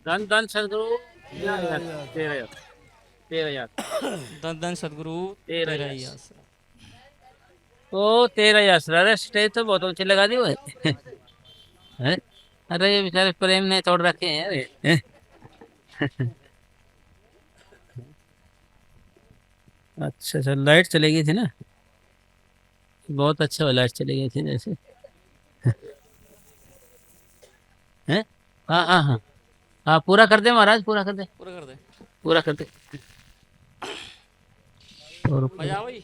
धन धन सदगुरु तेरा याद, तेरा याद, तेरा याद, धन धन सदगुरु तेरा तेरा ही यश। आसरा। ओ तेरा यश। अरे स्टेज तो बहुत ऊंची लगा दी वो है। अरे ये बेचारे प्रेम ने तोड़ रखे हैं अरे अच्छा अच्छा, लाइट चली गई थी ना। बहुत अच्छा, लाइट चली गई थी जैसे। है। हाँ हाँ हाँ। हाँ पूरा कर दे महाराज, पूरा कर दे। पूरा कर दे। पूरा कर दे। और ऊपर बजा भाई।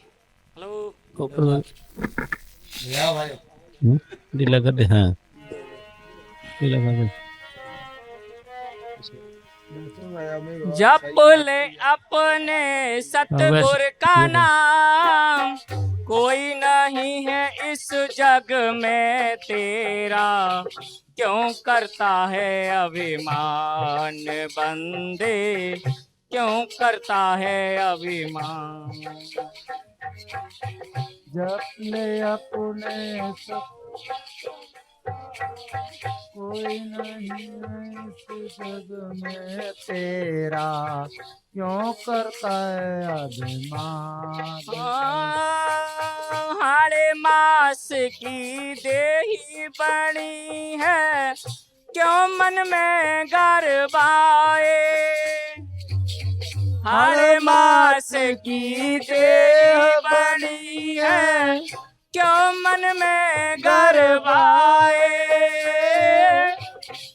हेलो। ऊपर ढीला कर दे, हाँ ढीला कर दे। जप ले अपने हाँ वैसे सतगुर का ये कर। नाम, कोई नहीं है इस जग में तेरा, क्यों करता है अभिमान बंदे, क्यों करता है अभिमान। जप ले अपने कोई नहीं है इस जग में तेरा, क्यों करता है अभिमान। हाड़े मास की देही बनी है, क्यों मन में गर्व आए। हाड़े मास की देह बनी है, क्यों मन में गर्व आए।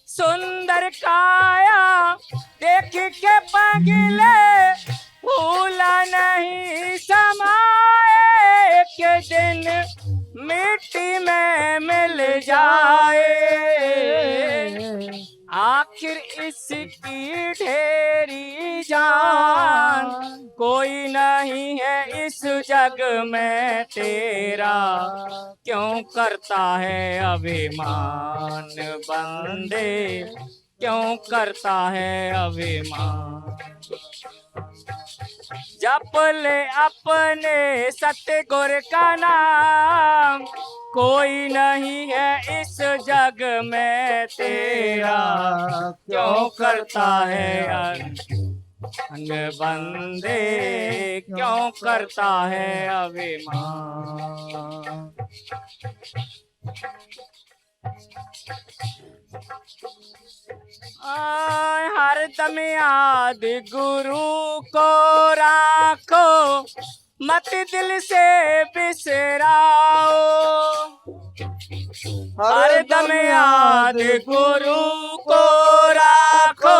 सुंदर काया देख के पगले, भूला नहीं समाए, एक दिन मिट्टी में मिल जाए। आखिर इसकी ढेरी जान, कोई नहीं है इस जग में तेरा, क्यों करता है अभिमान बंदे, क्यों करता है अभिमान। जप ले अपने सतगुर का नाम, कोई नहीं है इस जग में तेरा, क्यों करता है अन बंदे, क्यों करता है अभिमान। हरदम याद गुरु को राखो, मत दिल से बिसराओ। हरदम याद गुरु को राखो,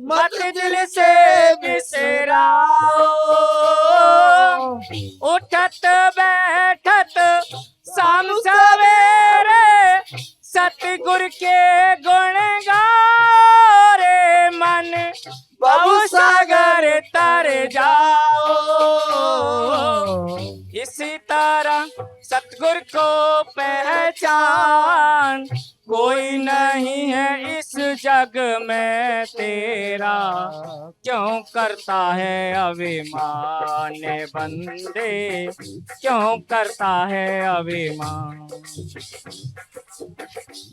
मत दिल से बिसराओ। उठत बैठत शाम सवेरे, सतगुर के गुण गाओ रे मन, बहु सागर तर जाओ। इसी तरह सतगुर को पहचान, कोई नहीं है इस जग में तेरा, क्यों करता है अभिमान बंदे, क्यों करता है अभिमान।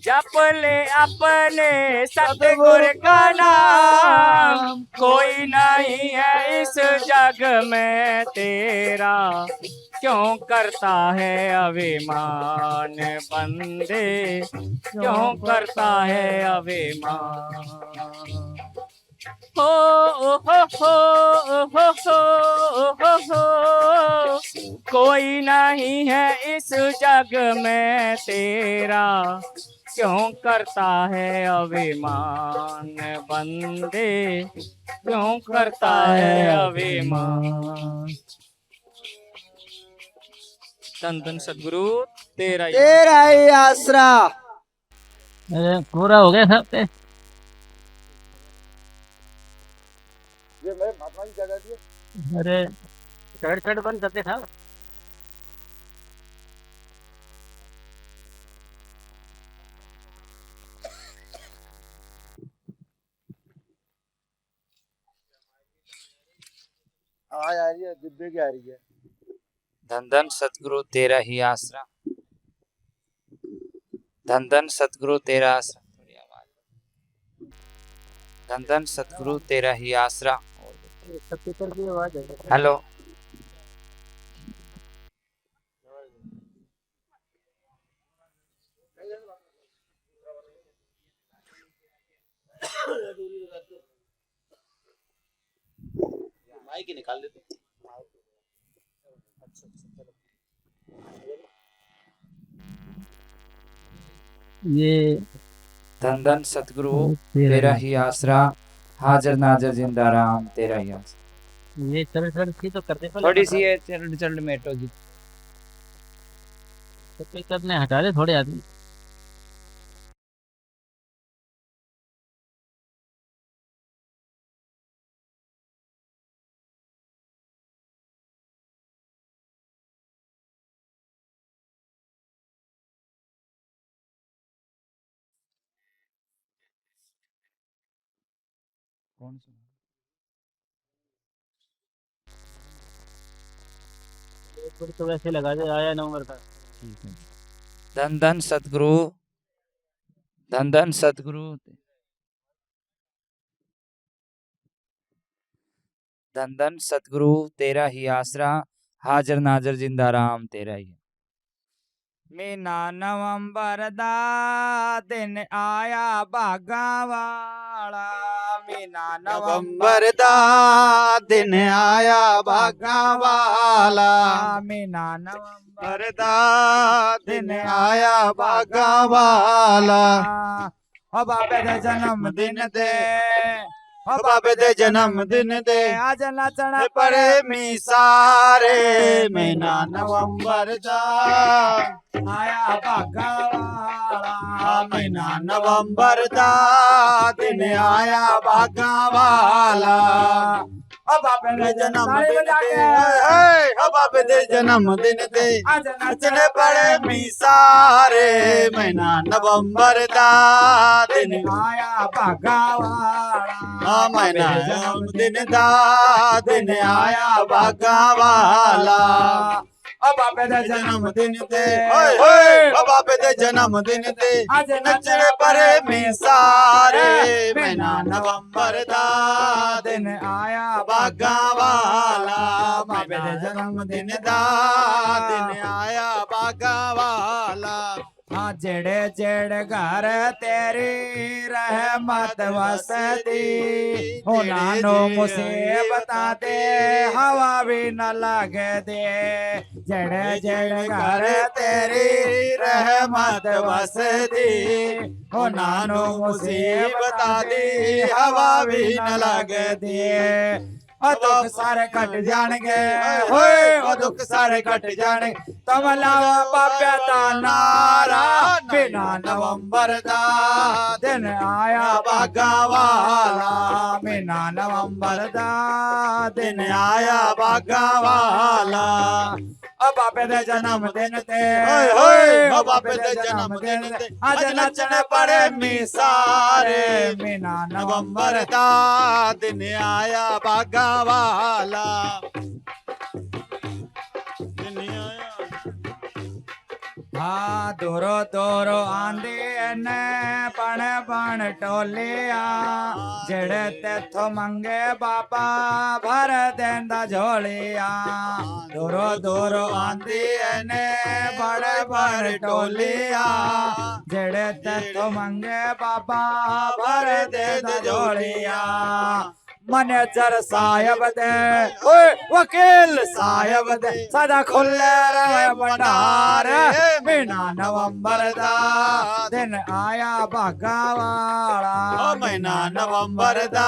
जप ले अपने सतगुर का नाम, कोई नहीं है इस जग में तेरा, क्यों करता है अभिमान बंदे, क्यों करता है अभिमान। हो हो, कोई नहीं है इस जग में तेरा, क्यों करता है अभिमान बंदे, क्यों करता है अभिमान। धन धन सदगुरु तेरा ही आसरा। अरे पूरा हो गया सब पे। ये मैं महात्मा जी जगह दिए। अरे शर्ट शर्ट बंद करते साहब। आवाज आ रही है, डिब्बे की आ रही है। धन धन सतगुरु तेरा ही आसरा, धन धन सतगुरु तेरा आसरा। धन धन सतगुरु तेरा ही आसरा। स्पीकर की आवाज है। हेलो। माइक ही निकाल लेते। ये धन धन सतगुरु तेरा ही आसरा, हाजर नाजर जिंदा राम तेरा ही आसरा। ये चल थी तो करते थोड़ी सी है चल चल मेटो जी। स्पीकर ने हटा दे थोड़े आदमी। कौन सा? तो वैसे लगा दे, आया नंबर का। ठीक है। धन धन सतगुरु, धन धन सतगुरु, धन धन सतगुरु तेरा ही आसरा, हाजर नाजर जिंदा राम तेरा ही। महीना नवंबर दा दिन आया भागा वाला, महीना नवंबर दा दिन आया भागा वाला, महीना नवंबर दा दिन आया भागा वाला। ओ बाबे दे जन्म दिन दे, ओ बाबे दे जन्म दिन दे आज नचण परे मी सारे, महीना नवंबर दा आया भागा वाला, महीना नवंबर दा दिन आया भागा वाला। ओ बाबे दे जन्म दिन दे, ओ बाबे दे जन्म दिन दे आज नचने पड़े मी सारे, महीना नवंबर दा दिन आया भागा वाला, महीना जन्म दिन दा दिन आया भागा वाला। ओ बाबे दे जन्म दिन ते, ओ बाबे दे जन्म दिन ते आज नचने परे मी सारे, महीना नवंबर दा दिन आया भागा वाला। बाबे दे जन्म दिन दा दिन आया भागा वाला। हाँ जेड़े जेड़े घर तेरी रहमत वसती, उन्हां मुसीबता दे हवा भी न लगे दे। जेड़े जेड़े घर तेरी रहमत वसती, उन्हां मुसीबता दी हवा भी न लगे दे। ओ दुख सारे कट जाणगे, होए ओ दुख सारे कट जाणे, तम लावा बाबे दा नारा, बिना नवंबर दा दिन आया भागा वाला। बिना नवंबर दा दिन आया भागा वाला। ओ बाबे दे जन्म दिन ते, ओ बाबे दे जन्म दिन ते आज नचने पड़े मी सारे, बिना नवंबर दा दिन आया भागा वाला। दिन आया हाँ दूरो दूरो आंदी ने पण पण टोलिया, जेड़े तेथो मंगे बाबा भर देंदा झोलिया। दूरो दूरो आंदी ने पण पण टोलिया, जेड़े तेथो मंगे बाबा भर देंदा झोलिया। मैनेजर साहब दे, ओए वकील साहब दे, सदा खुले रहे भंडार, महीना नवंबर दा दिन आया भागा वाला। ओ महीना नवंबर दा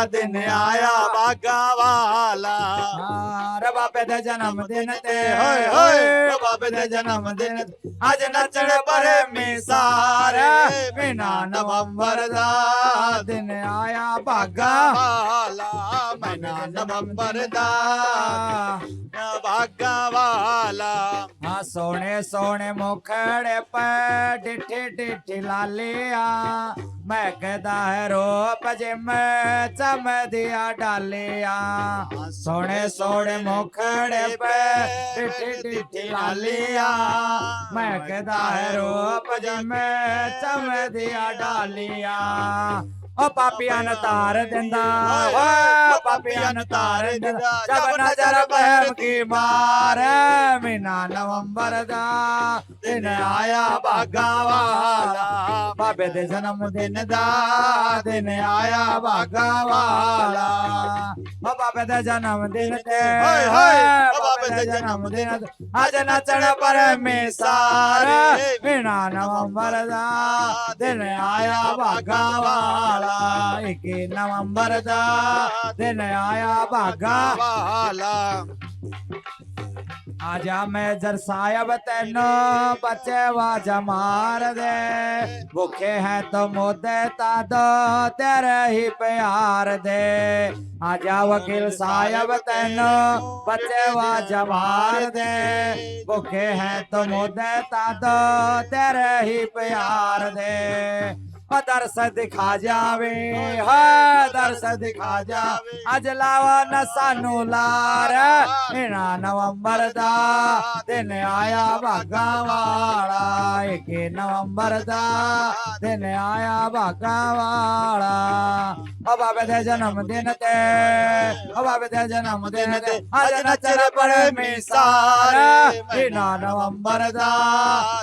दिन आया भागा वाला। रे बाबे दे जन्म दिन ते, होए होए ओ बाबे दे जन्म दिन ते आज नचने परे मी सारे, महीना नवंबर दा दिन आया भागा वाला। महीना नवंबर दा भागा वाला। हाँ सोने सोने मुखड़े पर डिठी डिठी लालिया, मैं कहता है रूप जिम चम दिया डालिया। सोने सोने मुखड़े पे डिठी डिठी लालिया, मैं कहता है रूप जिम चम दिया डालिया। ਓ ਪਾਪੀਆਂ ਨੂੰ ਤਾਰ ਦਿੰਦਾ ਓ ਪਾਪੀਆਂ ਨੂੰ ਤਾਰ ਦਿੰਦਾ ਜਬ ਨਜ਼ਰ ਬਹਿਮ ਕੀ ਮਾਰ ਮਹੀਨਾ ਨਵੰਬਰ ਦਾ ਦਿਨ ਆਇਆ ਭਾਗਾਂ ਵਾਲਾ ਬਾਬੇ ਦੇ ਜਨਮ ਦਿਨ ਦਾ ਦਿਨ ਆਇਆ ਭਾਗਾਂ ਵਾਲਾ ਓ ਬਾਬੇ ਦੇ ਜਨਮ ਦਿਨ ਤੇ ਹਾਏ ਹਾਏ ਓ ਬਾਬੇ ਦੇ ਜਨਮ ਦਿਨ ਤੇ ਅੱਜ ਨੱਚਣ ਪਰਮੇਸ਼ਰ ਮਹੀਨਾ ਨਵੰਬਰ ਦਾ ਦਿਨ ਆਇਆ ਭਾਗਾਂ ਵਾਲਾ 21 ਨਵੰਬਰ ਦਾ ਦਿਨ ਆਇਆ ਭਾਗਾਂ ਵਾਲਾ आजा मैं जरसायब तेनो बच्चे वाजा मार दे भूखे हैं तो मोदे तादो तेरे ही प्यार दे आजा वकील साहब तेनो बच्चे वाजा मार दे भूखे हैं तो मोदे तादो तेरे ही प्यार दे दर्श दिखा जावे है दर्श दिखा जावे अज लावा न सानू लार इना नवंबर दा दिन आया भागा वाला 21 नवंबर दा दिन आया भागा वाला ओ बाबे दे जन्म दिन ते ओ बाबे दे जन्म दिन ते अज नचर परमेशर इना नवंबर दा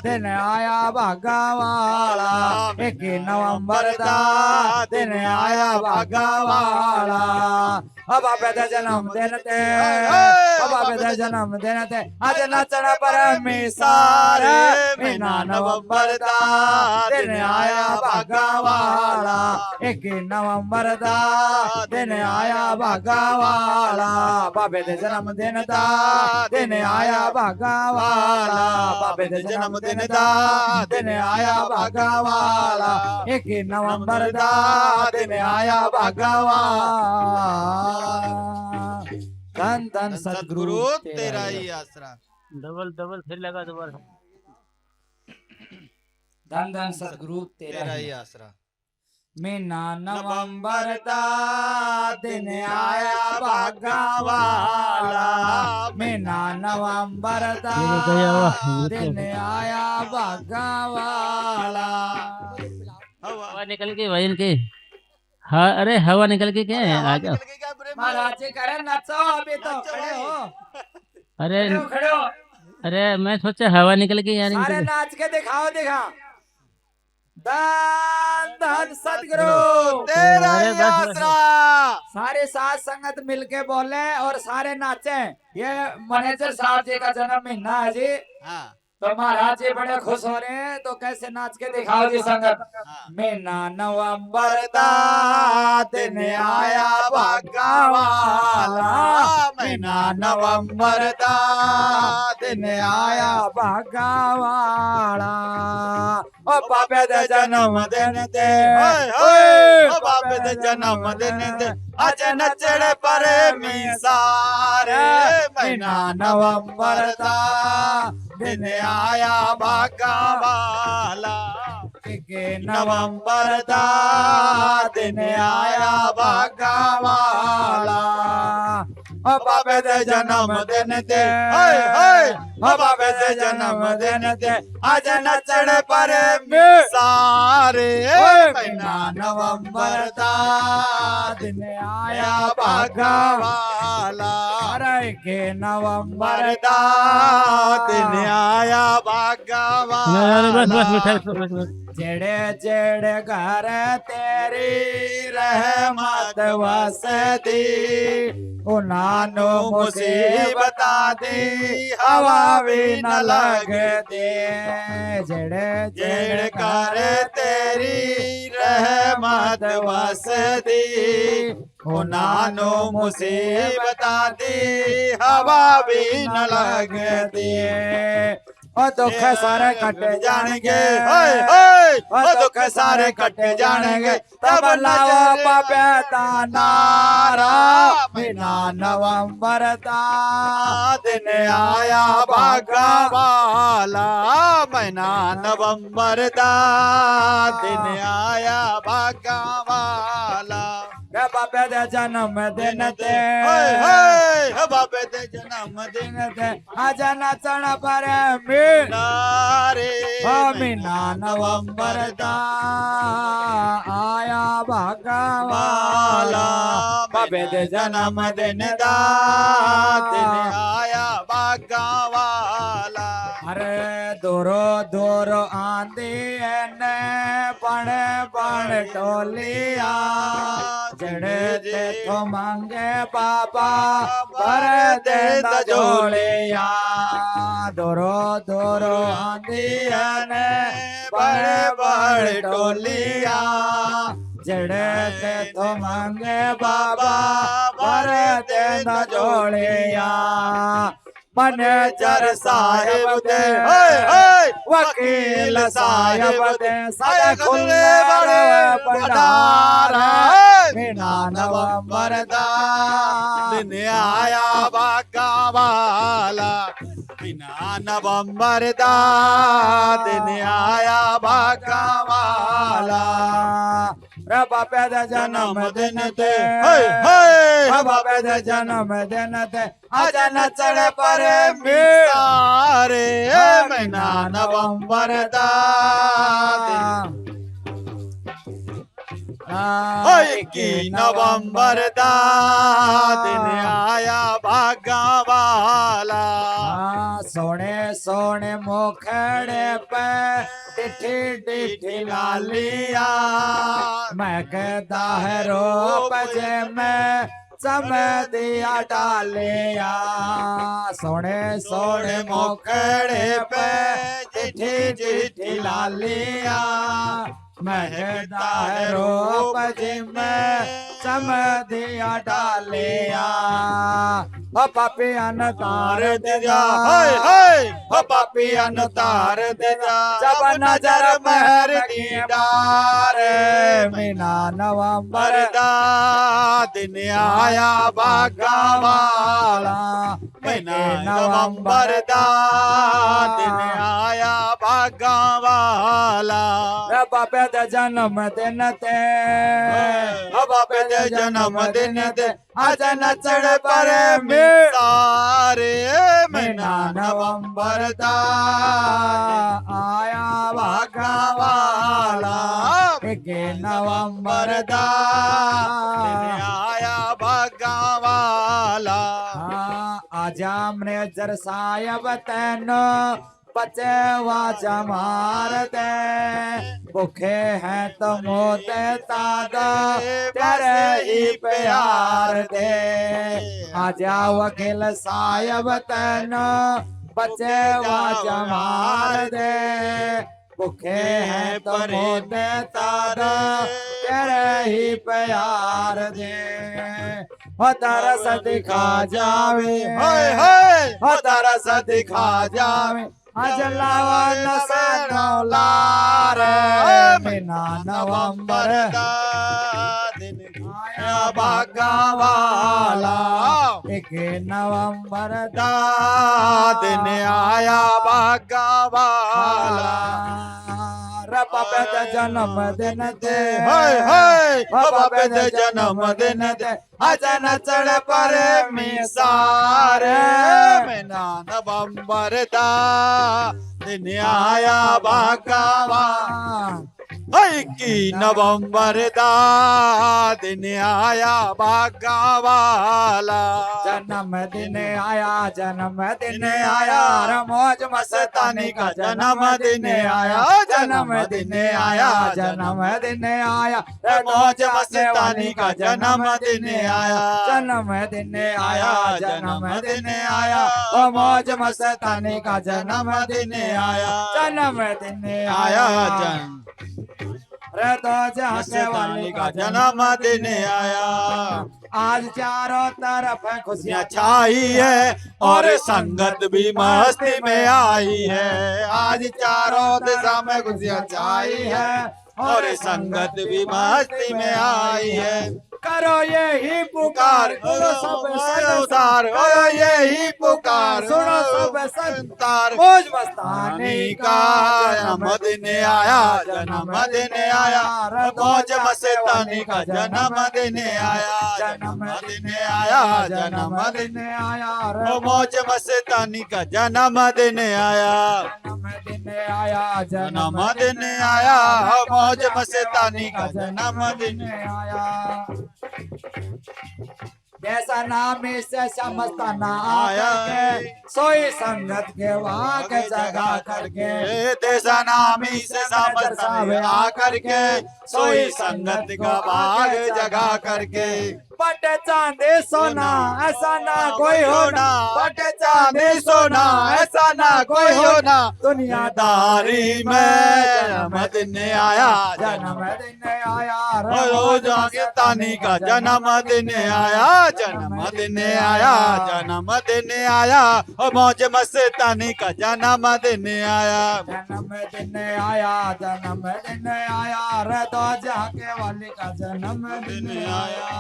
दिन आया भागा वाला 21 नवंबर दा दिन आया भागा वाला ओ बाबे दे जन्म दिन ते ओ बाबे दे जन्म दिन ते अज नचना परमेशर महीना नवंबर दा दिन आया भागा वाला 21 नवंबर दा दिन आया भागा वाला बाबे दे जन्म दिन दा दिन आया भागा वाला बाबे दे जन्म दिन दा दिन आया भागा वाला 21 नवंबर दा दिन आया भागा वाला धन धन सतगुरु तेरा ही आसरा डबल डबल फिर लगा दोबारा धन धन सतगुरु तेरा ही आसरा महीना नवंबर दा दिन आया भागा वाला महीना नवंबर दा दिन आया भागा वाला हवा निकल के भाई इनके हाँ अरे हवा निकल के क्या है आ जाओ महाराज जी करे नचो अभी तो खड़े हो अरे खड़े हो अरे मैं सोचा हवा निकल के यार सारे इनके नाच के दिखाओ दिखा धन धन सतगुरु तेरा अरे ही बस, आसरा सारे साथ संगत मिलके बोले और सारे नाचे ये मैनेजर साहब जी का जन्म महीना है जी हाँ तो महाराज जी बड़े खुश हो रहे हैं तो कैसे नाच के दिखाओ जी संगत हाँ महीना नवंबर दा दिन आया भागा वाला महीना नवंबर दा दिन आया भागा वाला ओ बाबे दे जन्म दिन ते ओ बाबे दे जन्म दिन ते अज नचड़े परमेशर महीना नवंबर दा दिन आया भागा वाला 21 नवंबर दा दिन आया भागा वाला ओ बाबे दे जन्म दिन ते ओ बाबे दे जन्म दिन ते अज नचड़ परमेशर महीना नवंबर दा दिन आया भागा वाला अरे के नवंबर दा दिन आया भागा अरे बस बस वाला बस बस जेड़े जेड़े घर तेरी रहमत वसदी उन्हां मुसीबत दी हवा भी न लगदी जेड़े जेड़ कर तेरी रहमत वसदी उन्हां मुसीबत दी हवा भी न लगदी ओ दुख सारे कट जाणगे जाणगे ओ दुख सारे कट जाणगे तब लाओ बाबे दा नारा महीना नवंबर दा दिन आया भागा वाला महीना नवंबर दा दिन आया भागा वाला रे बाबे दे जन्म दिन ते हाय हाय हो बाबे दे जन्म दिन दिन ते आज नचण पर मीना नारे मीना नवंबर दा आया भगवाला वाला बाबे दे जन्म दिन दा दिन आया बागा वाला अरे दूरो दूर आंदी ने पण पण टोलिया जड़े ते तो मांगे बाबा पर दे द जोड़िया दूरो दूर आंदी ने बड़े बड़े टोलिया जड़े ते तो मांगे बाबा पर दे द जोड़िया मैनेजर साहेब दे वकील साहेब दे सारे खुले बड़े भंडार मीना नवंबर दा दिन आया बागा वाला बिना नवंबर दा दिन आया बागा वाला रे बाबे दे जन्म दिन ते बाबे दे जन्म दिन ते आज नचड़ पर सारे महीना नवंबर दा की नवंबर दा दिन आया भागा वाला सोने सोने मोखड़े पे टिठी टिठी लालिया मैं कहता है रो बजे में समय दिया डालिया सोने सोने मोखड़े पे टिठी टिठी लालिया महदा है रो बजे में समय दिया डालिया पापियन तार दे जा पापियन तार दे जा जब नजर महर की डार मीना नवंबर दा दिन आया बागा वाला महीना नवंबर दा दिन आया बागा वाला बाबे दे जन्म दिन ते बाबे दे जन्म दिन ते आज नचड़ पर सारे महीना नवंबर दा आया भागा वाला के नवंबर दा आया भागा वाला आजा मैनेजर साहब तैन बचे वाजा मार दे भूखे हैं तो मोते तादा तेरे ही प्यार दे आजा वकील साहब तैन बचे वाजा मार दे भूखे हैं तो मोते तादा तेरे ही प्यार दे हो तरस दिखा जावे हो तरस दिखा जावे आज लावन से नौलार मीना नवंबर दा दिन आया बागा वाला एक नवंबर दा दिन आया बागा वाला बाबे दे जन्म दिन ते बाबे दे जन्म दिन ते आज नचड़ पर सारे महीना नवंबर दा दिन आया बागा की नवंबर दा दिन आया बागा वाला जन्म दिन आया मौज मस्तानी का जन्म दिन आया जन्म दिन आया जन्म दिन आया मौज मस्तानी का जन्म दिन आया जन्म दिन आया जन्म दिन आया ओ मौज मस्तानी का जन्म दिन आया जन्म दिन आया रे तो जाके वाली का जन्म दिन आया आज चारों तरफ खुशियाँ छाई है और संगत भी मस्ती में आई है आज चारों दिशा में खुशियाँ छाई है और संगत भी मस्ती में आई है करो यही पुकार, सुनो सब उतार यही पुकार, सुनो सब संतार मौज मस्तानी का जन्मदिन आया, जन्मदिन आया, मौज मस्तानी का जन्मदिन आया, जन्मदिन आया, जन्मदिन आया, मौज मस्तानी का जन्मदिन आया, जन्मदिन आया, जन्मदिन आया, मौज मस्तानी का जन्मदिन आया। जैसा नाम से समस्ताना आया के, सोई संगत के वाक जगा करके, तेसा नामी से समझ आकर के, सोई संगत का भाग जगा करके, पट चांदी सोना ऐसा ना कोई होना, पट चांदी सोना ऐसा ना कोई होना, दुनियादारी में जन्मदिन आया, जन्मदिन आया, रोज तानी का जन्मदिन आया, जन्मदिन आया, जन्मदिन आया, मौज मस्तानी का जन्मदिन आया, जन्मदिन आया, जन्मदिन आया, रे तो जाके वाली का जन्मदिन आया।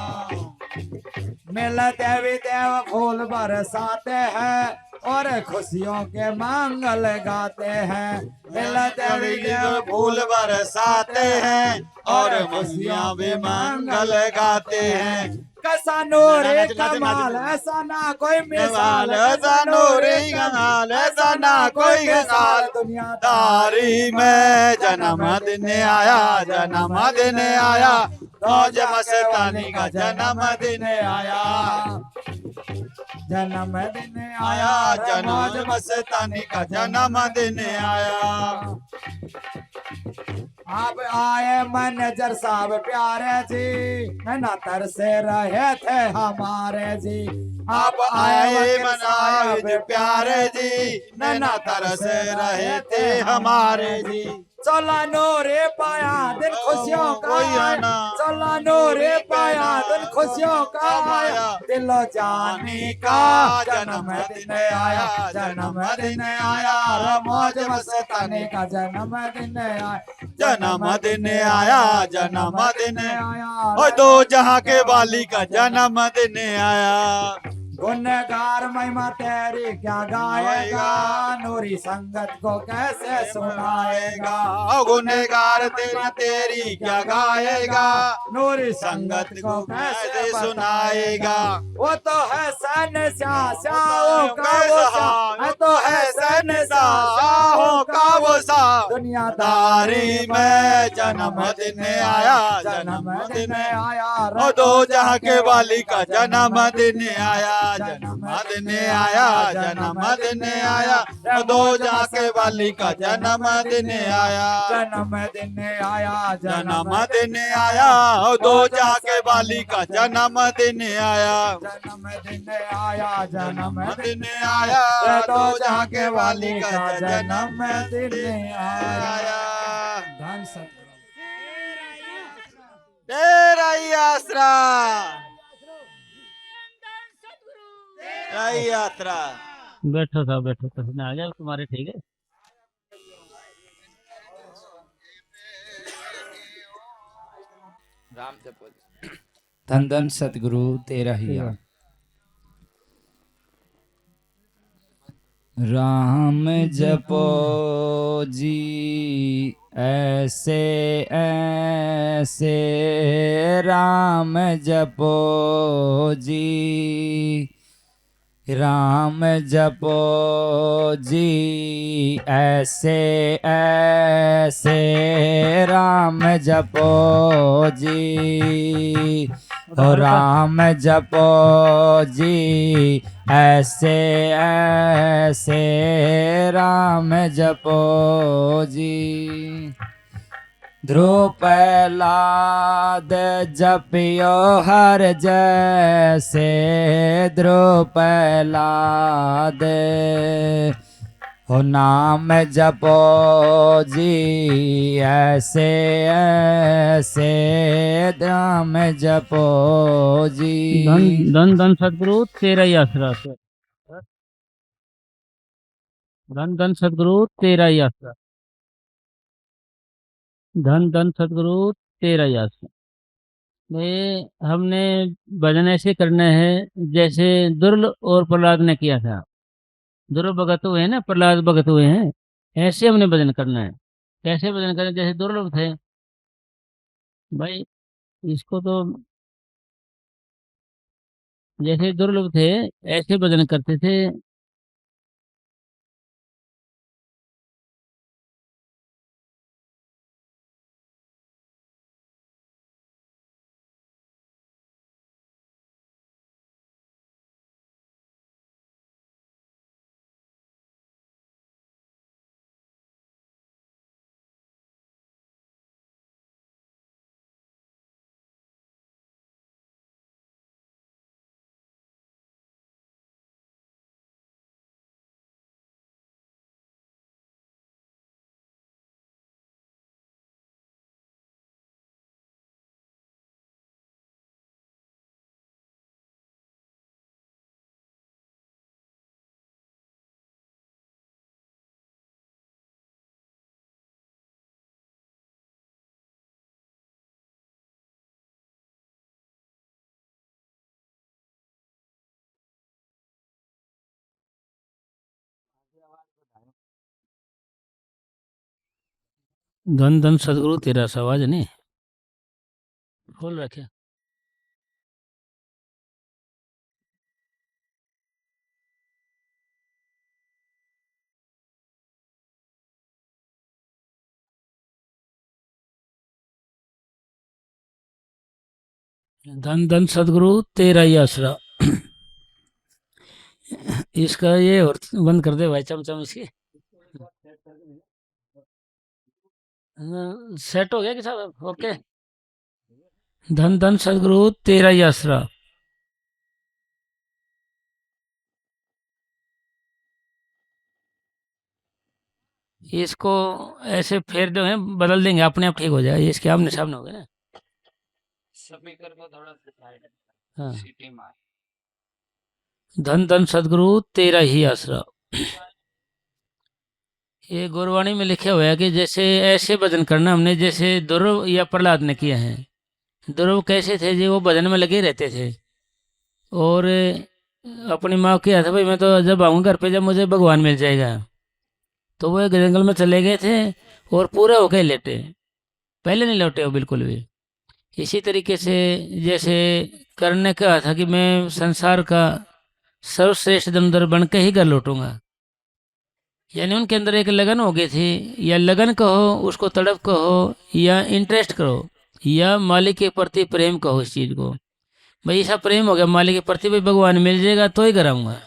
मिल देवी देव फूल बरसाते हैं और खुशियों के मंगल गाते हैं। मिल देवी देव फूल बरसाते हैं और खुशियां भी मंगल गाते हैं। कैसा नूरे कमाल ऐसा ना कोई मिसाल, ऐसा नूरी कमाल ऐसा ना कोई मिसाल, दुनियादारी में जन्मदिन आया, जन्मदिन आया, मौज मस्तानी का जन्मदिन आया, जन्मदिन आया, मौज मस्तानी का जन्मदिन आया। आप आए मैनेजर साहब प्यारे जी, ना तरसे रहे थे हमारे जी। आप आए मनाज प्यारे जी, नैना तरस रहे थे हमारे जी। चला नूरे पाया दिन खुशियों का आया, चला नूरे पाया दिन खुशियों का आया, दिलो जानी का जन्मदिन आया, जन्मदिन आया, मौज मस्तानी का जन्मदिन आया, जन्मदिन आया, जन्मदिन आया, और दो जहां के वाली का जन्मदिन आया। गुनगार महिमा तेरी क्या गाएगा, नूरी संगत को कैसे सुनाएगा, गुनगार तेरा तेरी क्या गाएगा, नूरी संगत को कैसे सुनाएगा। वो तो है सन शाहों का वो सा, तो है सन शाहों का वो सा, दुनियादारी में जन्मदिन आया, जन्मदिन आया, और दो जहां के वाली का जन्मदिन आया, जन्मदिन आया, जन्मदिन आया, और दो जहां के वाली का जन्मदिन आया, जन्मदिन आया, जन्मदिन आया, और दो जहां के वाली का जन्मदिन आया, जन्मदिन आया, जन्मदिन आया, दो जहां के वाली का जन्मदिन आया। धन सतगुरु तेरा ही आसरा, तेरा ही यात्रा। बैठो साहब बैठो, पसीना आ गया तुम्हारे, ठीक है। राम जपो। धन धन सतगुरु तेरा ही आ। राम जपो जी ऐसे ऐसे, राम जपो जी, राम जपो जी ऐसे ऐसे, राम जपो जी, ओ राम जपो जी ऐसे ऐसे, राम जपो जी। ध्रुव प्रहलाद जपियो हर जैसे, ध्रुव प्रहलाद हो नाम जपो जी ऐसे ऐसे, नाम जपो जी। धन धन धन सतगुरु तेरा ही आसरा है। धन धन सतगुरु तेरा ही आसरा, धन धन सतगुरु तेरा ही आसरा। ये हमने भजन ऐसे करना है जैसे दुर्ल और प्रहलाद ने किया था। दुर्ल भगत हुए हैं ना, प्रहलाद भगत हुए हैं, ऐसे हमने भजन करना है। कैसे भजन करें? जैसे दुर्लभ थे भाई, इसको तो जैसे दुर्लभ थे ऐसे भजन करते थे। धन धन सदगुरु तेरा सवाज नहीं खोल रखे। धन धन सदगुरु तेरा ही आसरा। इसका ये और बंद कर दे भाई चमचम इसकी। सेट हो गया कि साहब? ओके। धन धन सदगुरु तेरा ही आसरा। इसको ऐसे फेर दो है, बदल देंगे अपने आप ठीक हो जाए। इसके आमने सामने हो गए ना। स्पीकर को थोड़ा हाँ। धन धन सदगुरु तेरा ही आसरा। ये गुरबाणी में लिखा हुआ है कि जैसे ऐसे भजन करना हमने जैसे ध्रुव या प्रहलाद ने किया है। ध्रुव कैसे थे जी? वो भजन में लगे रहते थे और अपनी माँ को कहा था भाई मैं तो जब आऊँगा घर पे जब मुझे भगवान मिल जाएगा। तो वो एक जंगल में चले गए थे और पूरे होके लेटे, पहले नहीं लौटे वो बिल्कुल भी। इसी तरीके से जैसे कर्ण ने कहा था कि मैं संसार का सर्वश्रेष्ठ धनुधर बन के ही घर लौटूंगा, यानी उनके अंदर एक लगन हो गई थी। या लगन कहो, उसको तड़प कहो, या इंटरेस्ट करो, या मालिक के प्रति प्रेम कहो। इस चीज़ को भाई ऐसा प्रेम हो गया मालिक के प्रति, भाई भगवान मिल जाएगा तो ही कराऊंगा।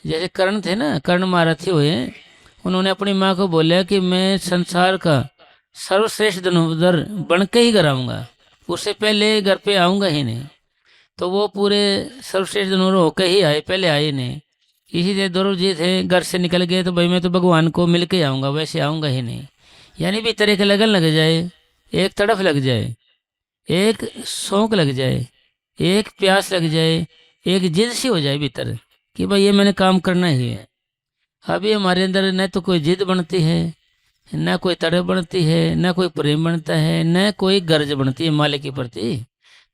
जैसे कर्ण थे ना, कर्ण महारथी हुए, उन्होंने अपनी माँ को बोला कि मैं संसार का सर्वश्रेष्ठ धनुर्धर बन के ही कराऊंगा, उससे पहले घर पे आऊँगा ही नहीं। तो वो पूरे सर्वश्रेष्ठ धनुर्धर होकर ही आए, पहले आए नहीं। इसी तरह ध्रुव जी थे, घर से निकल गए तो भाई मैं तो भगवान को मिल के आऊँगा, वैसे आऊँगा ही नहीं। यानी भी तरह के लगन लग जाए, एक तड़फ लग जाए, एक शौक लग जाए, एक प्यास लग जाए, एक जिद सी हो जाए भीतर कि भाई ये मैंने काम करना ही है। अभी हमारे अंदर न तो कोई जिद बनती है, न कोई तड़प बनती है, न कोई प्रेम बनता है, न कोई गर्ज बनती है मालिक के प्रति।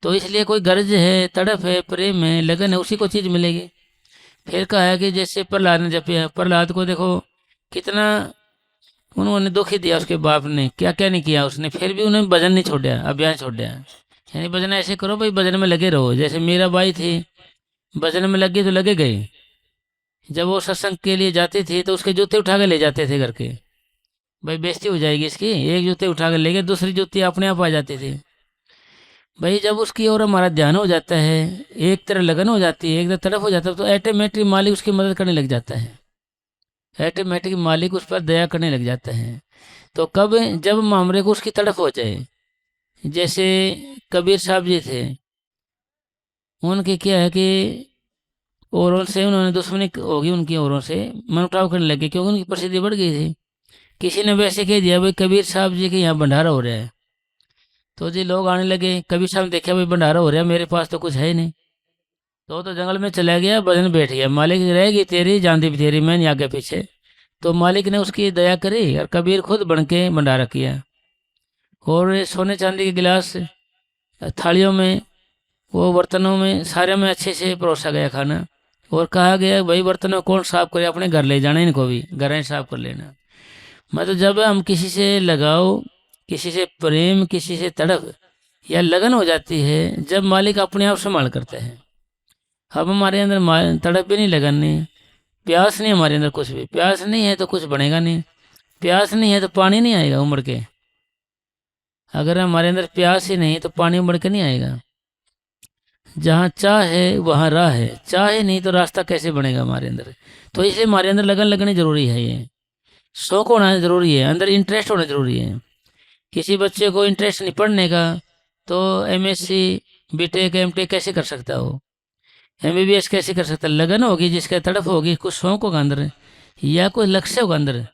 तो इसलिए कोई गर्ज है, तड़प है, प्रेम है, लगन है, उसी को चीज़ मिलेगी। फिर कहा है कि जैसे प्रहलाद ने जपिया, प्रहलाद को देखो कितना उन्होंने दुखी दिया, उसके बाप ने क्या क्या नहीं किया उसने, फिर भी उन्होंने भजन नहीं छोड़ा, अभियान छोड़ा। यानी भजन ऐसे करो भाई, भजन में लगे रहो। जैसे मेरा भाई थी, भजन में लगे तो लगे गए। जब वो सत्संग के लिए जाती थी तो उसके जूते उठा के ले जाते थे घर के, भाई बेइज्जती हो जाएगी इसकी। एक जूते उठा कर ले गए, दूसरी जूती अपने आप आ जाती थी। भाई जब उसकी ओर हमारा ध्यान हो जाता है, एक तरह लगन हो जाती है, एक तरफ हो जाता है, तो ऑटोमेटिक मालिक उसकी मदद करने लग जाता है, ऑटोमेटिक मालिक उस पर दया करने लग जाता है। तो कब? जब मामले को उसकी तरफ हो जाए। जैसे कबीर साहब जी थे, उनके क्या है कि औरों से उन्होंने दुश्मनी होगी, उनकी औरों से मनमुटाव करने लगे क्योंकि उनकी प्रसिद्धि बढ़ गई थी। किसी ने वैसे कह दिया भाई कबीर साहब जी के यहाँ भंडारा हो रहा है, तो जी लोग आने लगे। कबीर साहब ने देखा भाई भंडारा हो रहा है, मेरे पास तो कुछ है ही नहीं, तो जंगल में चला गया, भजन बैठ गया। मालिक रहेगी तेरी जान भी तेरी, मैं नहीं आगे पीछे। तो मालिक ने उसकी दया करी और कबीर खुद बन के भंडारा किया। और सोने चांदी के गिलास थालियों में, वो बर्तनों में, सारे में अच्छे से परोसा गया खाना और कहा गया भाई बर्तनों कौन साफ करे, अपने घर ले जाना, इनको भी घर ही साफ कर लेना। मतलब जब हम किसी से लगाव, किसी से प्रेम, किसी से तड़प या लगन हो जाती है, जब मालिक अपने आप संभाल करते हैं। अब हमारे अंदर तड़प भी नहीं, लगन नहीं, प्यास नहीं, हमारे अंदर कुछ भी प्यास नहीं है तो कुछ बनेगा नहीं, प्यास नहीं है तो पानी नहीं आएगा उमड़ के। अगर हमारे अंदर प्यास ही नहीं तो पानी उमड़ के नहीं आएगा। जहाँ चाह है वहाँ राह है, चाह ही नहीं तो रास्ता कैसे बनेगा हमारे अंदर। तो इसलिए हमारे अंदर लगन लगनी जरूरी है, ये शौक होना जरूरी है, अंदर इंटरेस्ट होना जरूरी है। किसी बच्चे को इंटरेस्ट नहीं पढ़ने का तो एमएससी, बीटेक, एमटेक कैसे कर सकता हो, एमबीबीएस कैसे कर सकता। लगन होगी, जिसका तड़प होगी, कुछ शौक होगा अंदर या कोई लक्ष्य होगा अंदर,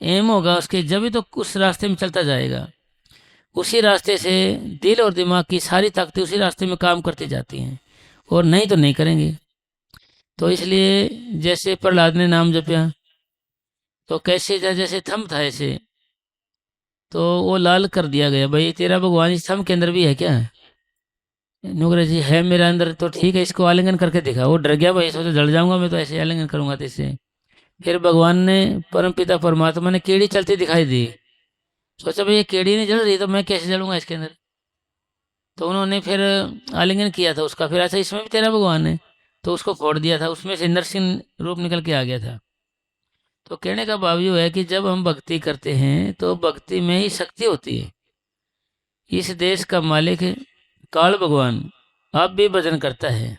एम होगा उसके, जब भी तो उस रास्ते में चलता जाएगा। उसी रास्ते से दिल और दिमाग की सारी ताकतें उसी रास्ते में काम करती जाती हैं, और नहीं तो नहीं करेंगे। तो इसलिए जैसे प्रहलाद ने नाम जपया तो कैसे था, जैसे थम था ऐसे, तो वो लाल कर दिया गया। भाई तेरा भगवान इस थम के अंदर भी है क्या? नुग्र जी है मेरे अंदर, तो ठीक है, इसको आलिंगन करके दिखा। वो डर गया, भाई सोचा जल जाऊंगा मैं तो ऐसे आलिंगन करूंगा तो इससे। फिर भगवान ने, परमपिता परमात्मा ने कीड़ी चलती दिखाई दी। सोचा भाई ये कीड़ी नहीं जल रही तो मैं कैसे जलूंगा इसके अंदर। तो उन्होंने फिर आलिंगन किया था उसका। फिर अच्छा इसमें भी तेरा भगवान है, तो उसको फोड़ दिया था, उसमें से नरसिंह रूप निकल के आ गया था। तो कहने का भाव ये है कि जब हम भक्ति करते हैं तो भक्ति में ही शक्ति होती है। इस देश का मालिक काल भगवान अब भी भजन करता है।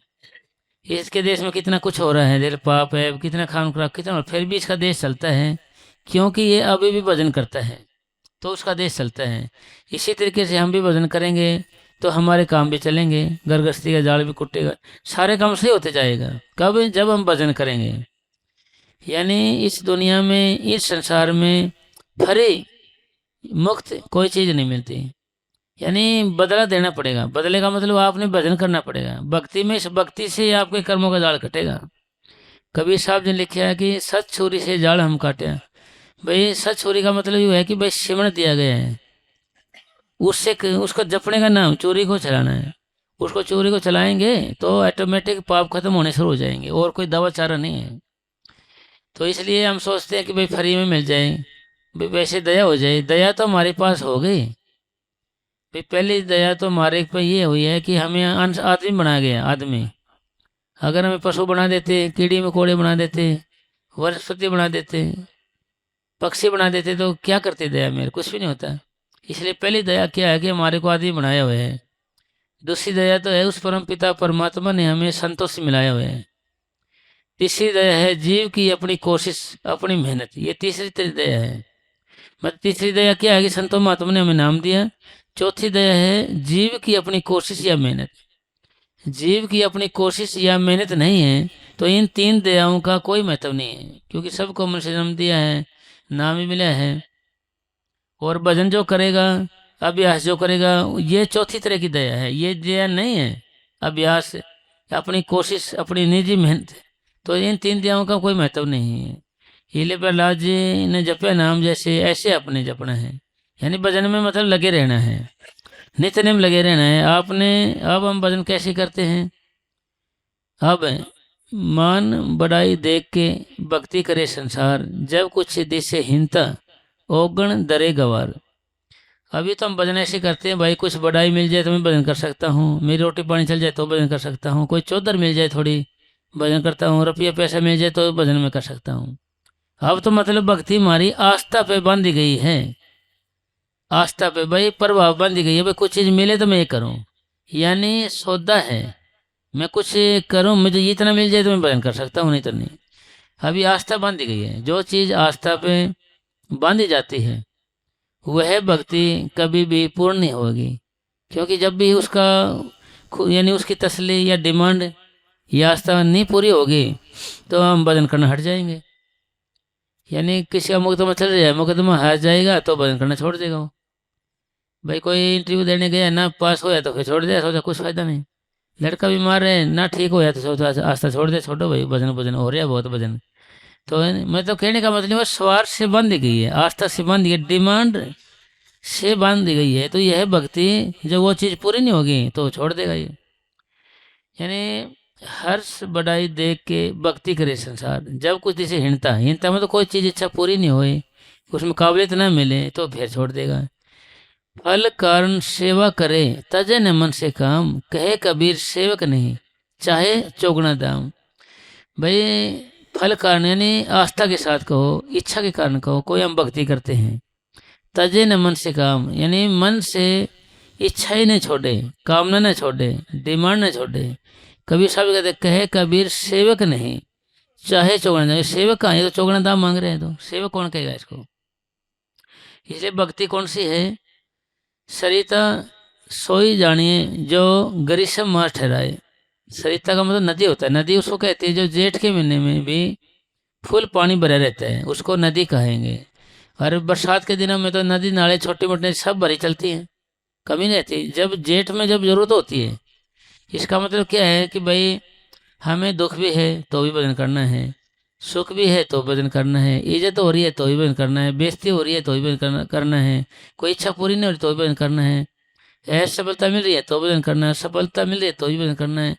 इसके देश में कितना कुछ हो रहा है, दिल पाप है, कितना खान खराब, कितना, फिर भी इसका देश चलता है क्योंकि ये अभी भी भजन करता है, तो उसका देश चलता है। इसी तरीके से हम भी भजन करेंगे तो हमारे काम भी चलेंगे, घर गृहस्थी का जाल भी कुटेगा, सारे काम सही होते जाएगा। कब? जब हम भजन करेंगे। यानी इस दुनिया में, इस संसार में फ्री मुक्त कोई चीज़ नहीं मिलती, यानी बदला देना पड़ेगा। बदले का मतलब आपने भजन करना पड़ेगा। भक्ति में, भक्ति से आपके कर्मों का जाल कटेगा। कबीर साहब ने लिखा है कि सच छुरी से जाल हम काटे। भाई सच छुरी का मतलब ये है कि भाई सिमरण दिया गया है, उससे उसको जपने का नाम चोरी को चलाना है। उसको चोरी को चलाएंगे तो ऑटोमेटिक पाप खत्म होने शुरू हो जाएंगे, और कोई दवा चारा नहीं है। तो इसलिए हम सोचते हैं कि भाई फ्री में मिल जाए, भाई वैसे दया हो जाए। दया तो हमारे पास हो गई भाई। पहली दया तो हमारे पर ये हुई है कि हमें आदमी बना गया। आदमी अगर हमें पशु बना देते, कीड़ी मकोड़े बना देते, वनस्पति बना देते, पक्षी बना देते, तो क्या करते दया मेरे? कुछ भी नहीं होता। इसलिए पहली दया क्या है कि हमारे को आदमी बनाया हुआ है। दूसरी दया तो है उस परम पिता परमात्मा ने हमें संतों से मिलाया हुआ है। तीसरी दया है जीव की अपनी कोशिश, अपनी मेहनत, ये तीसरी दया है। मतलब तीसरी दया क्या है कि संतों महात्मा ने हमें नाम दिया। चौथी दया है जीव की अपनी कोशिश या मेहनत। जीव की अपनी कोशिश या मेहनत नहीं है तो इन तीन दयाओं का कोई महत्व नहीं है, क्योंकि सबको मनुष्य जन्म दिया है, नाम भी मिला है। और भजन जो करेगा, अभ्यास जो करेगा, ये चौथी तरह की दया है। ये दया नहीं है अभ्यास, अपनी कोशिश, अपनी निजी मेहनत। तो इन तीन दयाओं का कोई महत्व नहीं है। हीले प्रहलाद जी ने जपया नाम जैसे, ऐसे अपने जपना है। यानी भजन में मतलब लगे रहना है, नित्य नेम लगे रहना है आपने। अब हम भजन कैसे करते हैं? अब मान बड़ाई देख के भक्ति करे संसार, जब कुछ दिशे हिंता ओगण दरे गवार। अभी तो हम भजन ऐसे करते हैं भाई, कुछ बड़ाई मिल जाए तो मैं भजन कर सकता हूँ, मेरी रोटी पानी चल जाए तो भजन कर सकता हूँ, कोई चौधर मिल जाए थोड़ी भजन करता हूँ, रुपया पैसा मिल जाए तो भजन में कर सकता हूँ। अब तो मतलब भक्ति हमारी आस्था पे बांधी गई है। आस्था पे भाई प्रभाव बांधी गई है। भाई कुछ चीज़ मिले तो मैं ये करूँ, यानी सौदा है, मैं कुछ करूँ, मुझे इतना मिल जाए तो मैं भजन कर सकता हूँ, नहीं तो नहीं। अभी आस्था बांधी गई है। जो चीज़ आस्था पे बांधी जाती है वह भक्ति कभी भी पूर्ण नहीं होगी, क्योंकि जब भी उसका यानी उसकी तसल्ली या डिमांड या आस्था नहीं पूरी होगी तो हम भजन करना हट जाएंगे। यानी किसी का मुकदमा चल जाए, मुकदमा हार जाएगा तो भजन करना छोड़ देगा वो। भाई कोई इंटरव्यू देने गया, ना पास होया तो फिर छोड़ दिया, सोचा कुछ फायदा नहीं। लड़का बीमार है, ना ठीक होया तो सोचा आस्था छोड़ दे, छोड़ो भाई, भजन भजन हो रहा है बहुत भजन। तो मैं तो कहने का मतलब स्वार्थ से बंध गई है, आस्था से बंध गई, डिमांड से बांध दी गई है। तो यह भक्ति जब वो चीज़ पूरी नहीं होगी तो छोड़ देगा ये। यानी हर्ष बढ़ाई देख के भक्ति करे संसार। जब कुछ जैसे हीनता में तो कोई चीज़ इच्छा पूरी नहीं होए, उसमें काबिलियत ना मिले तो फिर छोड़ देगा। फल कारण सेवा करे तजे न मन से काम, कहे कबीर सेवक नहीं चाहे चौगुना दाम। भाई फल कारण यानी आस्था के साथ कहो, इच्छा के कारण कहो, कोई हम भक्ति करते हैं, तजे न मन से काम यानी मन से इच्छा ही नहीं छोड़े, कामना न छोड़े, डिमांड न छोड़े। कबीर साहब कहते कहे कबीर सेवक नहीं चाहे चौगुना दाम। सेवक कहाँ है? तो चौगुना दाम मांग रहे हैं, तो सेवक कौन कहेगा इसको? इसलिए भक्ति कौन सी है? सरिता सोई जानिए जो गरिसम मास ठहराए। सरिता का मतलब नदी होता है। नदी उसको कहते हैं जो जेठ के महीने में भी फुल पानी भरा रहता है, उसको नदी कहेंगे। और बरसात के दिनों में तो नदी नाले छोटे मोटे सब भरी चलती हैं, कमी नहीं रहती। जब जेठ में जब जरूरत होती है, इसका मतलब क्या है कि भाई हमें दुख भी है तो भी भजन करना है, सुख भी है तो भजन करना है, इज्जत हो रही है तो भी भजन करना है, बेइज्जती हो रही है तो भी भजन करना है, कोई इच्छा पूरी नहीं हो रही तो भी भजन करना है, असफलता मिल रही है तो भजन करना है, सफलता मिल रही है तो भी भजन करना है,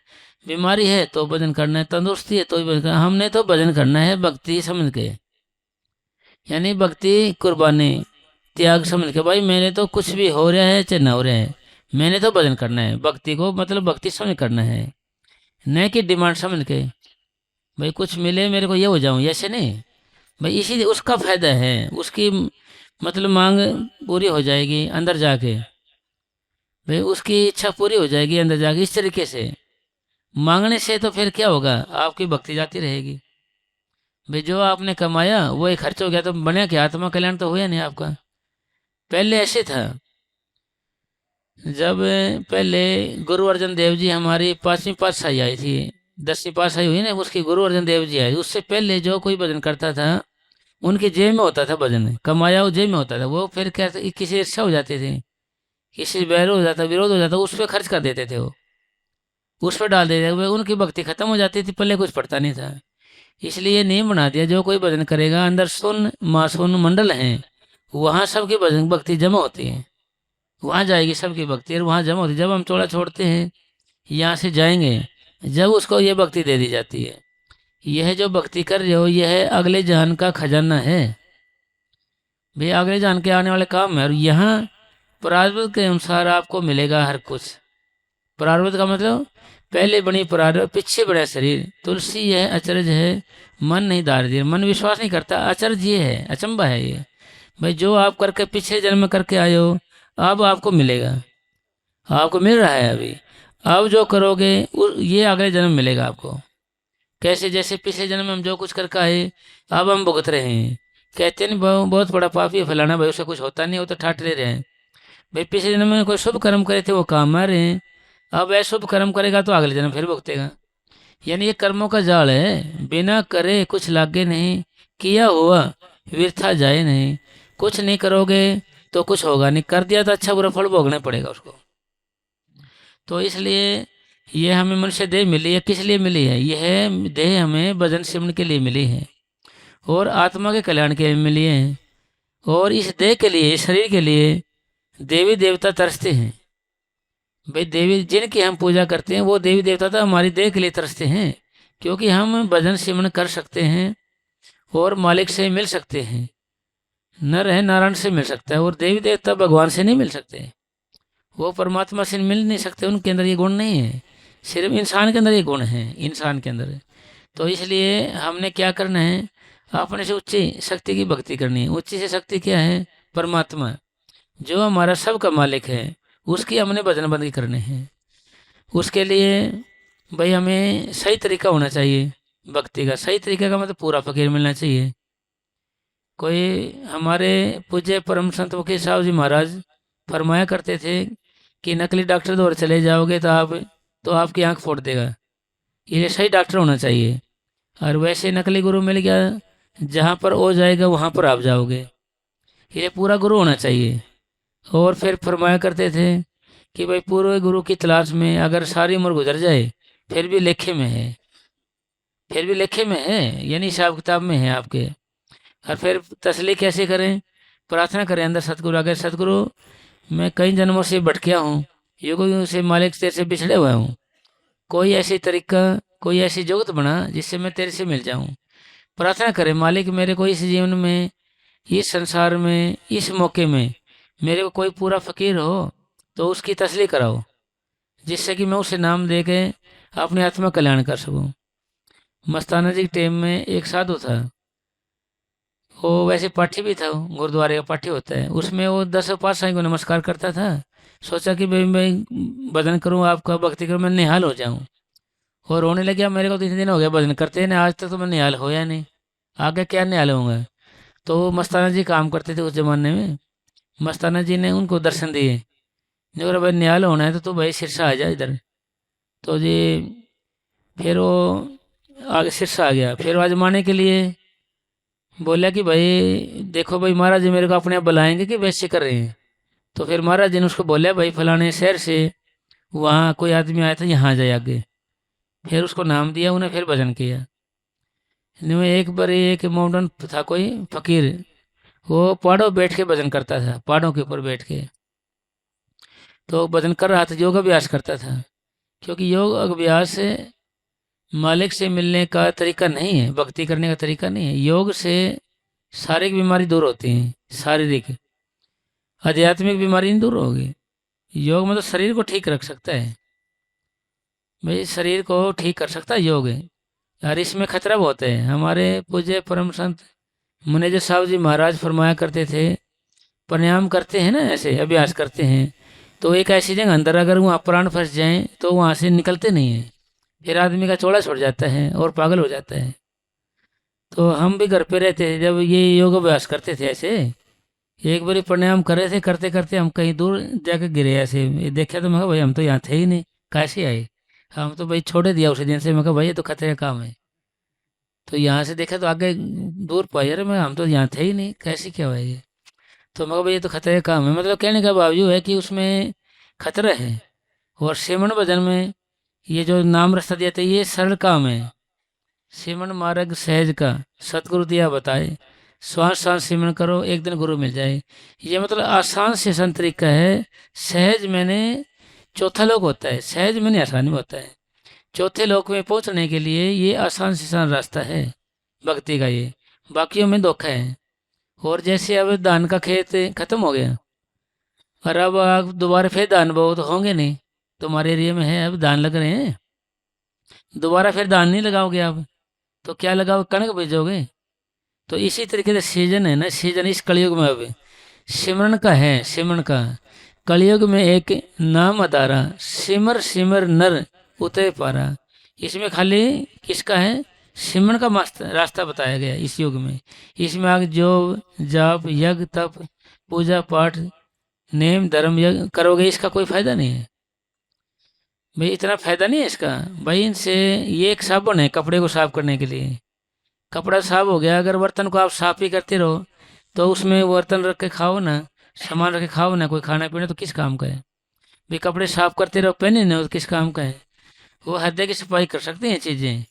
बीमारी है तो भजन करना है, तंदुरुस्ती है तो भी भजन करना है। हमने तो भजन करना है भक्ति समझ के, यानी भक्ति कुर्बानी त्याग समझ के। भाई मैंने तो कुछ भी हो रहा है चाहे ना हो रहा है, मैंने तो भजन करना है। भक्ति को मतलब भक्ति समझ करना है, न कि डिमांड समझ के भाई कुछ मिले मेरे को ये हो जाऊं, ऐसे नहीं। भाई इसी उसका फायदा है, उसकी मतलब मांग पूरी हो जाएगी अंदर जाके, भाई उसकी इच्छा पूरी हो जाएगी अंदर जाके। इस तरीके से मांगने से तो फिर क्या होगा? आपकी भक्ति जाती रहेगी। भाई जो आपने कमाया वो एक खर्च हो गया तो बने क्या? आत्मा कल्याण तो हुआ नहीं आपका। पहले ऐसे था, जब पहले गुरु अर्जन देव जी हमारी 5वीं पातशाही आई थी, 10वीं पातशाही हुई ना, उसकी गुरु अर्जन देव जी आए। उससे पहले जो कोई भजन करता था उनकी जेब में होता था भजन, कमाया वो जेब में होता था। वो फिर क्या किसी ईर्ष्या हो जाती थी, किसी बैर हो जाता, विरोध हो जाता, उस पर खर्च कर देते थे, वो उस पर डाल देते थे, उनकी भक्ति खत्म हो जाती थी, पहले कुछ पड़ता नहीं था। इसलिए नियम बना दिया जो कोई भजन करेगा अंदर सुन मासून मंडल हैं, वहाँ सबकी भजन भक्ति जमा होती है, वहाँ जाएगी सबकी भक्ति और वहाँ जमा होती है। जब हम चौड़ा छोड़ते हैं यहाँ से जाएंगे, जब उसको ये भक्ति दे दी जाती है, यह जो भक्ति कर रहे हो यह अगले जहान का खजाना है भाई, अगले जहान के आने वाले काम है। और यहाँ प्रारब्ध के अनुसार आपको मिलेगा हर कुछ। प्रारब्ध का मतलब पहले बनी प्रारब्ध पीछे बड़ा शरीर, तुलसी यह अचरज है मन नहीं दार, मन विश्वास नहीं करता, अचरज ये है, अचंबा है ये। भाई जो आप करके पिछले जन्म में करके आए हो अब आपको मिलेगा, आपको मिल रहा है अभी। अब जो करोगे ये अगले जन्म मिलेगा आपको। कैसे? जैसे पिछले जन्म में हम जो कुछ करके आए अब हम भुगत रहे हैं। कहते नहीं बहुत बड़ा पापी फैलाना, भाई उससे कुछ होता नहीं, वो तो ठाट ले रहे हैं। भाई पिछले जन्म में कोई शुभ कर्म करे थे वो काम आ रहे हैं, अब अशुभ कर्म करेगा तो अगले जन्म फिर भुगतेगा। यानी ये कर्मों का जाल है, बिना करे कुछ लागे नहीं, किया हुआ व्यर्था जाए नहीं। कुछ नहीं करोगे तो कुछ होगा नहीं, कर दिया तो अच्छा बुरा फल भोगना पड़ेगा उसको। तो इसलिए ये हमें मनुष्य देह मिली है, किस लिए मिली है? यह देह हमें भजन सिमरन के लिए मिली है और आत्मा के कल्याण के लिए मिली है। और इस देह के लिए, शरीर के लिए देवी देवता तरसते हैं। भाई देवी जिनकी हम पूजा करते हैं वो देवी देवता तो हमारी देह के लिए तरसते हैं, क्योंकि हम भजन सिमरन कर सकते हैं और मालिक से मिल सकते हैं। नर है नारायण से मिल सकता है और देवी देवता भगवान से नहीं मिल सकते, वो परमात्मा से मिल नहीं सकते, उनके अंदर ये गुण नहीं है। सिर्फ इंसान के अंदर ये गुण है, इंसान के अंदर। तो इसलिए हमने क्या करना है? अपने से उच्ची शक्ति की भक्ति करनी है। उच्ची से शक्ति क्या है? परमात्मा जो हमारा सबका मालिक है, उसकी हमने भजन बंदी करने हैं। उसके लिए भाई हमें सही तरीका होना चाहिए भक्ति का। सही तरीका का मतलब पूरा फकीर मिलना चाहिए। कोई हमारे पूज्य परम संत वकील साहब जी महाराज फरमाया करते थे कि नकली डॉक्टर दौर चले जाओगे तो आपकी आंख फोड़ देगा, ये सही डॉक्टर होना चाहिए। और वैसे नकली गुरु मिल गया, जहाँ पर हो जाएगा वहाँ पर आप जाओगे, ये पूरा गुरु होना चाहिए। और फिर फरमाया करते थे कि भाई पूरे गुरु की तलाश में अगर सारी उम्र गुजर जाए फिर भी लेखे में है, फिर भी लेखे में है, यानी हिसाब किताब में है आपके। और फिर तसल्ली कैसे करें? प्रार्थना करें अंदर सतगुरु आगे, सतगुरु मैं कई जन्मों से भटकिया हूँ, युगों से मालिक तेरे से बिछड़े हुआ हूँ, कोई ऐसी तरीका, कोई ऐसी जुगत बना जिससे मैं तेरे से मिल जाऊँ। प्रार्थना करें मालिक मेरे को इस जीवन में, इस संसार में, इस मौके में मेरे को कोई पूरा फकीर हो तो उसकी तसल्ली कराओ, जिससे कि मैं उसे नाम दे के अपने आत्मा कल्याण कर सकूं। मस्ताना जी के टाइम में एक साधु था, वो वैसे पाठी भी था, वो गुरुद्वारे का पाठी होता है, उसमें वो 10 पातशाही को नमस्कार करता था। सोचा कि भाई मैं भजन करूं, आपका भक्ति करूं, मैं निहाल हो जाऊं। और रोने लग गया, मेरे को तो इतने दिन हो गया भजन करते हैं, आज तक तो मैं निहाल होया नहीं, आगे क्या निहाल होऊंगा। तो वो मस्ताना जी काम करते थे उस जमाने में। मस्ताना जी ने उनको दर्शन दिए, जो अगर भाई निहाल होना है तो भाई सिरसा आ जा इधर। तो जी फिर वो आगे सिरसा आ गया, फिर वो आजमाने के लिए बोला कि भाई देखो भाई महाराज जी मेरे को अपने आप बुलाएंगे कि वैसे कर रहे हैं। तो फिर महाराज जी ने उसको बोला भाई फलाने शहर से वहाँ कोई आदमी आया था, यहाँ जाए आगे। फिर उसको नाम दिया, उन्हें फिर भजन किया। एक बार एक मॉडर्न था कोई फकीर, वो पहाड़ों बैठ के भजन करता था, पहाड़ों के ऊपर बैठ के। तो भजन कर रहा था, योग अभ्यास करता था, क्योंकि योग अभ्यास से मालिक से मिलने का तरीका नहीं है, भक्ति करने का तरीका नहीं है। योग से शारीरिक बीमारी दूर होती है, शारीरिक, आध्यात्मिक बीमारी नहीं दूर होगी। योग मतलब शरीर को ठीक रख सकता है भाई, शरीर को ठीक कर सकता है योग। और इसमें खतरा बहुत है। हमारे पूज्य परम संत मुनेजर साहब जी महाराज फरमाया करते थे, प्राणायाम करते हैं ना, ऐसे अभ्यास करते हैं, तो एक ऐसी जगह अंदर अगर वहाँ प्राण फंस जाएं तो वहाँ से निकलते नहीं हैं, फिर आदमी का चौड़ा छूट जाता है और पागल हो जाता है। तो हम भी घर पे रहते थे जब ये योग अभ्यास करते थे ऐसे, एक बारी प्राणायाम कर रहे थे, करते करते हम कहीं दूर जाकर गिरे ऐसे, देखा तो मैं कहा भाई हम तो यहाँ थे ही नहीं, कैसे आए। हम तो भाई छोड़ दिया उसी दिन से, मैं कहा भाई ये तो खतरे का काम है। तो यहाँ से देखा तो आगे दूर पाया, अरे मैं हम तो यहाँ थे ही नहीं, कैसे क्या हुआ ये। तो मैं कहा भाई ये तो खतरे का काम है, मतलब कहने का बावजूद है कि उसमें खतरा है। और श्रवण भजन में ये जो नाम रास्ता दिया था ये सरल काम है, सिमरन मार्ग सहज का सतगुरु दिया बताए, श्वास श्वास सिमरन करो एक दिन गुरु मिल जाए। ये मतलब आसान से आसान तरीका है। सहज मैंने चौथा लोक होता है, सहज मैंने आसानी में होता है। चौथे लोक में पहुंचने के लिए ये आसान से आसान रास्ता है भक्ति का, ये बाकियों में धोखा है। और जैसे अब धान का खेत खत्म हो गया और अब आप दोबारा फिर धान बोओ तो होंगे नहीं, तुम्हारे एरिया में है अब धान लग रहे हैं, दोबारा फिर धान नहीं लगाओगे आप, तो क्या लगाओ, कणक बीजोगे। तो इसी तरीके से सीजन है ना, सीजन इस कलयुग में अब सिमरन का है, सिमरन का। कलयुग में एक नाम अदारा, सिमर सिमर नर उतरे पारा। इसमें खाली किसका है, सिमरन का मस्त रास्ता बताया गया इस युग में। इसमें आगे जो जाप यज्ञ तप पूजा पाठ नेम धर्म यज्ञ करोगे इसका कोई फायदा नहीं है भाई, इतना फायदा नहीं है इसका भाई। इनसे ये एक साबुन है कपड़े को साफ करने के लिए, कपड़ा साफ हो गया, अगर बर्तन को आप साफ ही करते रहो तो उसमें बर्तन रख के खाओ ना, सामान रख के खाओ ना, कोई खाना पीना तो किस काम का है भाई। कपड़े साफ करते रहो पहने ना तो किस काम का है। वो हृदय की सफाई कर सकते हैं चीज़ें,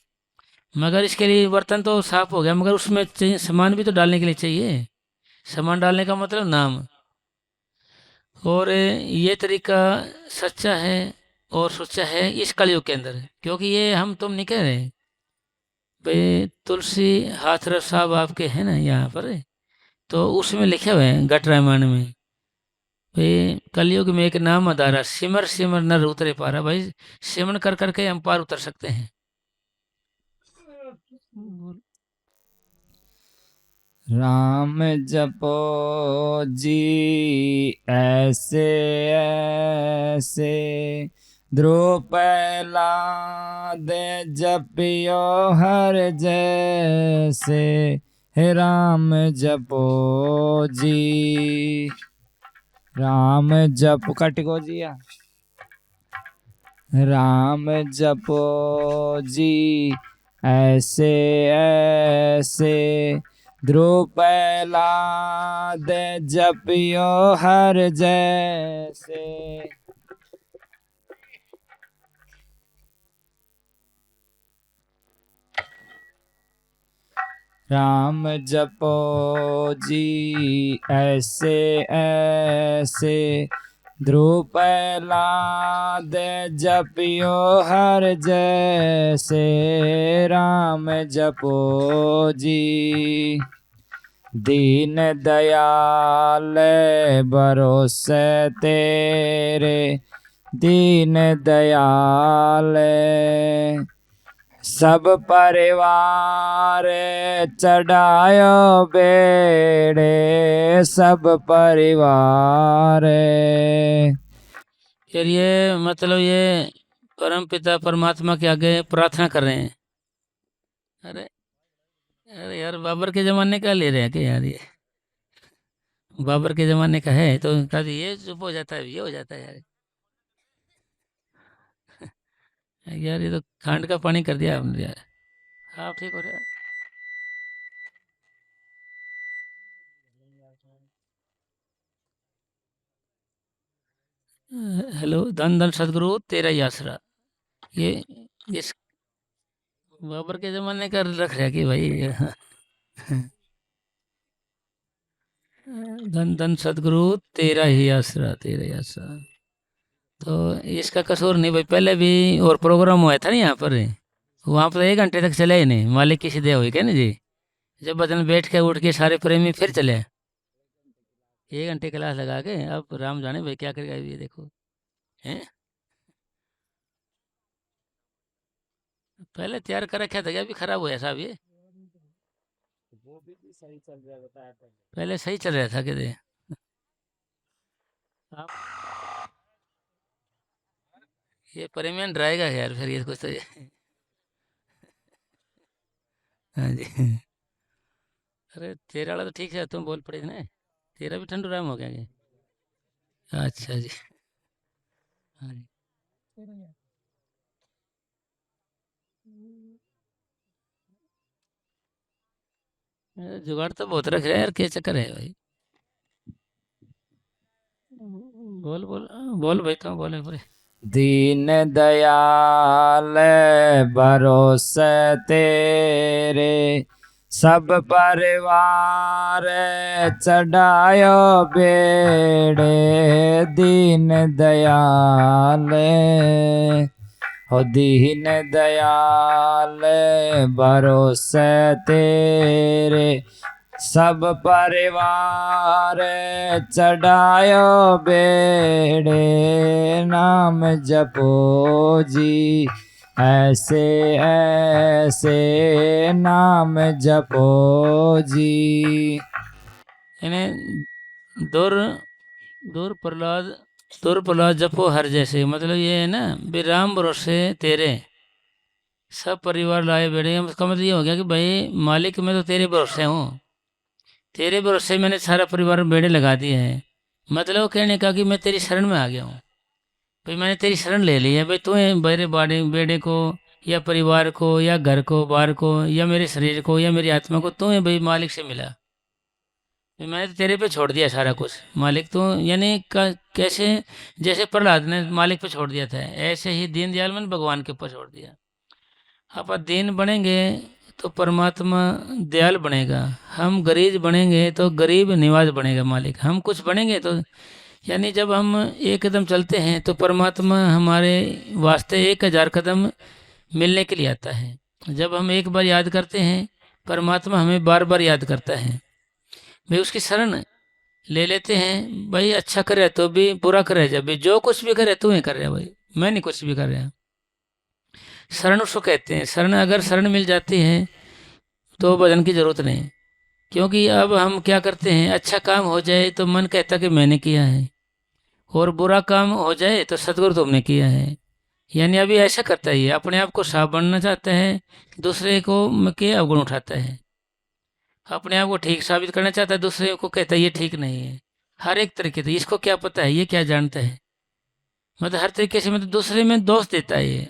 मगर इसके लिए बर्तन तो साफ हो गया, मगर उसमें चाहिए सामान भी तो डालने के लिए चाहिए। सामान डालने का मतलब नाम। और ये तरीका सच्चा है और सच्चा है इस कलयुग के अंदर, क्योंकि ये हम तुम नहीं कह रहे भाई। तुलसी हाथरस साहब आपके हैं ना यहाँ पर, तो उसमें लिखे हुए हैं घट रामायण में भाई, कलयुग में एक नाम अदारा, सिमर सिमर नर उतरे पारा। भाई सिमरन कर करके हम पार उतर सकते हैं। राम जपो जी ऐसे ऐसे, ध्रुव दे जपियो हर जैसे, हे राम जपो जी। राम जप कटिको जिया, राम जपो जी ऐसे ऐसे, ध्रुव दे जपियो हर जैसे। राम जपो जी ऐसे ऐसे, ध्रुव प्रहलाद जपियो हर जैसे, राम जपो जी। दीन दयाल भरोसे तेरे, दीन दयाल सब परिवार चढ़ायो बेड़े, सब परिवार। फिर ये मतलब ये परम पिता परमात्मा के आगे प्रार्थना कर रहे हैं। अरे अरे यार, बाबर के जमाने का ले रहे हैं कि यार, ये बाबर के जमाने का है तो कभी ये चुप हो जाता है, ये हो जाता है यार। यार ये तो खांड का पानी कर दिया आपने यार। हाँ ठीक हो रहा है। हेलो, धन धन सदगुरु तेरा ही आसरा। ये इस बाबर के जमाने का रख रहा है कि भाई धन धन सदगुरु तेरा ही आसरा, तेरा ही आसरा। तो इसका कसूर नहीं भाई, पहले भी और प्रोग्राम हुआ था ना यहाँ पर, वहाँ पर 1 घंटे तक चले ही नहीं, मालिक की सीधे हुई क्या ना जी। जब बदन बैठ के उठ के सारे प्रेमी फिर चले 1 घंटे क्लास लगा के। अब राम जाने भाई क्या करेगा ये, देखो हैं। पहले तैयार कर रखा था क्या, अभी खराब हुआ साहब ये। वो भी सही चल रहा है, बताया था। पहले सही चल रहा था कि आप ये प्रेमियन डराएगा यार फिर ये कुछ तो हाँ जी। अरे तेरा वाला तो ठीक है, तुम बोल पड़े ना। तेरा भी ठंडू राम हो गया क्या? अच्छा जी। हाँ जी। जुगाड़ तो बहुत रख रहे हैं यार, क्या चक्कर है भाई। बोल बोल बोल भाई, तुम बोले बोले। दीन दयाल भरोसे तेरे, सब परिवार चढ़ायो बेड़े, दीन दयाल हो दीन दयाल भरोसे तेरे, सब परिवार चढ़ायो बेड़े, नाम जपो जी ऐसे ऐसे, नाम जपो जी। यानी दूर दूर प्रहलाद, दूर प्रहलाद जपो हर जैसे, मतलब ये है ना, विराम भरोसे तेरे सब परिवार लाए बेड़े। उसका मतलब ये हो गया कि भाई मालिक मैं तो तेरे भरोसे हूँ, तेरे भरोसे मैंने सारा परिवार बेड़े लगा दिए हैं। मतलब कहने का कि मैं तेरी शरण में आ गया हूँ भाई, मैंने तेरी शरण ले ली है भाई। तू मेरे बाड़े बेड़े को या परिवार को या घर को बार को या मेरे शरीर को या मेरी आत्मा को, तू भाई मालिक से मिला भाई, मैंने तो तेरे पे छोड़ दिया सारा कुछ मालिक। तो यानी कैसे, जैसे प्रहलाद ने मालिक पे छोड़ दिया था, ऐसे ही दीनदयाल मैंने भगवान के ऊपर छोड़ दिया। आप दीन बनेंगे तो परमात्मा दयाल बनेगा, हम गरीब बनेंगे तो गरीब निवाज बनेगा मालिक। हम कुछ बनेंगे तो यानी जब हम एक कदम चलते हैं तो परमात्मा हमारे वास्ते 1000 कदम मिलने के लिए आता है। जब हम एक बार याद करते हैं, परमात्मा हमें बार बार याद करता है भाई, उसकी शरण ले लेते हैं भाई। अच्छा करे तो भी, बुरा करे जब भी, जो कुछ भी करे तू ही कर रहा भाई, मैं नहीं कुछ भी कर रहा। शरण उसको कहते हैं। शरण, अगर शरण मिल जाती है तो भजन की जरूरत नहीं, क्योंकि अब हम क्या करते हैं, अच्छा काम हो जाए तो मन कहता कि मैंने किया है, और बुरा काम हो जाए तो सतगुरु तुमने किया है। यानी अभी ऐसा करता ही है, अपने आप को साफ बनना चाहता है, दूसरे को के अवगुण उठाता है। अपने आप को ठीक साबित करना चाहता है, दूसरे को कहता है ये ठीक नहीं है। हर एक तरीके से, इसको क्या पता है, ये क्या जानता है, मतलब हर तरीके से, मतलब दूसरे में दोष देता है ये।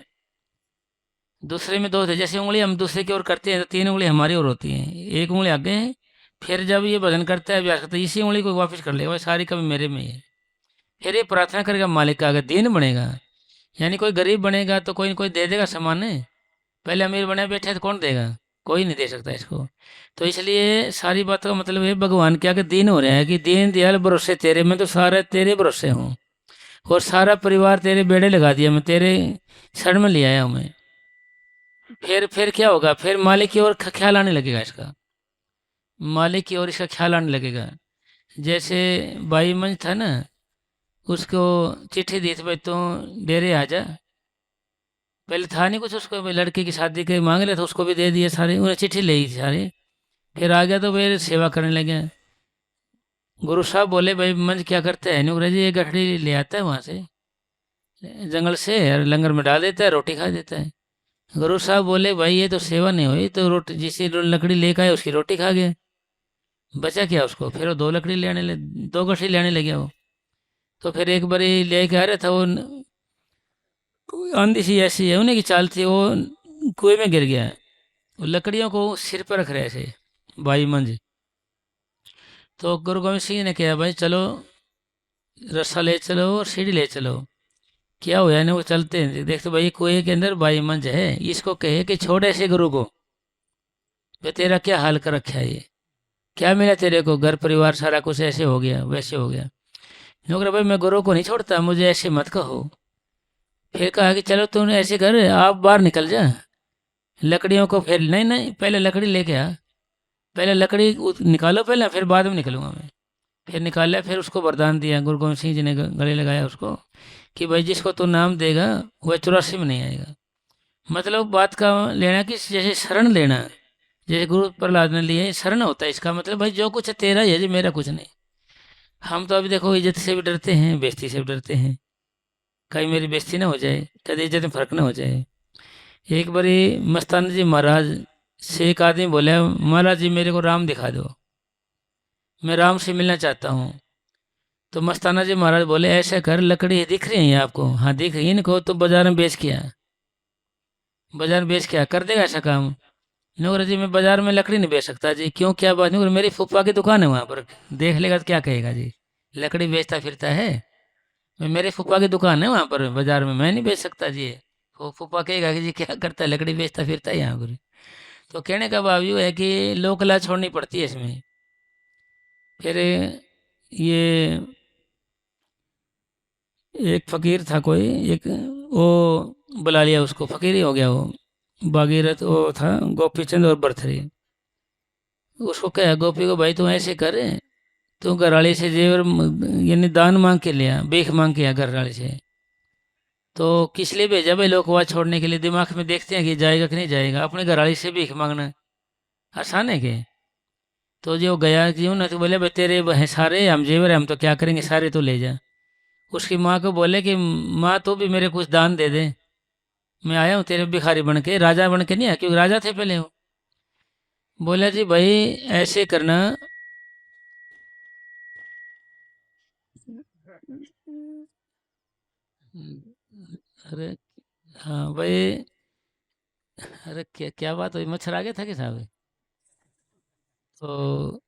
दूसरे में दोष है, जैसे उंगली हम दूसरे की ओर करते हैं तो 3 उंगली हमारी ओर होती हैं, 1 उंगली आगे है। फिर जब ये भजन करता है, अभ्यास करता है, इसी उंगली को वापस कर लेगा, सारी कभी मेरे में है। फिर ये प्रार्थना करेगा मालिक का, अगर दीन बनेगा, यानी कोई गरीब बनेगा तो कोई न कोई दे देगा सामान है। पहले अमीर बने बैठे तो कौन देगा, कोई नहीं दे सकता इसको। तो इसलिए सारी बात का मतलब है भगवान के आगे दीन हो रहा है कि दीन दयाल भरोसे तेरे, मैं तो सारा तेरे भरोसे हूँ और सारा परिवार तेरे बेड़े लगा दिया, मैं तेरे शरण में ले आया हूँ मैं। फिर क्या होगा, फिर मालिक की ओर ख्याल आने लगेगा इसका, मालिक की ओर इसका ख्याल आने लगेगा। जैसे बाई मंज था ना, उसको चिट्ठी दी थी भाई तू डेरे आ जा। पहले था नहीं कुछ उसको, भाई लड़के की शादी के मांग रहे थे, उसको भी दे दिए सारे, उन्हें चिट्ठी ले थी सारी। फिर आ गया तो फिर सेवा करने लगे। गुरु साहब बोले भाई मंज क्या करता है, नुकरा जी ये गठड़ी ले आता है वहाँ से जंगल से और लंगर में डाल देता है, रोटी खा देता है। गुरु साहब बोले भाई ये तो सेवा नहीं हुई, तो रोटी जिसे लकड़ी लेकर आए उसकी रोटी खा गया, बचा क्या उसको। फिर वो दो लकड़ी दो गठड़ी लेने लगे वो। तो फिर एक बारी लेके आ रहा था वो, आंधी सी ऐसी है उन्हीं की चाल थी, वो कुएं में गिर गया है। वो लकड़ियों को सिर पर रख रहे थे बाई मंज। तो गुरु गोविंद सिंह ने कहा भाई चलो रस्सा ले चलो और सीढ़ी ले चलो। क्या हुआ ना, वो चलते हैं देखते भाई कुएं के अंदर बाई मंज है, इसको कहे कि छोड़ ऐसे गुरु को, भाई तेरा क्या हाल कर रखा है, ये क्या मिला तेरे को, घर परिवार सारा कुछ ऐसे हो गया वैसे हो गया। नौकर भाई मैं गुरु को नहीं छोड़ता, मुझे ऐसे मत कहो। फिर कहा कि चलो तूने ऐसे कर, आप बाहर निकल जा, लकड़ियों को फिर नहीं नहीं पहले लकड़ी लेके आ, पहले लकड़ी निकालो पहले, फिर बाद में निकलूंगा मैं। फिर निकाला, फिर उसको वरदान दिया गुरु गोविंद सिंह जी ने, गले लगाया उसको कि भाई जिसको तू नाम देगा वह 84 में नहीं आएगा। मतलब बात का लेना कि जैसे शरण लेना, जैसे गुरु प्रहलाद ने लिए शरण होता है, इसका मतलब भाई जो कुछ है तेरा ही है जी, मेरा कुछ नहीं। हम तो अभी देखो इज्जत से भी डरते हैं, बेइज्जती से भी डरते हैं, कहीं मेरी बेइज्जती ना हो जाए, कभी इज्जत में फर्क ना हो जाए। एक बारी मस्ताना जी महाराज से एक आदमी बोला महाराज जी मेरे को राम दिखा दो, मैं राम से मिलना चाहता हूँ। तो मस्ताना जी महाराज बोले ऐसा कर, लकड़ी दिख रही है आपको, हाँ दिख रही है, इनको तो बाजार में बेच के आ, बाजार में बेच के आ, कर देगा ऐसा काम। नौकर जी मैं बाजार में लकड़ी नहीं बेच सकता जी, क्यों क्या बात, नौकर मेरी फूफा की दुकान है वहाँ पर, देख लेगा तो क्या कहेगा जी, लकड़ी बेचता फिरता है, मेरे फूफा की दुकान है वहाँ पर बाजार में, मैं नहीं बेच सकता जी। वो फूफा कहेगा कि जी क्या करता है, लकड़ी बेचता फिरता है यहाँ पर। तो कहने का भाव यूँ है कि लोक लाज छोड़नी पड़ती है इसमें। फिर ये एक फकीर था कोई, एक वो बुला लिया उसको, फकीर ही हो गया वो, भागीरथ वो था गोपीचंद और बर्थरी। उसको कहा गोपी को भाई तू ऐसे कर, तू घरवाली से जेवर यानी दान मांग के लिया, भीख मांग के घरवाली से। तो किस लिए भेजा भाई लोकवाद छोड़ने के लिए, दिमाग में देखते हैं कि जाएगा कि नहीं जाएगा, अपने घरवाली से भीख मांगना आसान है क्या। तो जो गया क्यों ना, तो बोले भाई तेरे हैं सारे हम जेवर, हम तो क्या करेंगे, सारे तो ले जा। उसकी माँ को बोले कि माँ तो भी मेरे कुछ दान दे दे, मैं आया हूँ तेरे भिखारी बन के, राजा बन के नहीं आया, क्योंकि राजा थे पहले वो। बोला जी भाई ऐसे करना, अरे हाँ भाई, अरे क्या क्या बात हुई, मच्छर आ गया था कि साहब। तो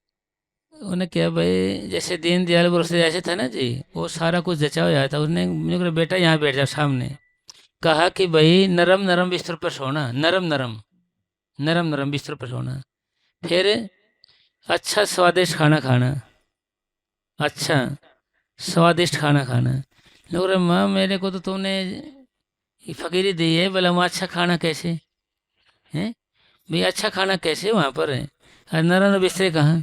उन्हें क्या भाई जैसे दीन दयाल से ऐसे था ना जी, वो सारा कुछ जचा हुआ था। उसने मुझे कहा बेटा यहाँ बैठ जाओ सामने, कहा कि भाई नरम नरम बिस्तर पर सोना, नरम नरम, नरम नरम बिस्तर पर सोना, फिर अच्छा स्वादिष्ट खाना खाना, अच्छा स्वादिष्ट खाना खाना। लोग रहे माँ मेरे को तो तुमने ये फकीरी दी है, बोला वहाँ अच्छा खाना कैसे है भाई, अच्छा खाना कैसे वहाँ पर है, और नरम बिस्तर कहाँ।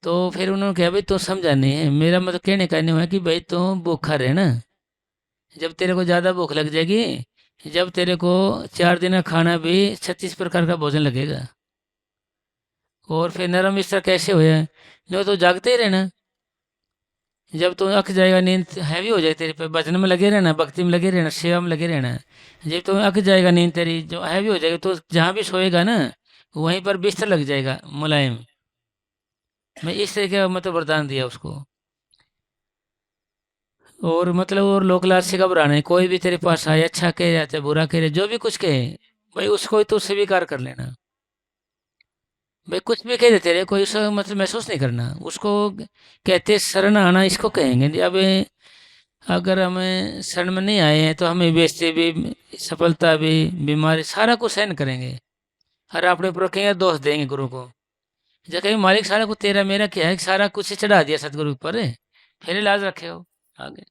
तो फिर उन्होंने कहा भाई तू समझा नहीं है, मेरा मतलब कहने का नहीं हुआ कि भाई तू भूखा रहे ना, जब तेरे को ज़्यादा भूख लग जाएगी, जब तेरे को 4 दिन का खाना भी 36 प्रकार का भोजन लगेगा। और फिर नरम बिस्तर कैसे होया, नहीं तो जागते ही रहना, जब तू अक जाएगा, नींद हैवी हो जाएगी तेरे पे, भजन में लगे रहना, भक्ति में लगे रहना, सेवा में लगे रहना। जब तू अक जाएगा, नींद तेरी जो हैवी हो जाएगी, तो जहाँ भी सोएगा ना वहीं पर बिस्तर लग जाएगा मुलायम। मैं इस तरह का मतलब वरदान दिया उसको। और मतलब और लोक लाज से घबराना है, कोई भी तेरे पास आए, अच्छा कहे जाते बुरा कहे, जो भी कुछ कहे भाई उसको ही तू स्वीकार कर लेना। भाई कुछ भी कह देते रहे, कोई उसका मतलब महसूस नहीं करना, उसको कहते शरण आना, इसको कहेंगे। अब अगर हमें शरण में नहीं आए हैं तो हमें बेइज्जती भी, सफलता भी, बीमारी, सारा कुछ सहन करेंगे। और अपने ऊपर रखेंगे, दोष देंगे गुरु को। जब कहीं मालिक सारा को तेरा मेरा क्या है, सारा कुछ ही चढ़ा दिया सतगुरु पर, फिर इलाज रखे हो आगे।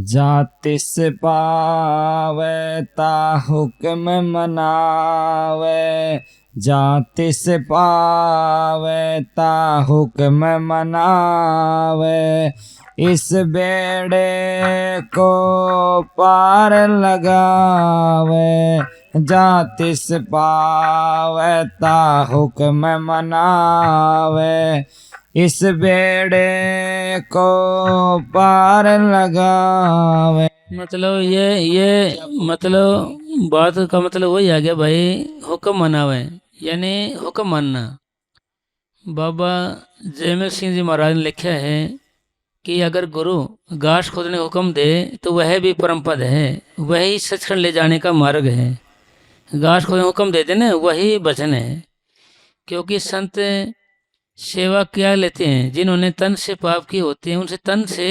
जातिस पावे ता हुक्म मनावे, जातिस पावे ता हुक्म मनावे, इस बेड़े को पार लगावे, जातिस पावे ता हुक्म मनावे, इस बेड़े को पार लगावे। मतलब ये मतलब बात का मतलब वही आ गया भाई, हुक्म मनावे यानी हुक्म मानना। बाबा जयमल सिंह जी महाराज ने लिखा है कि अगर गुरु घास खोदने का हुक्म दे तो वह भी परम पद है, वही सचखंड ले जाने का मार्ग है। घास खोदने का हुक्म दे देना वही वचन है, क्योंकि संत सेवा क्या लेते हैं, जिन्होंने तन से पाप किए होते हैं उनसे तन से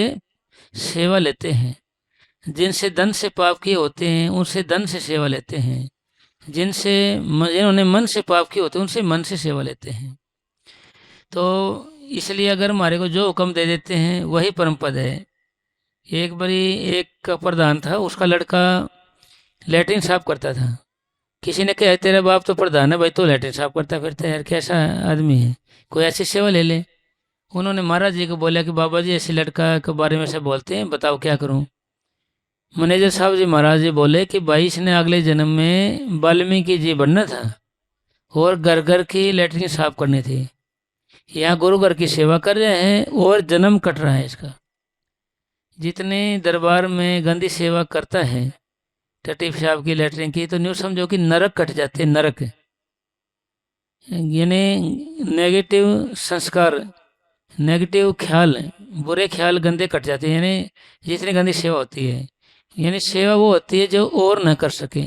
सेवा लेते हैं, जिनसे धन से पाप किए होते हैं उनसे धन से सेवा लेते हैं, जिन्होंने मन से पाप किए होते हैं उनसे मन से सेवा लेते हैं। तो इसलिए अगर हमारे को जो हुक्म दे देते हैं वही परम पद है। एक बारी एक प्रधान था, उसका लड़का लैट्रिन साफ करता था। किसी ने कहा तेरा बाप तो प्रधान है भाई, तो लैट्रिन साफ करता फिरता है यार, कैसा आदमी है, कोई ऐसी सेवा ले ले। उन्होंने महाराज जी को बोला कि बाबा जी ऐसे लड़का के बारे में से बोलते हैं, बताओ क्या करूं। मैनेजर साहब जी महाराज जी बोले कि भाई इसने अगले जन्म में वाल्मीकि जी बनना था और घर घर की लैट्रिन साफ करनी थी। यहाँ गुरु घर की सेवा कर रहे हैं और जन्म कट रहा है इसका। जितने दरबार में गंदी सेवा करता है टट्टी पेशाब की लैट्रिन की, तो न्यू समझो कि नरक कट जाते हैं, नरक यानी नेगेटिव संस्कार, नेगेटिव ख्याल, बुरे ख्याल गंदे कट जाते हैं। यानी जितनी गंदी सेवा होती है, यानी सेवा वो होती है जो और न कर सके।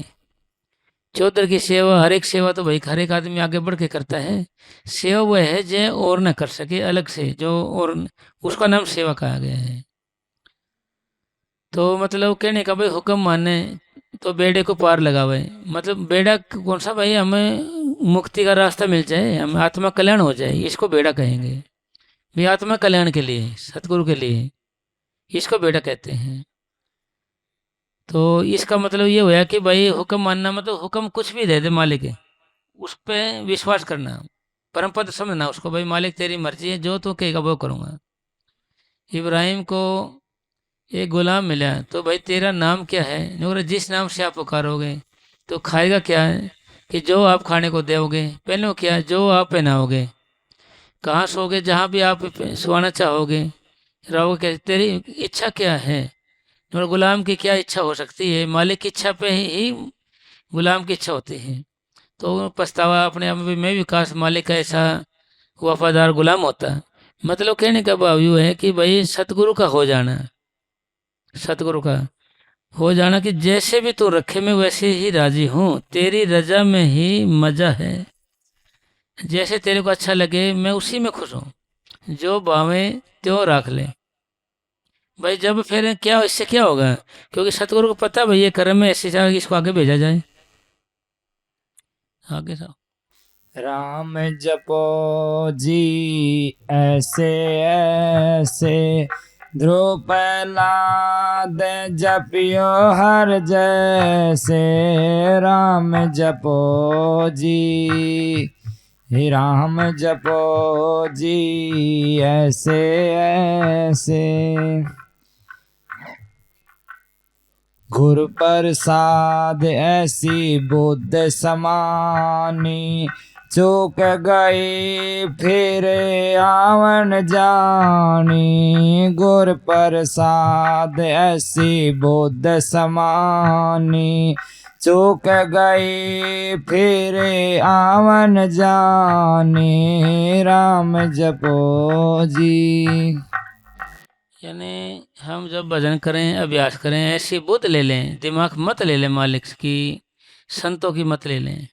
चौधर की सेवा, हर एक सेवा तो भाई हर एक आदमी आगे बढ़ के करता है, सेवा वह है जो और न कर सके अलग से, जो और उसका नाम सेवा कहा गया है। तो मतलब कहने का भाई हुक्म माने तो बेड़े को पार लगावे, मतलब बेड़ा कौन सा भाई, हमें मुक्ति का रास्ता मिल जाए, हमें आत्मा कल्याण हो जाए, इसको बेड़ा कहेंगे भाई। आत्मा कल्याण के लिए, सतगुरु के लिए इसको बेड़ा कहते हैं। तो इसका मतलब ये हुआ कि भाई हुक्म मानना मतलब हुक्म कुछ भी दे दे मालिक है, उस पर विश्वास करना, परम पद समझना उसको, भाई मालिक तेरी मर्जी है, जो तू कहेगा वो करूँगा। इब्राहिम को एक गुलाम मिला, तो भाई तेरा नाम क्या है, बोले जिस नाम से आप पुकारोगे। तो खाएगा क्या है कि जो आप खाने को दोगे। पहनो क्या, जो आप पहनाओगे। कहाँ सोगे, जहाँ भी आप सोना चाहोगे रहोगे। तेरी इच्छा क्या है, और गुलाम की क्या इच्छा हो सकती है, मालिक की इच्छा पे ही गुलाम की इच्छा होती है। तो पछतावा अपने आप में विकास मालिक का ऐसा वफादार गुलाम होता। मतलब कहने का भाव यूँ है कि भाई सतगुरु का हो जाना, सतगुरु का हो जाना कि जैसे भी तू रखे मैं वैसे ही राजी हूँ, तेरी रजा में ही मजा है, जैसे तेरे को अच्छा लगे मैं उसी में खुश हूँ, जो भावे त्यों रख ले। भाई जब फिर क्या, इससे क्या होगा, क्योंकि सतगुरु को पता भाई ये कर्म में ऐसे चाहे इसको आगे भेजा जाए। आगे साहब, राम जपो जी ऐसे ऐसे, ध्रुव प्रहलाद जपियो हर जैसे। राम जपो जी, हे राम जपो जी ऐसे ऐसे। गुरु प्रसाद ऐसी बुद्ध समानी, चूक गई फिर आवन जानी। गुरु प्रसाद ऐसी बुद्ध समानी, चूक गई फिर आवन जानी। राम जपो जी। यानी हम जब भजन करें, अभ्यास करें, ऐसी बुद्ध ले लें, दिमाग मत ले लें मालिक की, संतों की मत ले लें।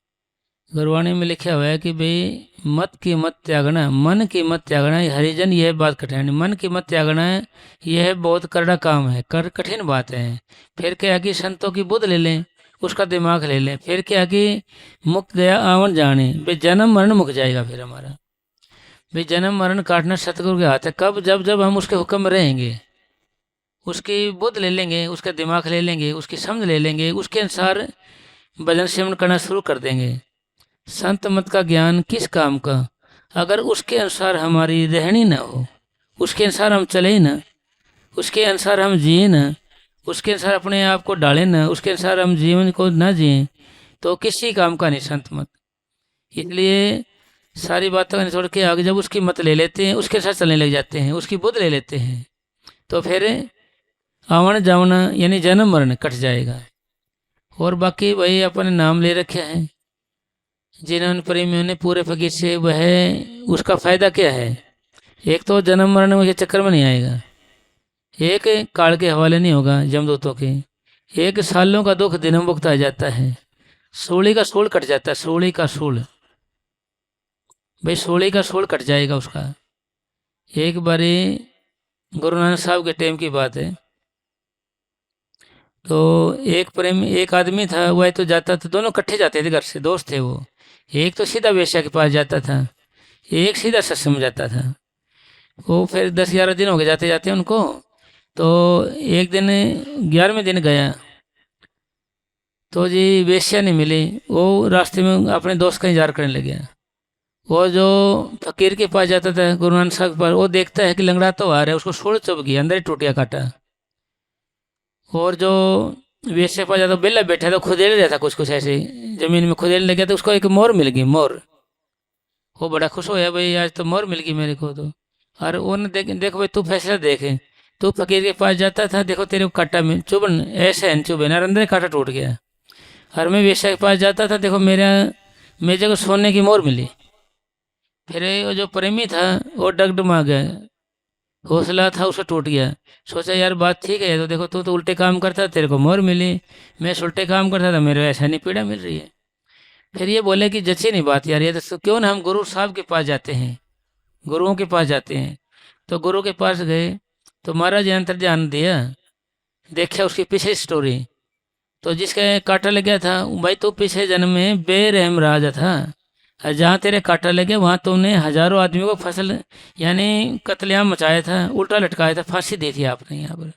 गुरबाणी में लिखा हुआ है कि भाई मत की मत त्यागना, मन की मत त्यागना। हरिजन यह बात कठिन, मन की मत त्यागना यह बहुत करड़ा काम है, कठिन बात है। फिर क्या कि संतों की बुद्ध ले लें, उसका दिमाग ले लें। फिर क्या कि मुक्त गया आवन जाने, भाई जन्म मरण मुक जाएगा फिर हमारा। भाई जन्म मरण काटना सतगुरु के हाथ है। कब? जब जब हम उसके हुक्म में रहेंगे, उसकी बुद्ध ले लेंगे, उसका दिमाग ले लेंगे, उसकी समझ ले लेंगे, उसके अनुसार भजन सेवन करना शुरू कर देंगे। संत मत का ज्ञान किस काम का, अगर उसके अनुसार हमारी रहनी ना हो, उसके अनुसार हम चले ही ना, उसके अनुसार हम जिए ना, उसके अनुसार अपने आप को डालें ना, उसके अनुसार हम जीवन को ना जिए, तो किसी काम का नहीं संत मत। इसलिए सारी बातों को छोड़ के आगे जब उसकी मत ले लेते हैं, उसके साथ चलने लग जाते हैं, उसकी बुद्ध ले लेते हैं, तो फिर आवन जावना यानी जन्म मरण कट जाएगा। और बाकी वही अपने नाम ले रखे हैं जिन्होंने प्रेमियों ने पूरे फकीर से, वह उसका फ़ायदा क्या है? एक तो जन्म मरण के चक्कर में नहीं आएगा, एक काल के हवाले नहीं होगा यमदूतों के, एक सालों का दुख दिनों मुक्त आ जाता है, सूली का सूल कट जाता है, सूली का सूल, भाई सूली का सूल कट जाएगा उसका। एक बारी गुरु नानक साहब के टाइम की बात है, तो एक प्रेमी, एक आदमी था, वह तो जाता था, दोनों इकट्ठे जाते थे घर से, दोस्त थे वो। एक तो सीधा वेश्या के पास जाता था, एक सीधा सत्संग में जाता था। वो फिर 10-11 दिन हो गए जाते जाते उनको। तो एक दिन 11वें दिन गया तो जी वेश्या नहीं मिली। वो रास्ते में अपने दोस्त का इंतजार करने लग गया। वो जो फकीर के पास जाता था, गुरु नानक साहब के पास, वो देखता है कि लंगड़ा तो आ रहा है, उसको सोड़ चुभ गया, अंदर ही टूट गया काटा। और जो वेश्या के पास जाता बेला बैठा था, खुदेड़ रहा था कुछ कुछ ऐसे जमीन में खुदेड़ने लग गया, तो उसको एक मोर मिल गई, मोर। वो बड़ा खुश होया, भाई आज तो मोर मिल गई मेरे को तो। और उन्होंने देखो भाई तू फैसला देखे, तू फकीर के पास जाता था, देखो तेरे को काटा में चुभन ऐसे है चुभन, और अंदर काटा टूट गया। और मैं वेश्या के पास जाता था, देखो मेरे जगह सोने की मोर मिली। फिर वो जो प्रेमी था वो डगडमा गया, हौसला था उसका टूट गया। सोचा यार बात ठीक है, तो देखो तू तो उल्टे काम करता, तेरे को मोर मिली, मैं उल्टे काम करता था, मेरे ऐसा नहीं पीड़ा मिल रही है। फिर ये बोले कि जची नहीं बात यार, ये तो क्यों ना हम गुरु साहब के पास जाते हैं, गुरुओं के पास जाते हैं। तो गुरु के पास गए तो महाराज अंतर ध्यान दिया, देखा उसकी पीछे स्टोरी। तो जिसका कांटा लग गया था, भाई तो पिछले जन्म में बेरहम राजा था, और जहाँ तेरे कांटा लगे वहाँ तुमने हजारों आदमियों को फसल यानी कत्लेआम मचाया था, उल्टा लटकाया था, फांसी दी थी आपने यहाँ पर।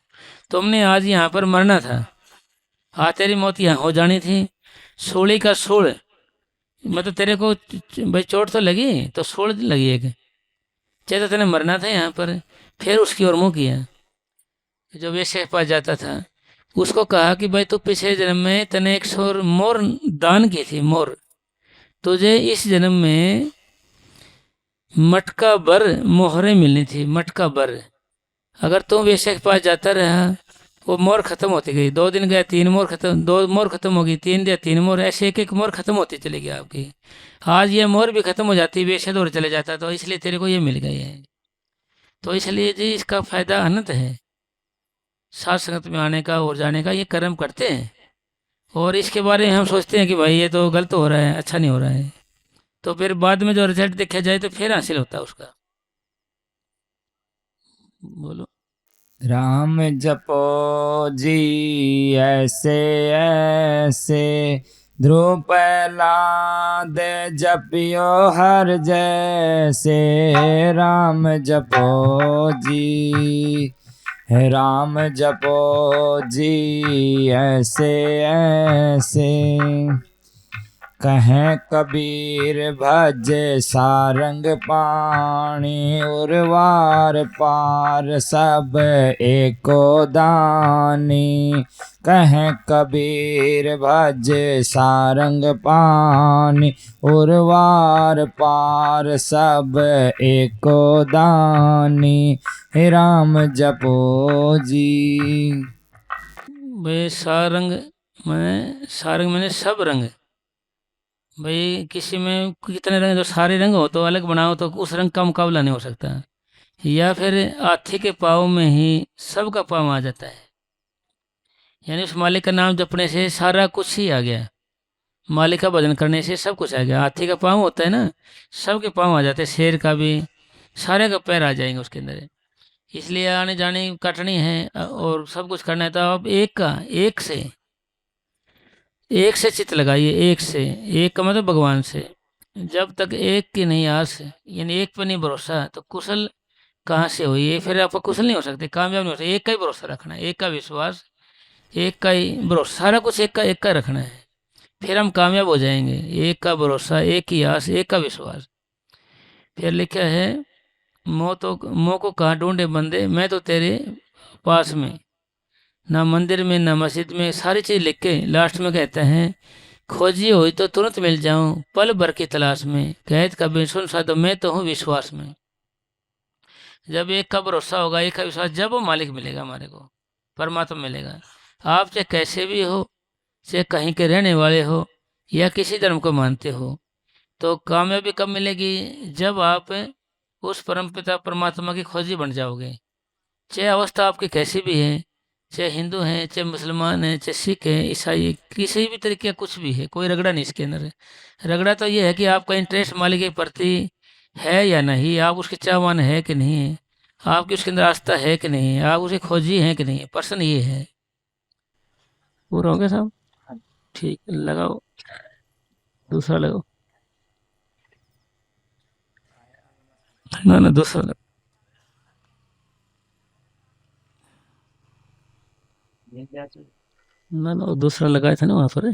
तुमने आज यहाँ पर मरना था, आज तेरी मौत यहाँ हो जानी थी। सूली का सूल मतलब तेरे को भाई चोट तो लगी, तो सूल लगी एक, चाहे तो तेने मरना था यहाँ पर। फिर उसकी ओर मुँह किया, जो वेश्या के पास जाता था उसको कहा कि भाई तू पिछले जन्म में तने 100 मोर दान की थी, मोर, तुझे इस जन्म में मटका भर मोहरें मिलनी थी, मटका भर। अगर तुम वेश्या के पास जाता रहा, वो मोर खत्म होती गई, 2 दिन गया 3 मोर खत्म, 2 मोर खत्म हो गई, 3 दिया 3 मोर, ऐसे एक एक मोर खत्म होती चली गई आपकी। आज ये मोर भी खत्म हो जाती, वेश्या दौड़ चले जाता, तो इसलिए तेरे को ये मिल गई है। तो इसलिए जी इसका फायदा अनंत है, साथ संगत में आने का और जाने का, ये कर्म करते हैं। और इसके बारे में हम सोचते हैं कि भाई ये तो गलत हो रहा है, अच्छा नहीं हो रहा है, तो फिर बाद में जो रिजल्ट देखा जाए तो फिर हासिल होता है उसका। बोलो। राम जपो जी ऐसे ऐसे, ध्रुव प्रहलाद जपियो हर जैसे। राम जपो जी, राम जपो जी ऐसे ऐसे। कहें कबीर भज सारंग पाणी, उर्वार पार सब एको दानी। कहें कबीर भज सारंग पानी, उर्वार पार सब एको दानी। हे राम जपो जी। भाई सारंग मैंने सब रंग, भाई किसी में कितने रंग, जो सारे रंग हो तो अलग बनाओ तो उस रंग का मुकाबला नहीं हो सकता। या फिर हाथी के पाँव में ही सबका पाँव आ जाता है, यानी उस मालिक का नाम जपने से सारा कुछ ही आ गया, मालिक का भजन करने से सब कुछ आ गया। हाथी का पाँव होता है ना, सबके पाँव आ जाते हैं, शेर का भी, सारे का पैर आ जाएंगे उसके अंदर। इसलिए आने जाने कटनी है और सब कुछ करना है, तो आप एक का एक से एक से चित्त लगाइए, एक से, एक का मतलब भगवान से। जब तक एक की नहीं आस, यानी एक पर नहीं भरोसा, तो कुशल कहाँ से हुई? ये फिर आपका कुशल नहीं हो सकते, कामयाब नहीं हो सकते। एक का ही भरोसा रखना है, एक का विश्वास, एक का ही भरोसा, सारा कुछ एक का रखना है, फिर हम कामयाब हो जाएंगे। एक का भरोसा, एक की आस, एक का विश्वास। फिर लिखा है, मोह को कहाँ ढूंढे बंदे, मैं तो तेरे पास में, ना मंदिर में ना मस्जिद में, सारी चीज़ लिख के लास्ट में कहते हैं, खोजी हुई तो तुरंत मिल जाऊं, पल भर की तलाश में, कहत कभी सुन साधो, मैं तो हूँ विश्वास में। जब एक का भरोसा होगा, एक का विश्वास, जब वो मालिक मिलेगा हमारे को, परमात्मा मिलेगा। आप चाहे कैसे भी हो, चाहे कहीं के रहने वाले हो या किसी धर्म को मानते हो, तो कामयाबी कब मिलेगी? जब आप उस परमपिता परमात्मा की खोजी बन जाओगे। चाहे अवस्था आपकी कैसी भी है, चाहे हिंदू हैं, चाहे मुसलमान हैं, चाहे सिख हैं, ईसाई हैं, किसी भी तरीके का कुछ भी है, कोई रगड़ा नहीं इसके अंदर है। रगड़ा तो ये है कि आपका इंटरेस्ट मालिक के प्रति है या नहीं, आप उसके चाहवान है कि नहीं है, आपकी उसके अंदर आस्था है कि नहीं है, आप उसे खोजी हैं कि नहीं है। प्रश्न ये है। पूरा हो गया साहब? ठीक, लगाओ, दूसरा लगाओ। ना ना, दूसरा लगाओ। ना ना, वो दूसरा लगाया था ना वहाँ पर।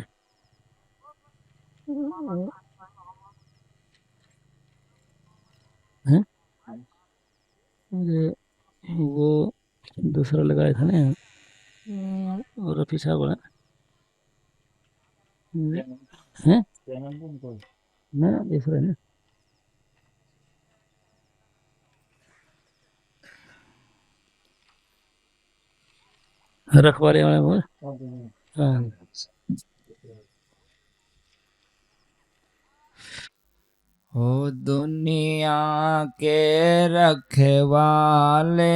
हैं? अरे वो दूसरा लगाया था ना, और रफी साहब वाला। हैं? ना ना, दूसरा है ना, रखवारे वाला वो। हाँ। हो दुनिया के रखवाले,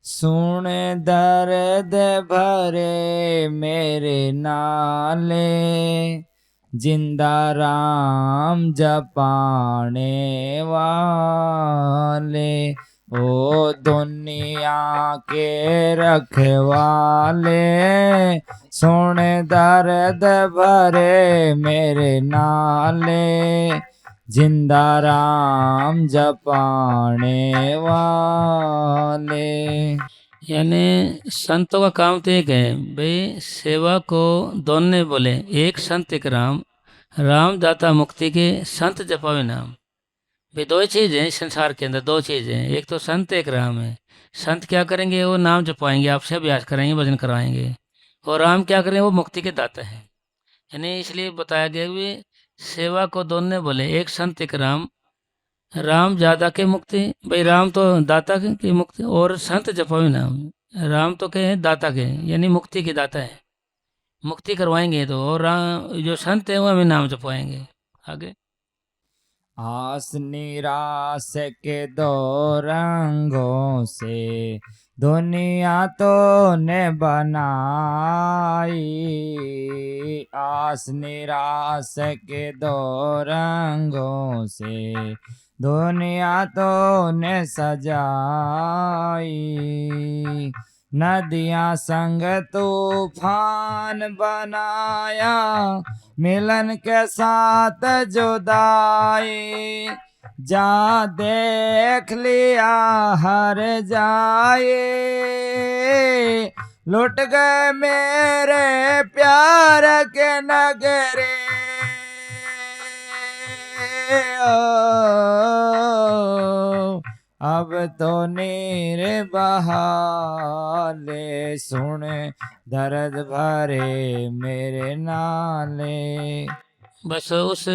सुन दर्द भरे मेरे नाले, जिंदा राम जपाने वाले। ओ दुनिया के रखवाले, सुन दर्द भरे मेरे नाले, जिंदा राम जपाने वाले। यानी संतों का काम तो एक है भाई, सेवा को दोनों बोले, एक संत एक राम, राम दाता मुक्ति के, संत जपावे नाम। भाई दो ही चीज़ हैं इस संसार के अंदर, दो चीज़ हैं, एक तो संत एक राम है। संत क्या करेंगे? वो नाम जपाएंगे, आपसे अभ्यास कराएंगे, भजन कराएंगे। और राम क्या करेंगे? वो मुक्ति के दाता है। यानी इसलिए बताया गया कि सेवा को दोनों बोले, एक संत एक राम, राम ज्यादा के मुक्ति, भाई राम तो दाता की मुक्ति, और संत जपावे नाम, राम तो के हैं दाता के, यानी मुक्ति के दाता है, मुक्ति करवाएंगे तो, और राम जो संत है वो हमें नाम जपवाएंगे। आगे, आस निराश के दो रंगों से दुनिया तो ने बनाई, आस निराश के दो रंगों से दुनिया तो ने सजाई। नदियां संग तूफान बनाया, मिलन के साथ जुदाई। जा देख लिया हर जाए, लुट गए मेरे प्यार के नगरे। अब तो नीर बहाले, सुन दर्द भरे मेरे नाले। बस उस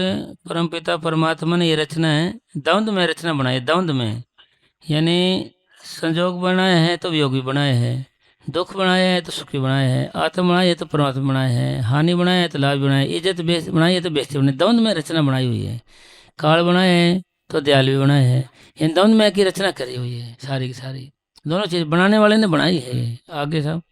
परमपिता परमात्मा ने ये रचना है, द्वंद्व में रचना बनाई, द्वंद्व में, यानी संजोग बनाए हैं तो वियोग भी बनाए हैं, दुख बनाए हैं तो सुख भी बनाए हैं, आत्मा बनाई है तो परमात्मा बनाए हैं, हानि बनाए है तो लाभ भी बनाए, इज्जत बनाई है तो बेइज्जती बनाई, द्वंद्व में रचना बनाई हुई है। काल बनाए हैं तो दयाल भी बनाए हैं, इन द्वंद्व में की रचना करी हुई है सारी की सारी, दोनों चीज बनाने वाले ने बनाई है। आगे साहब,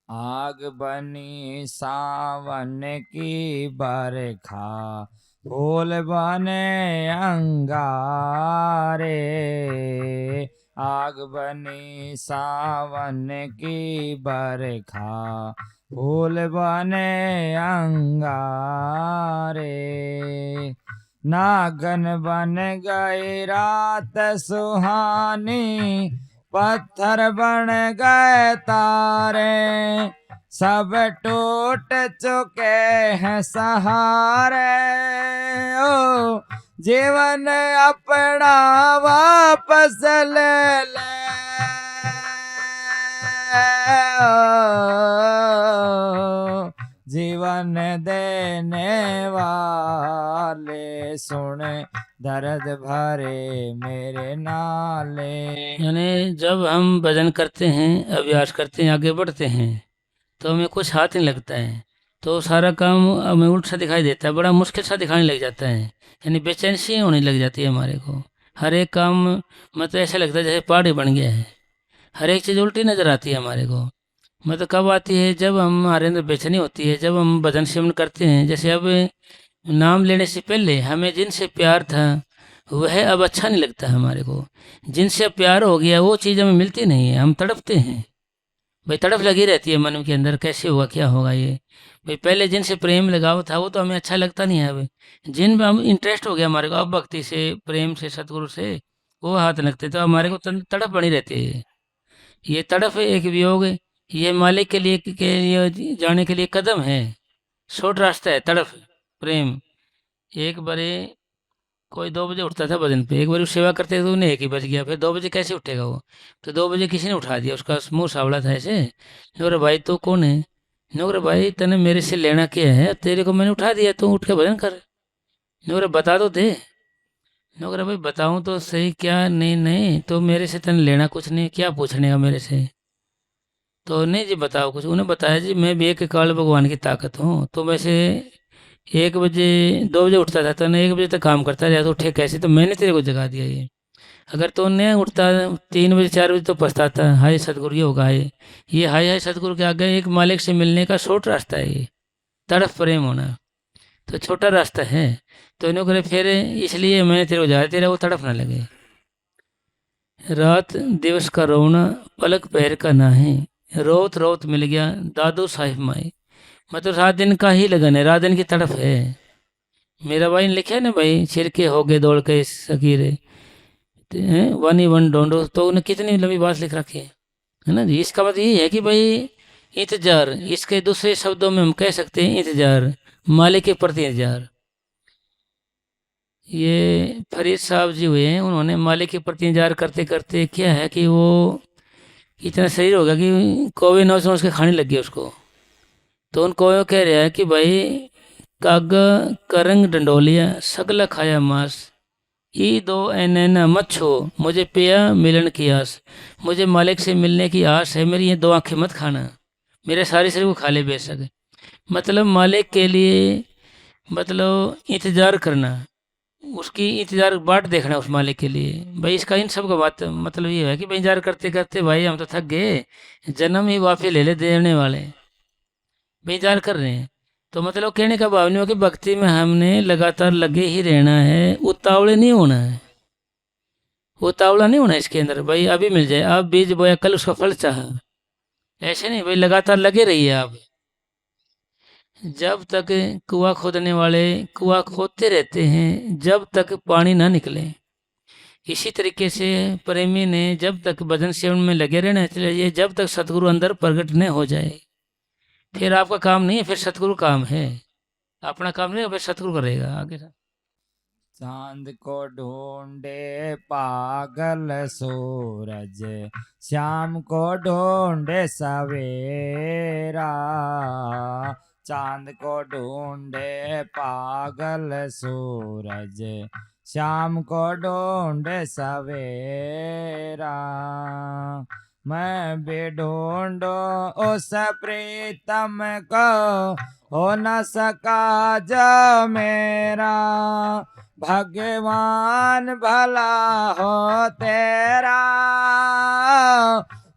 आग बनी सावन की बरखा, फूल बने अंगारे। आग बनी सावन की बरखा, फूल बने अंगारे, नागन बन गई रात सुहानी, पत्थर बन गए तारे, सब टूट चुके हैं सहारे। ओ जीवन अपना वापस ले ले, जीवन देने वाले सुन दर्द भरे मेरे नाले। यानी जब हम भजन करते हैं, अभ्यास करते हैं, आगे बढ़ते हैं, तो हमें कुछ हाथ नहीं लगता है, तो सारा काम हमें उल्टा सा दिखाई देता है, बड़ा मुश्किल सा दिखाने लग जाता है, यानी बेचैनी सी होने लग जाती है हमारे को। हर एक काम मतलब ऐसा लगता है जैसे पहाड़ी बन गया है, हर एक चीज़ उल्टी नज़र आती है हमारे को। मतलब कब आती है, जब हमारे अंदर बेचैनी होती है, जब हम भजन सेवन करते हैं। जैसे अब नाम लेने से पहले हमें जिनसे प्यार था वह अब अच्छा नहीं लगता है हमारे को, जिनसे अब प्यार हो गया वो चीज़ हमें मिलती नहीं है, हम तड़पते हैं भाई, तड़प लगी रहती है मन के अंदर, कैसे होगा क्या होगा ये भाई। पहले जिनसे प्रेम लगाव था वो तो हमें अच्छा लगता नहीं है, अब जिन में हम इंटरेस्ट हो गया हमारे को, अब भक्ति से, प्रेम से, सतगुरु से वो हाथ लगते तो हमारे को तड़प बनी रहती है। ये तड़प एक वियोग, ये मालिक के लिए जाने के लिए कदम है, शॉर्ट रास्ता है तड़प प्रेम। एक बारे कोई 2 बजे उठता था भजन पे, एक बार उस सेवा करते तो उन्हें 1 ही बज गया, फिर 2 बजे कैसे उठेगा वो, तो 2 बजे किसी ने उठा दिया, उसका मुंह सावला था ऐसे। नोरे भाई तो कौन है, नोरे भाई तने मेरे से लेना क्या है, तेरे को मैंने उठा दिया, तू उठ के भजन कर। नोरे बता दो दे, नोरे भाई बताऊं तो सही क्या, नहीं नहीं तो मेरे से तने लेना कुछ नहीं, क्या पूछने का मेरे से, तो नहीं जी बताओ कुछ। उन्हें बताया जी मैं भी एक काल भगवान की ताकत हूँ, तो वैसे 1 बजे 2 बजे उठता था तो 1 बजे तक काम करता रहा, तो उठे कैसे, तो मैंने तेरे को जगा दिया ये, अगर तो नहीं उठता 3 बजे 4 बजे तो पछताता, हाय सतगुरु ये होगा, ये हाय हाय सतगुरु के आगे एक मालिक से मिलने का शॉर्ट रास्ता है ये, तड़फ प्रेम होना तो छोटा रास्ता है। तो इन्हों करे फिर इसलिए मैंने तेरे को जगाया, तेरा वो तड़फ ना लगे। रात दिवस का रोना पलक पैर का ना है, रोत रोत मिल गया दादू साहिब माई, मतलब रात दिन का ही लगन है, रात दिन की तड़फ है। मेरा भाई ने लिखा है ना भाई, छिरके हो गए दौड़ के सकीरे, वन ही वन ढूंढो, तो उन्हें कितनी लंबी बात लिख रखी है ना जी। इसका मतलब ये है कि भाई इंतजार, इसके दूसरे शब्दों में हम कह सकते हैं इंतजार, मालिक के प्रति इंतजार। ये फरीद साहब जी हुए हैं, उन्होंने मालिक के प्रति इंतजार करते करते क्या है कि वो इतना शरीर हो गया कि कौवे नौ समझ के खाने लग गए उसको। तो उन कौवे कह रहा है कि भाई कागा करंग डंडोलिया सगला खाया मांस, ई दो ऐनैना मत छो मुझे पिया मिलन की आस, मुझे मालिक से मिलने की आस है, मेरी ये 2 आंखें मत खाना, मेरे सारे शरीर को खा ले बेशक। मतलब मालिक के लिए मतलब इंतजार करना, उसकी इंतजार बाट देखना उस मालिक के लिए भाई। इसका इन सब का बात मतलब ये है कि भाई इंतजार करते करते भाई हम तो थक गए, जन्म ही वापस ले ले देने वाले भाई, इंतजार कर रहे हैं। तो मतलब कहने का भाव नहीं हो कि भक्ति में हमने लगातार लगे ही रहना है, उतावले नहीं होना है, उतावला नहीं होना इसके अंदर भाई, अभी मिल जाए, आप बीज बोया कल उसका फल चाहा, ऐसे नहीं भाई, लगातार लगे रहिए आप। जब तक कुआं खोदने वाले कुआं खोदते रहते हैं जब तक पानी ना निकले, इसी तरीके से प्रेमी ने जब तक भजन सेवन में लगे रहना चाहिए जब तक सतगुरु अंदर प्रकट न हो जाए। फिर आपका काम नहीं है, फिर सतगुरु काम है, अपना काम नहीं है, फिर सतगुरु करेगा आगे। चांद को ढूंढे पागल सूरज, शाम को ढूंढे सवेरा, चांद को ढूंढे पागल सूरज, शाम को ढूंढे सवेरा, मैं भी ढूंढो उस प्रीतम को हो न सका जो मेरा, भगवान भला हो तेरा,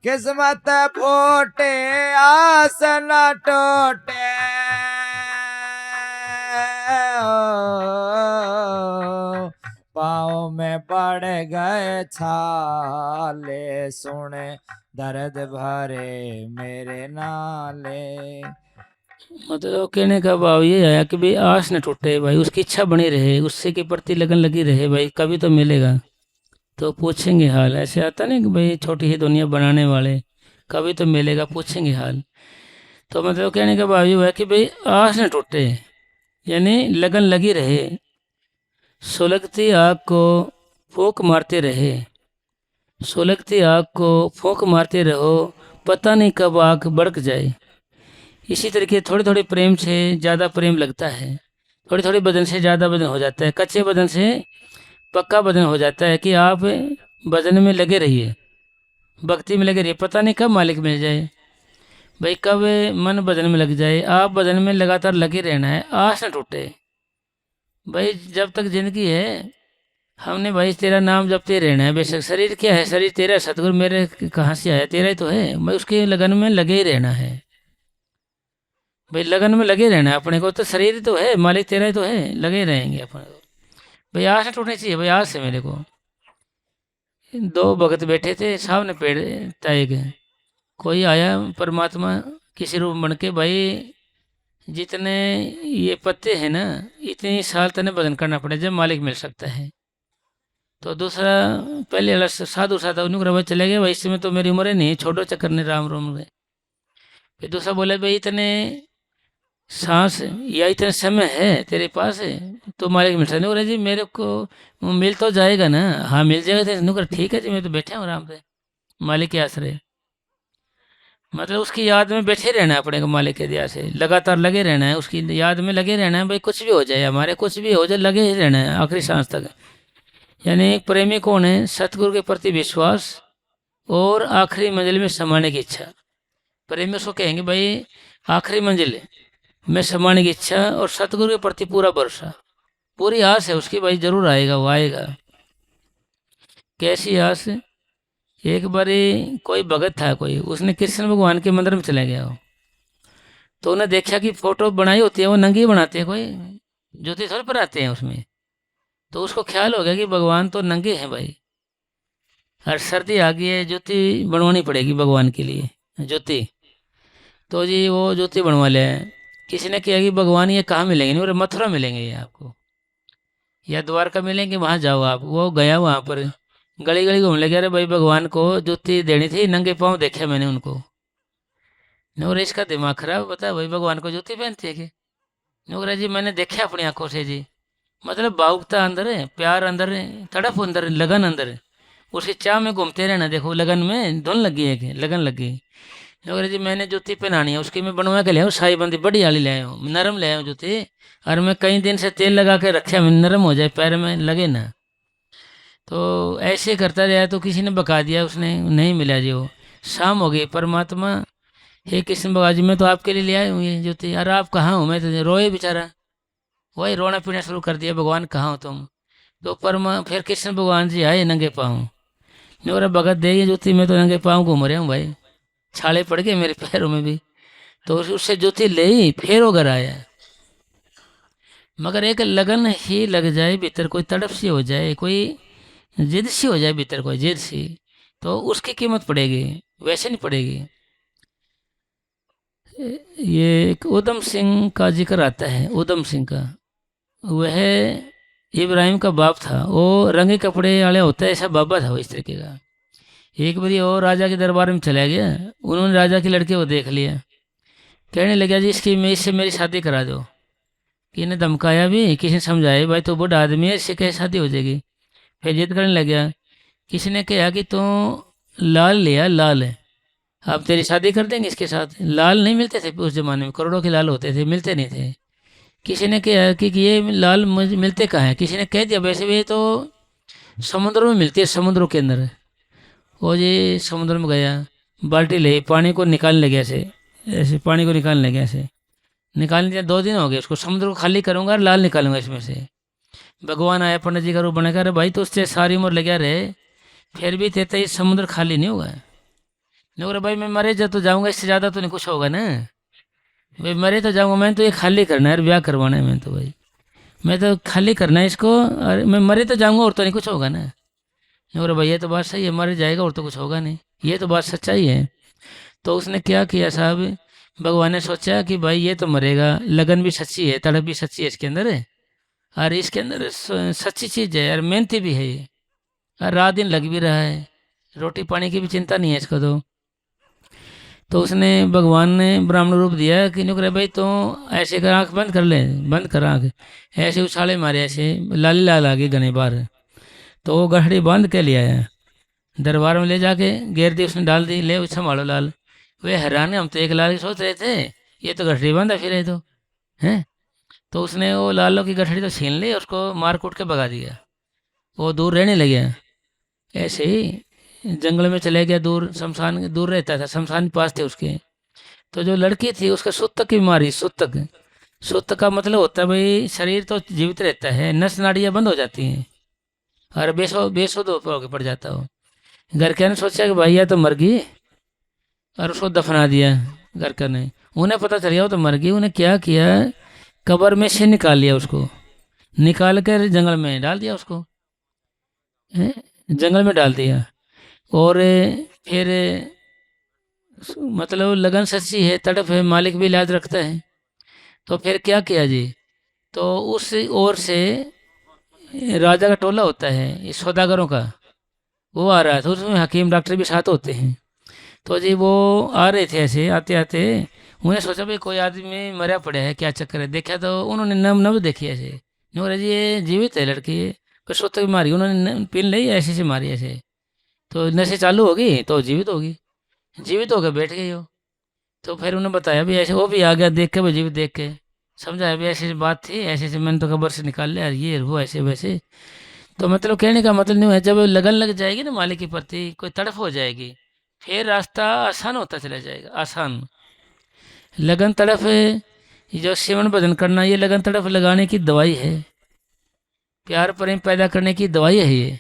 किस्मत फूटे आस न टूटे, पाँव में पड़ गए छाले, सुने दर्द भरे मेरे नाले। मतलब कहने का भाव ये है कि भाई आस न टूटे भाई, उसकी इच्छा बनी रहे, उससे के प्रति लगन लगी रहे भाई, कभी तो मिलेगा। तो पूछेंगे हाल, ऐसे आता नहीं कि भाई छोटी ही दुनिया बनाने वाले, कभी तो मिलेगा, पूछेंगे हाल। तो मतलब कहने का भाव ये है कि भाई आस न टूटे, यानी लगन लगी रहे, सुलगती आग को फूंक मारते रहे, सुलगती आग को फूंक मारते रहो, पता नहीं कब आग भड़क जाए। इसी तरीके थोड़े थोड़े प्रेम से ज़्यादा प्रेम लगता है, थोड़े थोड़े बदन से ज़्यादा बदन हो जाता है, कच्चे बदन से पक्का बदन हो जाता है कि आप बदन में लगे रहिए, भक्ति में लगे रहिए, पता नहीं कब मालिक मिल जाए भाई, कब मन बदन में लग जाए। आप बदन में लगातार लगे रहना है, आस न टूटे भाई, जब तक जिंदगी है हमने भाई तेरा नाम जपते रहना है। बेशक शरीर क्या है, शरीर तेरा, सतगुरु मेरे कहाँ से आया, तेरा ही तो है भाई, उसके लगन में लगे ही रहना है भाई, लगन में लगे रहना है अपने को, तो शरीर तो है, मालिक तेरा ही तो है, लगे रहेंगे अपने को भाई, आस न टूटनी चाहिए भाई। आज से मेरे को दो भगत बैठे थे सामने पेड़ ताए गए, कोई आया परमात्मा किसी रूप बन के, भाई जितने ये पत्ते हैं ना, इतनी साल तने बदन करना पड़े जब मालिक मिल सकता है। तो दूसरा पहले वाला साधु साधा उन्होंने भाई चले गए भाई, इसमें तो मेरी उम्र नहीं, छोटो चक्कर ने राम रोम गए। फिर दूसरा बोले भाई इतने सांस या इतने समय है तेरे पास है तो मालिक मिल सकते। बोले जी मेरे को मिल तो जाएगा ना, हाँ मिल जाएगा। नुकर ठीक है जी, मैं तो बैठा हूँ आराम से मालिक के आश्रय, मतलब उसकी याद में बैठे रहना है अपने को, मालिक के दया से लगातार लगे रहना है, उसकी याद में लगे रहना है भाई, कुछ भी हो जाए हमारे, कुछ भी हो जाए लगे ही रहना है आखिरी सांस तक। यानी एक प्रेमी कौन है, सतगुरु के प्रति विश्वास और आखिरी मंजिल में समाने की इच्छा। प्रेमी उसको कहेंगे भाई आखिरी मंजिल में समाने की इच्छा और सतगुरु के प्रति पूरा भरोसा, पूरी आस है उसकी भाई, जरूर आएगा वो आएगा। कैसी आस, एक बारी कोई भगत था कोई, उसने कृष्ण भगवान के मंदिर में चला गया हो, तो उन्हें देखा कि फोटो बनाई होती है वो नंगी बनाते हैं, कोई ज्योति थोड़ी पर आते हैं उसमें। तो उसको ख्याल हो गया कि भगवान तो नंगे हैं भाई, हर सर्दी आ गई है, ज्योति बनवानी पड़ेगी भगवान के लिए ज्योति। तो जी वो ज्योति बनवा लिया है। किसी ने कहा कि भगवान ये कहाँ मिलेंगे, नहीं बोले मथुरा मिलेंगे ये आपको, या द्वारका मिलेंगे, वहाँ जाओ आप। वो गया वहाँ पर गली गली घूमने लगे, अरे भाई भगवान को जूती देनी थी, नंगे पाँव देखे मैंने उनको। नौरे इसका दिमाग खराब, बता भाई भगवान को जूती पहनती है कि? नौरा जी मैंने देखा अपनी आंखों से जी, मतलब भावुकता अंदर है, प्यार अंदर है, तड़प अंदर है, लगन अंदर है, उसी चाह में घूमते रहना। देखो लगन में धुन लगी है कि लगन लगी। नौरा जी मैंने जूती पहनानी है, उसकी मैं बनवा के ले आऊँ, साई बंदी बड़ी वाली ले आऊँ, नरम ले आऊँ जूती, और मैं कई दिन से तेल लगा के रखा, मैं नरम हो जाए पैर में लगे ना। तो ऐसे करता रहा तो किसी ने बका दिया, उसने नहीं मिला जी। वो शाम हो गई, परमात्मा हे कृष्ण भगवान जी मैं तो आपके लिए ले आया हूँ ये जूती, अरे आप कहाँ हो, मैं तो रोए बेचारा, वही रोना पीना शुरू कर दिया, भगवान कहाँ हो तुम। तो फिर कृष्ण भगवान जी आए नंगे पाँव, मेरा भगत दे ये जूती, मैं तो नंगे पाँव घूम रहा हूँ भाई, छाले पड़ गए मेरे पैरों में भी। तो उससे जूती ले ही फिर वो घर आया। मगर एक लगन ही लग जाए भीतर, कोई तड़प सी हो जाए, कोई जिद सी हो जाए भीतर, कोई जिद सी, तो उसकी कीमत पड़ेगी, वैसे नहीं पड़ेगी। ये एक उधम सिंह का जिक्र आता है, उधम सिंह का, वह इब्राहिम का बाप था, वो रंगे कपड़े वाले होता है ऐसा बाबा था वो इस तरीके का। एक बारी और राजा के दरबार में चला गया, उन्होंने राजा की लड़के को देख लिया, कहने लगा जी इससे मेरी शादी करा दो। कि इन्हें धमकाया भी, किसी ने समझाया भाई तो बूढ़ा आदमी है, इससे कैसे शादी हो जाएगी। फिर जिद करने लग गया, किसी ने कहा कि तू लाल लिया, लाल है, आप तेरी शादी कर देंगे इसके साथ। लाल नहीं मिलते थे उस ज़माने में, करोड़ों के लाल होते थे, मिलते नहीं थे। किसी ने कहा कि ये लाल मिलते कहाँ हैं, किसी ने कह दिया वैसे भी तो समुद्रों में मिलती है, समुद्रों के अंदर। वो जी समुद्र में गया, बाल्टी ले, पानी को निकालने लगे ऐसे ऐसे, पानी को निकालने लगे ऐसे, निकालने दिया, 2 दिन हो गए उसको, समुद्र को खाली करूँगा और लाल निकालूंगा इसमें से। भगवान आया, पंडित जी का रूप बनाकर, अरे भाई तो उससे सारी उम्र लगा रहे, फिर भी तेता ये समुद्र खाली नहीं होगा। नहीं बोला भाई मैं मरे जा तो जाऊँगा, इससे ज़्यादा तो नहीं कुछ होगा ना भाई, मरे तो जाऊँगा, मैंने तो ये खाली करना है, ब्याह करवाना है मैंने तो भाई। मैं तो खाली करना है इसको, और मैं मरे तो जाऊंगा और तो नहीं कुछ होगा ना। और भैया तो बात सही है, मर जाएगा और तो कुछ होगा नहीं, ये तो बात सच्चाई है। तो उसने क्या किया साहब, भगवान ने सोचा कि भाई ये तो मरेगा, लगन भी सच्ची है, तड़प भी सच्ची है इसके अंदर है, और इसके अंदर सच्ची चीज़ है यार, मेहनती भी है ये, और रात दिन लग भी रहा है, रोटी पानी की भी चिंता नहीं है इसको। तो उसने भगवान ने ब्राह्मण रूप दिया कि नुक रे भाई तो ऐसे कर, आँख बंद कर ले, बंद कर आँख, ऐसे उछाले मारे, ऐसे लाली लाल आ गई घने बार। तो वो गठड़ी बांध के ले आया, दरबार में ले जाके घेर दी, उसने डाल दी, ले संभालो लाल। वे हैरान, हम तो एक लाल की सोच रहे थे, ये तो गठड़ी बांधा फिर है तो हैं। तो उसने वो लालों की गठड़ी तो छीन ली, उसको मार कूट के भगा दिया, वो दूर रहने लग गया। ऐसे ही जंगल में चले गया, दूर शमशान दूर रहता था, शमशान के पास थे उसके। तो जो लड़की थी उसका सूतक की बीमारी, सूतक, सूतक का मतलब होता है भाई शरीर तो जीवित रहता है, नस नाड़ियाँ बंद हो जाती हैं और बेसुध होकर पड़ जाता हो। घर के ने सोचा कि भाई यह तो मर गई, और उसको दफना दिया घर के ने। उन्हें पता चल गया वो तो मर गई। उन्हें क्या किया, कब्र में से निकाल लिया उसको, निकाल कर जंगल में डाल दिया उसको, हैं? जंगल में डाल दिया। और फिर मतलब लगन सच्ची है, तड़प है, मालिक भी लाज रखता है। तो फिर क्या किया जी, तो उस ओर से राजा का टोला होता है इस सौदागरों का, वो आ रहा था, उसमें हकीम डॉक्टर भी साथ होते हैं। तो जी वो आ रहे थे, ऐसे आते आते उन्हें सोचा भाई कोई आदमी मरा पड़ा है, क्या चक्कर है। देखा तो उन्होंने नम नब देखी ऐसे, बोले जी ये जीवित है लड़की, पर सोते भी मारी उन्होंने, पिन ली ऐसे से मारी ऐसे, तो नशे चालू होगी तो जीवित होगी, जीवित होकर बैठ गई हो। तो फिर उन्हें बताया भी ऐसे, वो भी आ गया देख के, भाई देख के समझाया भी ऐसी ऐसी बात थी, ऐसे ऐसे मैंने तो खबर से निकाल लिया, ये वो ऐसे वैसे। तो मतलब कहने का मतलब नहीं है, जब लगन लग जाएगी ना मालिक के प्रति, कोई तड़फ हो जाएगी, फिर रास्ता आसान होता चला जाएगा, आसान। लगन तड़फ है, ये जो सेवन भजन करना, ये लगन तड़फ लगाने की दवाई है, प्यार प्रेम पैदा करने की दवाई है ये।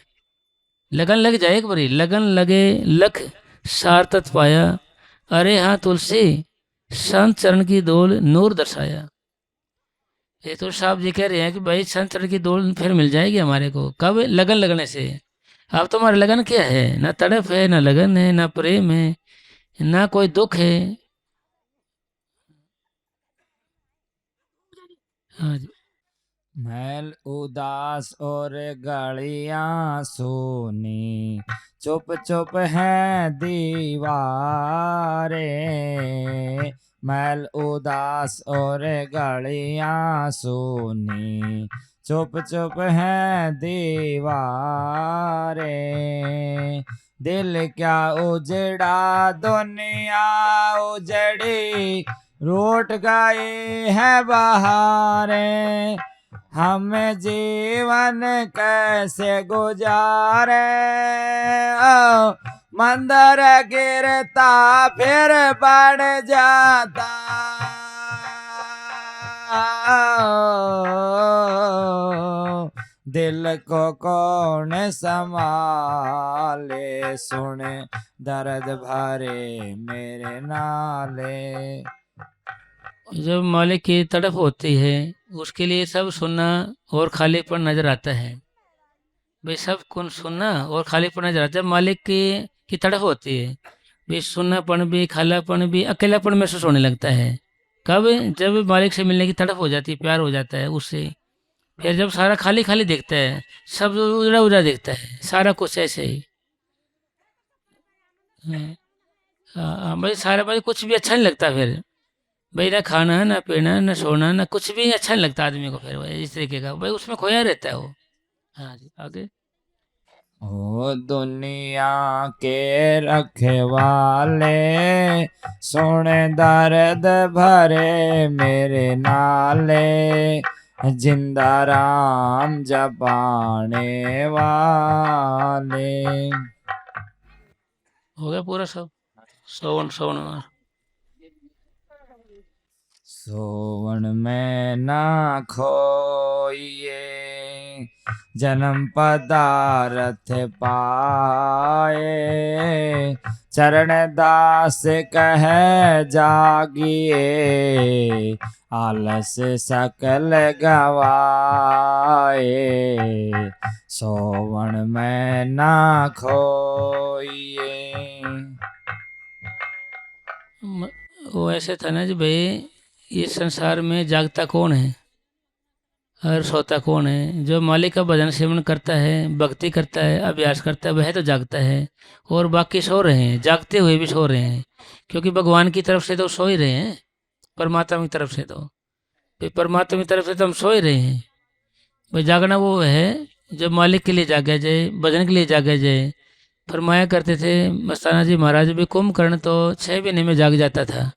लगन लग जाए एक बारी, लगन लगे लख सार्थक पाया, अरे हाँ तुलसी संत चरण की डोल नूर दर्शाया। ये तो साहब जी कह रहे हैं कि भाई संत चरण की डोल फिर मिल जाएगी हमारे को, कब, लगन लगने से। अब तो हमारा लगन क्या है, ना तड़प है, ना लगन है, ना प्रेम है, ना कोई दुख है। हाँ जी। मैल उदास और गलियां सुनी, चुप चुप है दीवारें। मैल उदास और गलियां सुनी, चुप चुप है दीवारें। दिल क्या उजड़ा दुनिया उजड़ी, रूठ गई है बहारें। हम जीवन कैसे गुजारे, मंदिर गिरता फिर बढ़ जाता। दिल को कौन संभाले, सुने दर्द भरे मेरे नाले। जब मालिक की तड़प होती है, उसके लिए सब सुनना और खालीपन नजर आता है। भाई सब कुछ सुनना और खालीपन नजर आता है, मालिक की तड़प होती है। भाई सुननापन भी, खालापन भी, अकेलापन महसूस होने लगता है। कब, जब मालिक से मिलने की तड़प हो जाती है, प्यार हो जाता है उससे। फिर जब सारा खाली खाली दिखता है, सब उजड़ा उजड़ा दिखता है, सारा कुछ ऐसे ही। हाँ, हाँ, भाई सारा, भाई कुछ भी अच्छा नहीं लगता फिर। भाई ना खाना, ना पीना, ना सोना, ना कुछ भी अच्छा नहीं लगता आदमी को फिर, भाई इस तरीके का, भाई उसमें खोया रहता है वो। हाँ जी, आगे। ओ दुनिया के रखवाले, सुन दर्द भरे मेरे नाले। जिंदा राम जपाने वाले। हो गया पूरा सब, श्रवण श्रवण। सोवन में ना खोइए, जन्म पदारथ पाए चरण दास कह जागिए आलस सकल गवाए सोवण में ना खोइए। वो ऐसे था ना जी भाई, ये संसार में जागता कौन है और सोता कौन है? जो मालिक का भजन सेवन करता है, भक्ति करता है, अभ्यास करता है, वह तो जागता है। और बाकी सो रहे हैं, जागते हुए भी सो रहे हैं, क्योंकि भगवान की तरफ से तो सो ही रहे हैं, परमात्मा की तरफ से तो भाई, परमात्मा की तरफ से तो हम सो ही रहे हैं भाई। जागना वो है जो मालिक के लिए जागा जाए, भजन के लिए जागा जाए। फरमाया करते थे मस्ताना जी महाराज भी, कुंभकर्ण तो 6 महीने में जाग जाता था,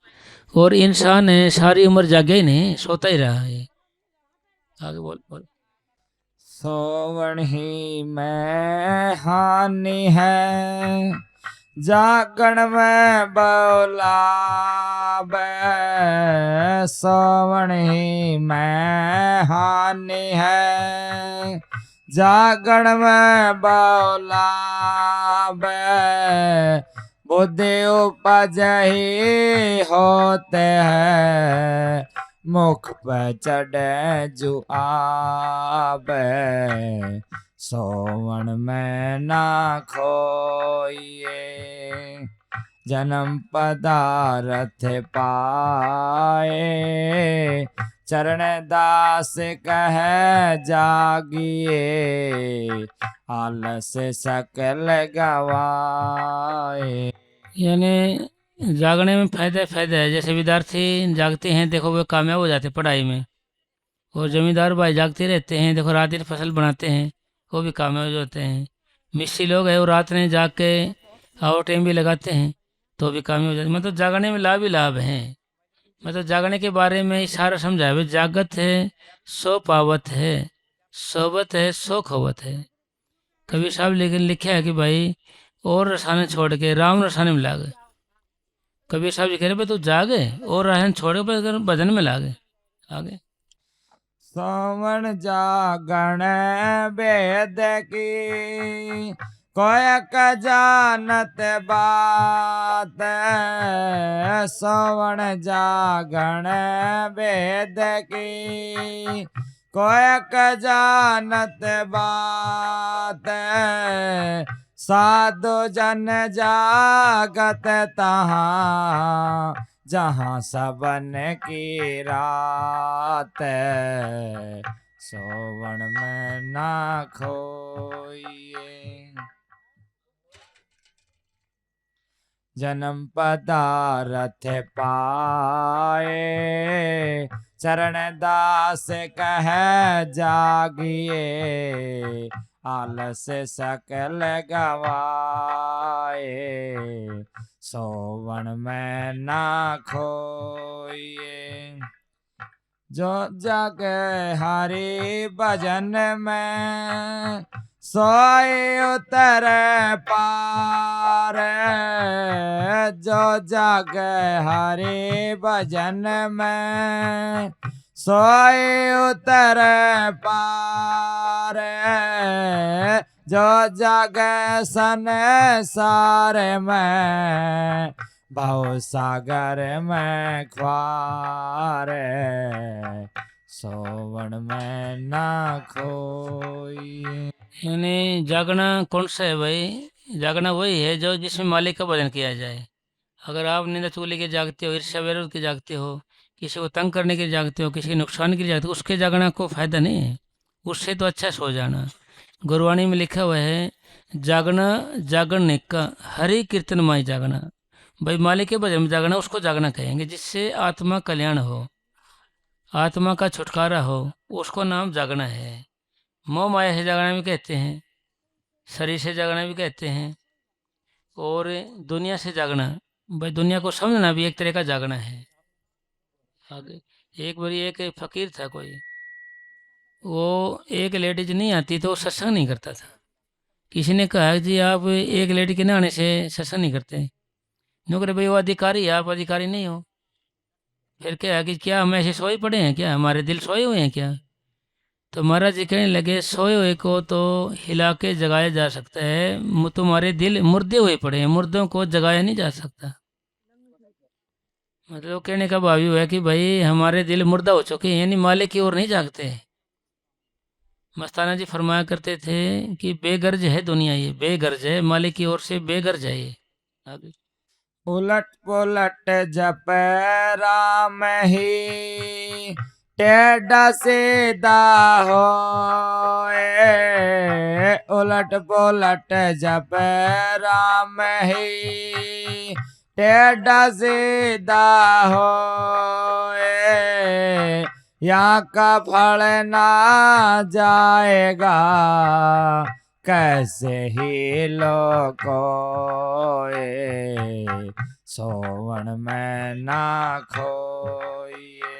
और इंसान है सारी उम्र जागे ही नहीं, सोता ही रहा है। आगे बोल बोल। सोवण ही में हानि है जागण में बौलाब सोवण ही में हानि है जागण में बौलाब बुद्धि उपज ही होते हैं मुख पे चढ़े जुआब सोवण में ना खोइए जन्म पदारथ पाए चरण दास कह जागिए आलस सकल गवाए। यानी जागने में फायदा है। जैसे विद्यार्थी जागते हैं, देखो वे कामयाब हो जाते पढ़ाई में, और जमींदार भाई जागते रहते हैं, देखो रात दिन फसल बनाते हैं, वो भी कामयाब हो जाते हैं। मिस्त्री लोग हैं, वो रात में जाग के आवर टाइम भी लगाते हैं, तो भी कामयाब हो जाते हैं। मतलब जागने में लाभ ही लाभ हैं। मतलब जागने के बारे में इशारा समझा है, जागत है सो पावत है, सोबत है सो खोवत है। कबीर साहब लेकिन लिखा है कि भाई, और रसायन छोड़ के राम रसायन में लागे। कबीर साहब जी कह रहे भाई तू जागे और रसायन छोड़ के भजन में लागे। आगे सोवण जागण वेद की कोयक जानत बात सोवण जागण वेद की कोयक जानत बात साधु जन जागत तहाँ जहाँ सबन की रात सोवण में ना खोइए जन्म पदारथ पाए चरण दास कह जागिए आलस सकल गवाए सोवण में ना खोइए जो जग हरि भजन में सोए उतर पार जो जग हरि भजन में सोए उतर पार जो जग संसार में भव सागर में ख्वार सोवण में ना खोइए। यानी जागना कौन सा है भाई? जागना वही है जो जिसमें मालिक का भजन किया जाए। अगर आप निंदा चुगली के जागते हो, ईर्ष्या विरोध के जागते हो, किसी को तंग करने के जागते हो, किसी के नुकसान के लिए जागते हो, उसके जागना को फायदा नहीं है। उससे तो अच्छा सो जाना। गुरवाणी में लिखा हुआ है, जागना जागरण का हरि कीर्तन माई जागना। भाई मालिक के भजन में जागना, उसको जागना कहेंगे जिससे आत्मा कल्याण हो, आत्मा का छुटकारा हो, उसको नाम जागना है। मोह माया से जागना भी कहते हैं, शरीर से जागना भी कहते हैं, और दुनिया से जागना, भाई दुनिया को समझना भी एक तरह का जागना है। आगे एक बारी एक फकीर था कोई, वो एक लेडीज नहीं आती तो वो सत्संग नहीं करता था। किसी ने कहा जी आप एक लेडी के ना आने से सत्संग नहीं करते। नो करे भाई वो अधिकारी है, आप अधिकारी नहीं हो। फिर क्या है कि क्या हम ऐसे सोए पड़े हैं क्या, हमारे दिल सोए हुए हैं क्या? तो महाराज जी कहने लगे सोए हुए को तो हिला के जगाया जा सकता है, तुम्हारे दिल मुर्दे हुए पड़े हैं, मुर्दों को जगाया नहीं जा सकता। मतलब कहने का भाव है कि भाई हमारे दिल मुर्दा हो चुके हैं, यानी मालिक की ओर नहीं जागते। मस्ताना जी फरमाया करते थे कि बेगर्ज है दुनिया, ये बेगर्ज है, मालिक की ओर से बेगर्ज है ये। आगे उलट पुलट जप राम ही टेढ़ा सीधा होए, उलट पुलट जप राम ही टेढ़ा सीधा होए, यहाँ का फल ना जाएगा कैसे ही लोको सोवन में ना खोइए।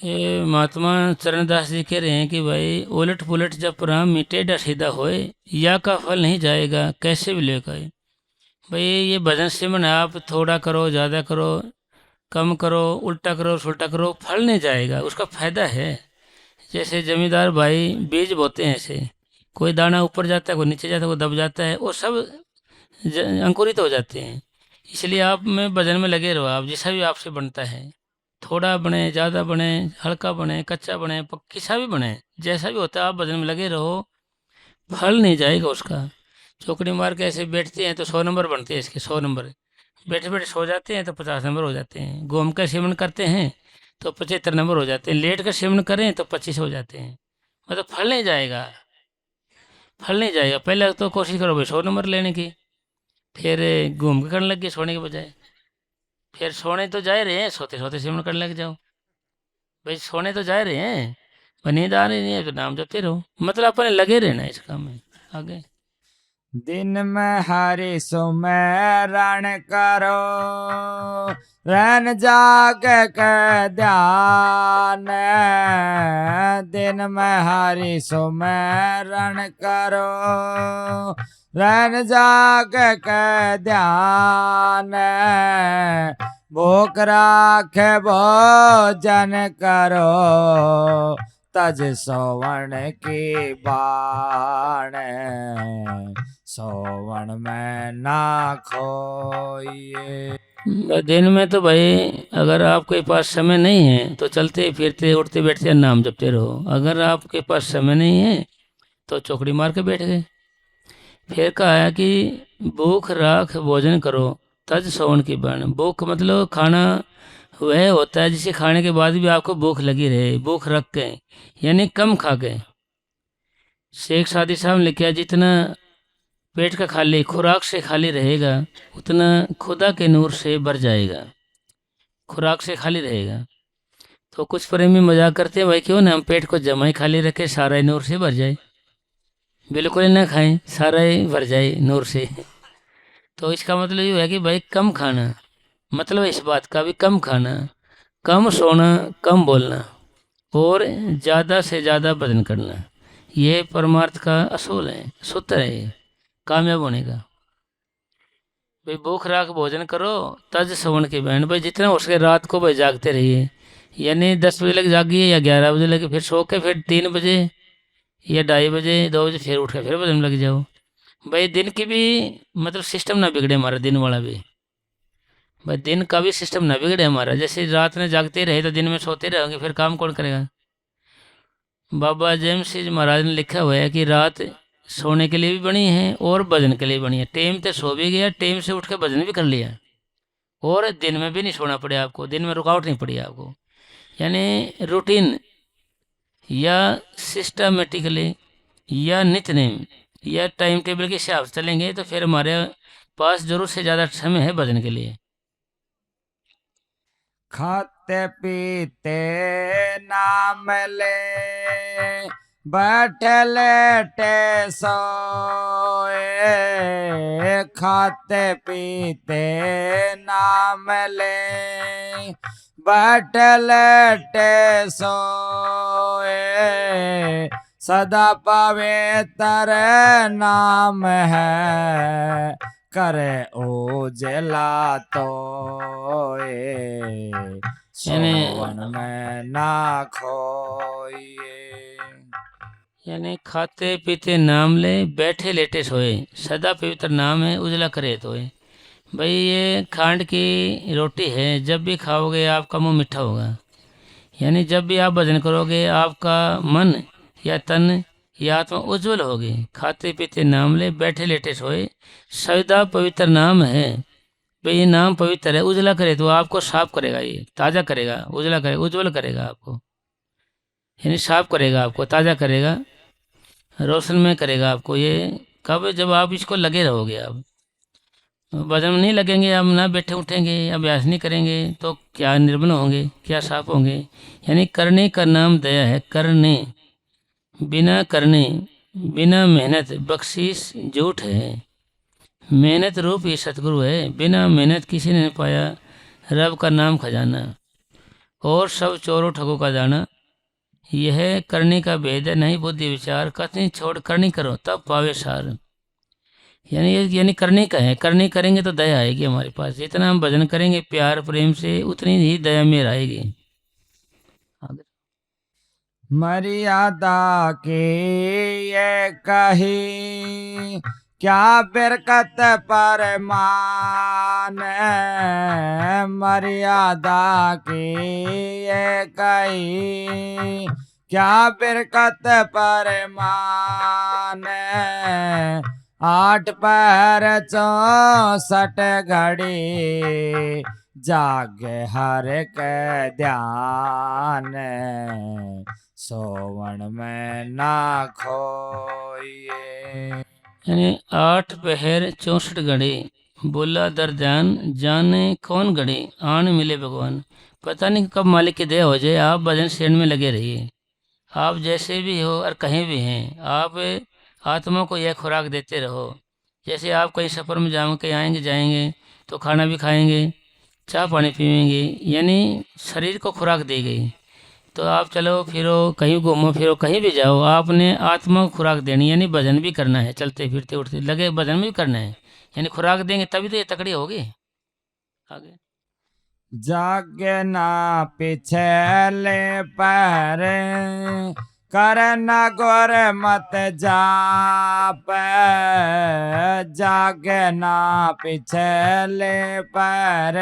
ये महात्मा चरणदास जी कह रहे हैं कि भाई उलट पुलट जब राम मिटे सीधा होए, या का फल नहीं जाएगा कैसे भी लेकर। भाई ये भजन सिमरन है, आप थोड़ा करो ज़्यादा करो कम करो उल्टा करो सुल्टा करो, फल नहीं जाएगा, उसका फायदा है। जैसे जमींदार भाई बीज बोते हैं, ऐसे कोई दाना ऊपर जाता है कोई नीचे जाता है कोई दब जाता है, वो सब अंकुरित हो जाते हैं। इसलिए आप में भजन में लगे रहो, आप जैसा भी आपसे बनता है, थोड़ा बने ज़्यादा बने हल्का बने कच्चा बने किसा भी बने, जैसा भी होता है आप भजन में लगे रहो, फल नहीं जाएगा उसका। चौकड़ी मार के ऐसे बैठते हैं तो 100 नंबर बनते हैं इसके, 100 नंबर। बैठे बैठे सो जाते हैं तो 50 नंबर हो जाते हैं। गोम का सेवन करते हैं तो 75 नंबर हो जाते हैं। लेट का सेवन करें तो 25 हो जाते हैं। मतलब फल नहीं जाएगा, फल नहीं जाएगा। पहले तो कोशिश करो भाई 100 नंबर लेने की, फिर घूम के करने लग गए सोने के बजाय। फिर सोने तो जा रहे हैं, सोते सोते सेवन करने लग जाओ। भाई सोने तो जा रहे हैं पर नींद आ रही नहीं है तो नाम जपते रहो। मतलब अपने लगे रहना इस काम में। आगे दिन में हरि सुमेरन करो, रैन जाग के ध्यान, दिन में हरि सुमेरन करो, रैन जाग के ध्यान, भूख राखे भोजन करो, तज सोवण की बाण, सोवण में ना खोइए। दिन में तो भाई अगर आपके पास समय नहीं है तो चलते फिरते उठते बैठते नाम जपते रहो। अगर आपके पास समय नहीं है तो चौकड़ी मार के बैठ गए। फिर कहा है कि भूख राख भोजन करो, तज सोवन की बाण। भूख मतलब खाना वह होता है जिसे खाने के बाद भी आपको भूख लगी रहे, भूख रख के, यानी कम खा के। शेख सादी साहब ने लिखा जितना पेट का खाली खुराक से खाली रहेगा उतना खुदा के नूर से भर जाएगा। खुराक से खाली रहेगा तो कुछ प्रेमी मजाक करते हैं भाई क्यों ना हम पेट को जमा ही खाली रखें, सारा ही नूर से भर जाए। बिल्कुल ना खाएं, सारा ही भर जाए नूर से। तो इसका मतलब ये है कि भाई कम खाना, मतलब इस बात का भी कम खाना, कम सोना, कम बोलना और ज़्यादा से ज़्यादा भजन करना, ये परमार्थ का असूल है, सूत्र है ये कामयाब होने का। भाई भूख राख भोजन करो, तज सवण की बहन। भाई जितना हो सके रात को भाई जागते रहिए, यानी 10 बजे लग जागिए या 11 बजे लगे, फिर सो के फिर 3 बजे या 2:30 बजे 2 बजे फिर उठ के फिर भजन लग जाओ। भाई दिन की भी मतलब सिस्टम ना बिगड़े हमारा, दिन वाला भी भाई दिन का भी सिस्टम ना बिगड़े हमारा। जैसे रात में जागते रहे तो दिन में सोते रहेंगे, फिर काम कौन करेगा। बाबा जैम सिंह महाराज ने लिखा हुआ है कि रात सोने के लिए भी बनी है और भजन के लिए बनी है। टाइम से सो भी गया, टाइम से उठ के भजन भी कर लिया, और दिन में भी नहीं सोना पड़े आपको, दिन में रुकावट नहीं पड़ी आपको। यानी रूटीन या सिस्टमेटिकली या नित्य नेम या टाइम टेबल के हिसाब से चलेंगे तो फिर हमारे पास जरूर से ज़्यादा समय है भजन के लिए। खाते पीते नाम ले, बैठे लेटे सोए, खाते पीते नाम ले, बैठे लेटे सोए, सदा पवित्र नाम है, करे उजला तो सोवन में ना खोइए। यानी खाते पीते नाम ले, बैठे लेटे सोए, सदा पवित्र नाम है, उजला करे तोए। भाई ये खांड की रोटी है, जब भी खाओगे आपका मुंह मीठा होगा। यानी जब भी आप भजन करोगे आपका मन या तन या आत्मा उज्जवल होगी। खाते पीते नाम ले, बैठे लेटे सोए, सदा पवित्र नाम है। भाई ये नाम पवित्र है, उजला करे तो आपको साफ करेगा, ये ताज़ा करेगा, उजला करेगा, उज्जवल करेगा आपको। यानी साफ करेगा आपको, ताज़ा करेगा, रोशन में करेगा आपको। ये कब? जब आप इसको लगे रहोगे। आप भजन में नहीं लगेंगे, आप ना बैठे उठेंगे, अभ्यास नहीं करेंगे तो क्या निर्मल होंगे, क्या साफ होंगे। यानी करने का नाम दया है। करने, बिना करने, बिना मेहनत बख्शीश झूठ है। मेहनत रूप ही सतगुरु है, बिना मेहनत किसी ने नहीं पाया रब का नाम खजाना। और सब चोरों ठगों का जाना, यह करने का भेद है, नहीं बुद्धि विचार। कथनी छोड़ करनी करो तब पावे सार। यानी करने का है, करने करेंगे तो दया आएगी हमारे पास। जितना हम भजन करेंगे प्यार प्रेम से, उतनी ही दया मेर आएगी। मर्यादा की ये कही, क्या बिरकत पर मान। मर्यादा की ये कही, क्या बिरकत पर मान। 8 पहर 64 घड़ी, जागे हर के ध्यान। सोवन में ना खोइए। यानी 8 पहर 64 घड़ी, बोला दर जान, जाने कौन घड़ी आन मिले भगवान। पता नहीं कब मालिक की दया हो जाए। आप भजन शरण में लगे रहिए। आप जैसे भी हो और कहीं भी हैं, आप आत्मा को यह खुराक देते रहो। जैसे आप कहीं सफ़र में जाओगे, कहीं आएंगे जाएंगे तो खाना भी खाएंगे, चाय पानी पीएंगे, यानी शरीर को खुराक दी गई। तो आप चलो फिरो, कहीं घूमो फिरो, कहीं भी जाओ, आपने आत्मा को खुराक देनी। यानी भजन भी करना है, चलते फिरते उठते लगे भजन में भी करना है। यानी खुराक देंगे तभी तो ये तकड़ी होगी आगे। जागे ना पिछले पैर, करना गोर मत जाप। जागे ना पिछले पैर,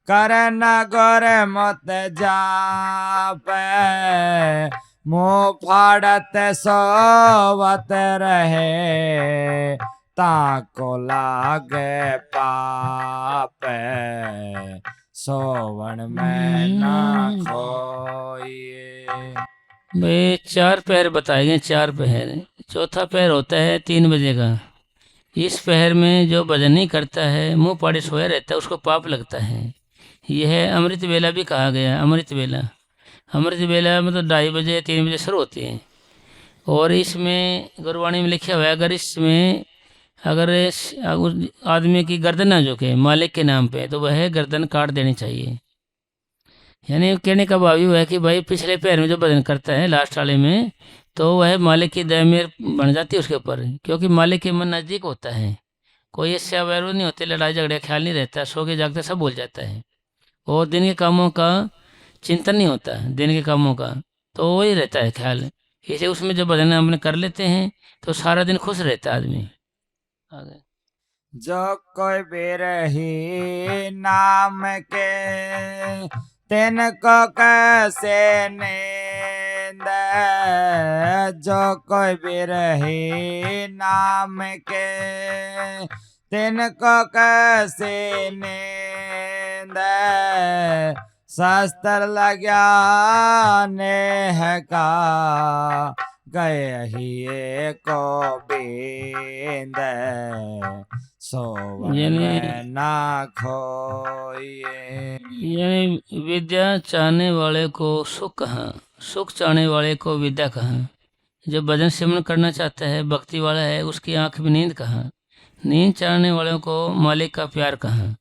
करना गोर मत जाप। मुँह फाड़त सोवत रहे, ताको लागे पाप। सोवन में ना खोइए। भाई 4 पहर बताए गए, 4 पहर। चौथा पहर होता है 3 बजे का। इस पहर में जो भजन नहीं करता है, मुंह पाड़े सोया रहता है, उसको पाप लगता है। यह अमृत वेला भी कहा गया है। अमृत वेला, अमृत वेला मतलब 2:30 बजे 3 बजे शुरू होती है। और इसमें गुरबाणी में लिखा हुआ है, अगर इसमें अगर उस आदमी की गर्दन ना झुके मालिक के नाम पे, तो वह गर्दन काट देनी चाहिए। यानी कहने का भाव ये है कि भाई पिछले पैर में जो भजन करता है लास्ट वाले में, तो वह मालिक की दया में बन जाती है उसके ऊपर। क्योंकि मालिक के मन नज़दीक होता है, कोई इससे अवैर नहीं होते, लड़ाई झगड़े ख्याल नहीं रहता, सो के जागते सब भूल जाता है। और दिन के कामों का चिंतन नहीं होता, दिन के कामों का तो वही रहता है ख्याल। इसे उसमें जो भजन अपने कर लेते हैं तो सारा दिन खुश रहता है आदमी आगे। जो कोई बिरही नाम के, तिनको कैसे नींद। जो कोई बिरही नाम के, तिनको कैसे नींद। शास्त्र लग्या नेह का, गए ही को बींद। सोवन में ना खोइए। यानी विद्या चाहने वाले को सुख कहाँ, सुख चाहने वाले को विद्या कहाँ। जो भजन सिमरन करना चाहता है, भक्ति वाला है, उसकी आंख में नींद कहाँ। नींद चाहने वालों को मालिक का प्यार कहाँ,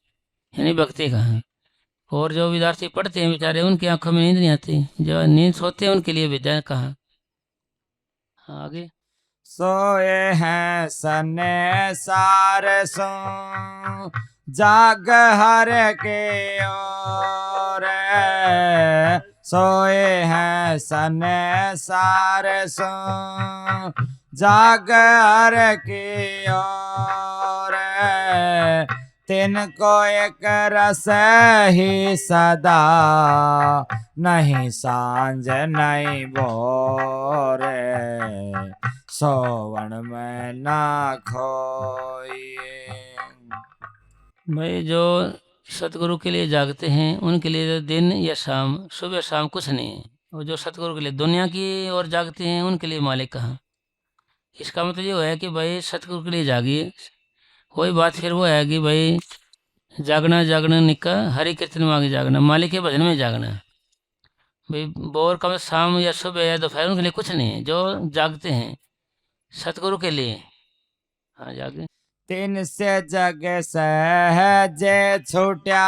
यानी भक्ति कहाँ। और जो विद्यार्थी पढ़ते हैं बेचारे, उनकी आंखों में नींद नहीं आती। जो नींद सोते हैं उनके लिए विद्या कहाँ आगे। सोए हैं सने सार सो, जाग हर के ओर। सोए हैं सने सारे सो जाग हर की ओर तिनको एक रस ही सदा नहीं सांझ नहीं भोरे सोवन में ना खोइए। भाई जो सतगुरु के लिए जागते हैं उनके लिए तो दिन या शाम सुबह शाम कुछ नहीं है, और जो सतगुरु के लिए दुनिया की ओर जागते हैं उनके लिए मालिक कहाँ। इसका मतलब ये है कि भाई सतगुरु के लिए जागिए। वही बात फिर वो है कि भाई जागना जागना निका हरि कीर्तन में आगे जागना, मालिक के भजन में जागना। भाई बोर का मतलब शाम या सुबह या दोपहर उनके लिए कुछ नहीं है, जो जागते हैं सतगुरु के लिए। हाँ जागे। तिन से जग सहजे छूट्या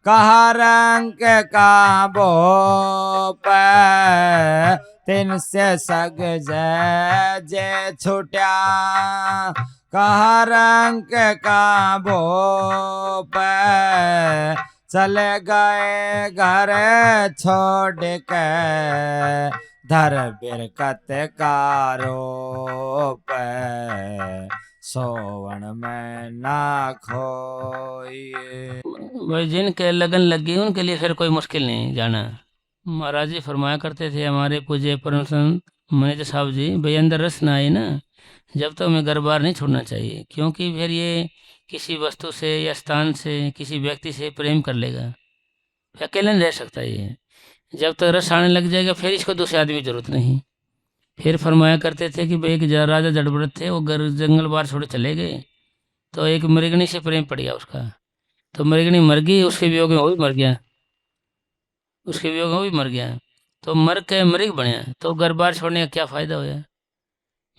कहा रंग का बोप तिन से सग जे छूट्या कहा रंग का बोप चले गए घर छोड़ के धर बिरकत का रोप सोवन में ना खोइए। भाई जिनके लगन लगी उनके लिए फिर कोई मुश्किल नहीं जाना। महाराज जी फरमाया करते थे हमारे पूज्य परम संत मैनेजर साहब जी, भाई अंदर रस ना आए ना जब तक हमें घर बार नहीं छोड़ना चाहिए, क्योंकि फिर ये किसी वस्तु से या स्थान से किसी व्यक्ति से प्रेम कर लेगा, फिर अकेले नहीं रह सकता ये। जब तक रस आने लग जाएगा फिर इसको दूसरे आदमी की जरूरत नहीं। फिर फरमाया करते थे कि भाई एक राजा जड़भरत थे, वो घर जंगल बार छोड़े चले गए, तो एक मृगणी से प्रेम पड़ गया उसका, तो मृगणी मर गई, उसके वियोग में वो भी मर गया, उसके वियोग में वो भी मर गया, तो मर के मृग बनया, तो घर बार छोड़ने का क्या फायदा होया।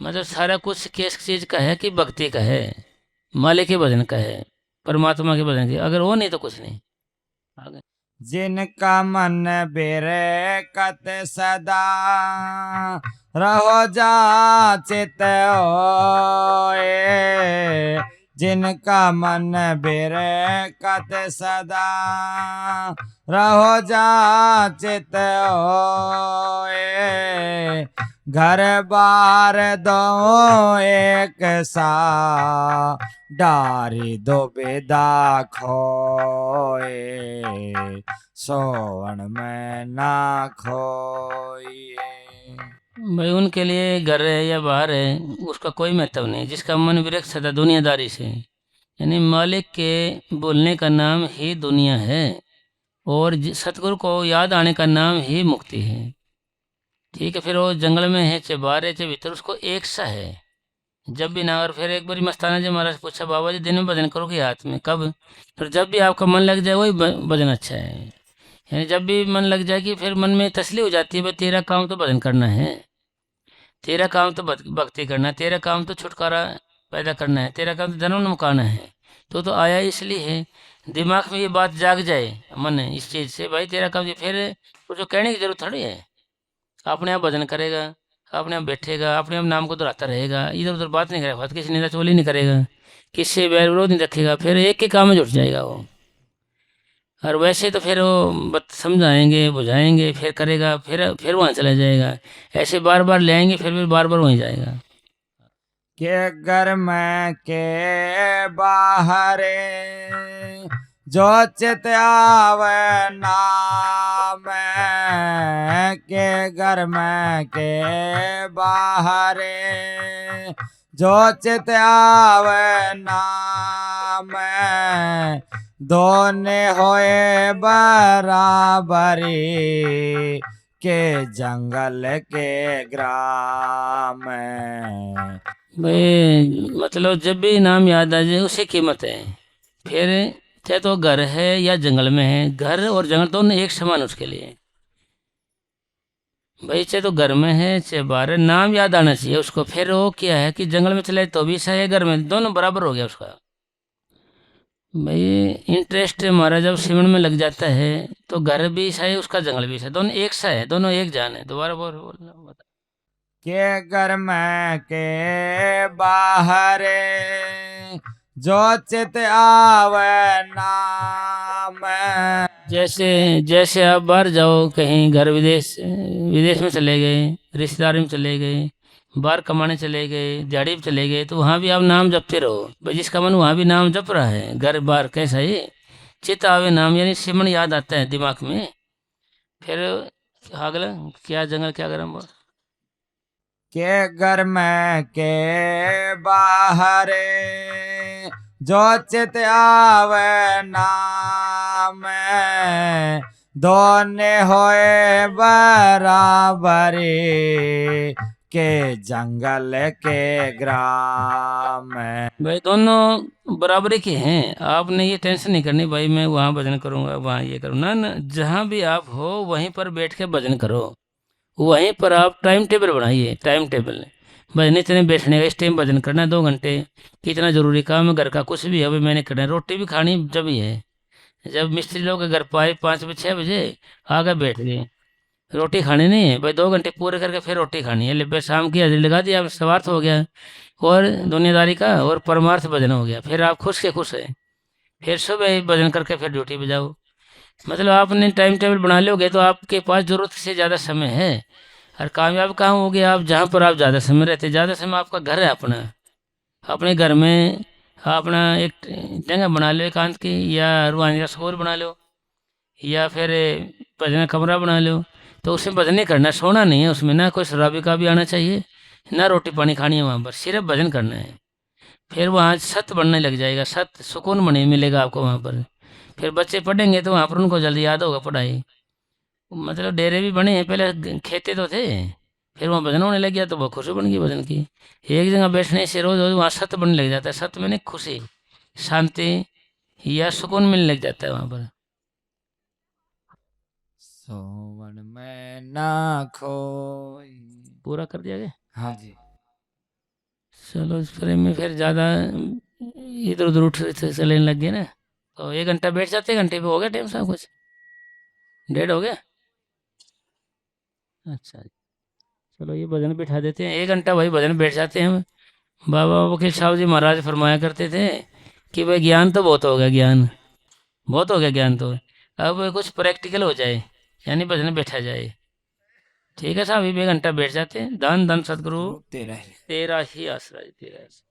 मतलब सारा कुछ किस चीज का है कि भक्ति का है, मालिक के भजन का है, परमात्मा के भजन के, अगर वो नहीं तो कुछ नहीं। आगे जिनका मन बेरे कत सदा रहो जा चित होए जिनका मन बेरे कत सदा रहो जा चित होए घर बार दो एक सा डारी दो बेदा खोए सोवन में ना खोइए। भाई उनके लिए घर है या बाहर है उसका कोई महत्व नहीं, जिसका मन विरक्त सदा दुनियादारी से, यानी मालिक के बोलने का नाम ही दुनिया है, और सतगुरु को याद आने का नाम ही मुक्ति है। ठीक है, फिर वो जंगल में है चाहे बाहर है चाहे भीतर, उसको एक सा है जब भी ना। और फिर एक बार मस्ताना जी महाराज पूछा, बाबा जी दिन में भजन करोगे हाथ में कब? फिर जब भी आपका मन लग जाए वही भजन अच्छा है, यानी जब भी मन लग जाए कि फिर मन में तसली हो जाती है भाई तेरा काम तो भजन करना है, तेरा काम तो भक्ति करना है, तेरा काम तो छुटकारा पैदा करना है, तेरा काम तो जन्म मुकाना है। तो आया इसलिए है, दिमाग में ये बात जाग जाए मन इस चीज़ से, भाई तेरा काम, फिर कुछ कहने की जरूरत थोड़ी है। अपने आप भजन करेगा, अपने आप बैठेगा, अपने आप नाम को दोहराता रहेगा, इधर उधर बात नहीं करेगा, किसी निंदा चोली नहीं करेगा, किससे बैर विरोध नहीं रखेगा, फिर एक के काम में जुट जाएगा वो। और वैसे तो फिर वो समझाएंगे बुझाएंगे फिर करेगा, फिर वहाँ चला जाएगा, ऐसे बार बार ले आएंगे फिर बार बार वहीं जाएगा। के घर में के बाहरे जो चित आवे नाम के घर में के बाहरे जो चित आवे नाम दोने होए बराबरी के जंगल के ग्राम। भाई मतलब जब भी नाम याद आ जाए उसे कीमत है, फिर चाहे तो घर है या जंगल में है, घर और जंगल दोनों एक समान उसके लिए। भाई चाहे तो घर में है चाहे बाहर है, नाम याद आना चाहिए उसको। फिर वो क्या है कि जंगल में चले तो भी सही है, घर में दोनों बराबर हो गया उसका। भाई इंटरेस्ट हमारा जब सिमरन में लग जाता है तो घर भी सही उसका जंगल भी सही, दोनों एक सा है, दोनों एक जान है। दोबारा बोलना बता। के घर में के बाहरे जो चित आवे नाम जैसे जैसे आप बाहर जाओ कहीं घर विदेश विदेश में चले गए, रिश्तेदारी में चले गए, बाहर कमाने चले गए, दिहाड़ी पे चले गए, तो वहाँ भी आप नाम जपते रहो भाई, जिसका मन वहाँ भी नाम जप रहा है। घर बार कैसा है, चित आवे नाम, यानी सिमरन याद आता है दिमाग में। फिर अगला क्या जंगल क्या गरम के घर में के बाहर जो चित आवे नाम, दोने होए बराबरी के जंगल के ग्राम। भाई दोनों बराबरी के हैं। आपने ये टेंशन नहीं करनी भाई मैं वहाँ भजन करूँगा वहाँ ये करूँ, ना ना, जहाँ भी आप हो वहीं पर बैठ के भजन करो। वहीं पर आप टाइम टेबल बनाइए, टाइम टेबल भजन इतने बैठने का, इस टाइम भजन करना है 2 घंटे, कितना जरूरी काम है घर का कुछ भी है भाई मैंने करना है। रोटी भी खानी जब ही है जब मिस्त्री लोग के घर पाए 5 बजे 6 बजे आगे बैठ गए, रोटी खानी नहीं है भाई, 2 घंटे पूरे करके फिर रोटी खानी है। ले शाम की हाजिरी लगा दी, आप स्वार्थ हो गया और दुनियादारी का, और परमार्थ भजन हो गया, फिर आप खुश के खुश है। फिर सुबह भजन करके फिर ड्यूटी पे जाओ। मतलब आपने टाइम टेबल बना लोगे तो आपके पास जरूरत से ज़्यादा समय है। और कामयाब कहाँ होगे आप, जहाँ पर आप ज़्यादा समय रहते, ज़्यादा समय आपका घर है अपना, अपने घर में अपना एक जगह बना लो एकांत की, या रूहानी का स्कोर बना लो, या फिर भजन कमरा बना लो। तो उसमें भजन नहीं करना, सोना नहीं है उसमें, ना कोई शराबी का भी आना चाहिए, ना रोटी पानी खानी है वहाँ पर, सिर्फ भजन करना है। फिर वहाँ सत बनने लग जाएगा, सत सुकून बने मिलेगा आपको वहाँ पर। फिर बच्चे पढ़ेंगे तो वहाँ पर उनको जल्दी याद होगा पढ़ाई। मतलब डेरे भी बने हैं, पहले खेते तो थे, फिर वहाँ भजन होने लग गया तो वो खुशी बन गई भजन की। एक जगह बैठने से रोज रोज वहाँ सत बनने लग जाता है, सत में खुशी शांति या सुकून मिलने लग जाता है वहाँ पर। सोवन में ना खोई। पूरा कर दिया गया। हाँ जी। चलो इस फ्रेम में फिर ज़्यादा इधर उधर उठ चलने लग गए ना, तो 1 घंटा बैठ जाते, घंटे पे हो गया टाइम साहब, कुछ 1:30 हो गया। अच्छा चलो ये भजन बिठा देते हैं, 1 घंटा भाई भजन बैठ जाते हैं हम। बाबा वकील साहब जी महाराज फरमाया करते थे कि भाई ज्ञान तो बहुत हो गया, ज्ञान बहुत हो गया, ज्ञान तो अब कुछ प्रैक्टिकल हो जाए, यानी भजन बैठा जाए। ठीक है साहब, 1 घंटा बैठ जाते हैं। दान दान सदगुरु तेरा तेरा ही आसरा है, तेरा ही।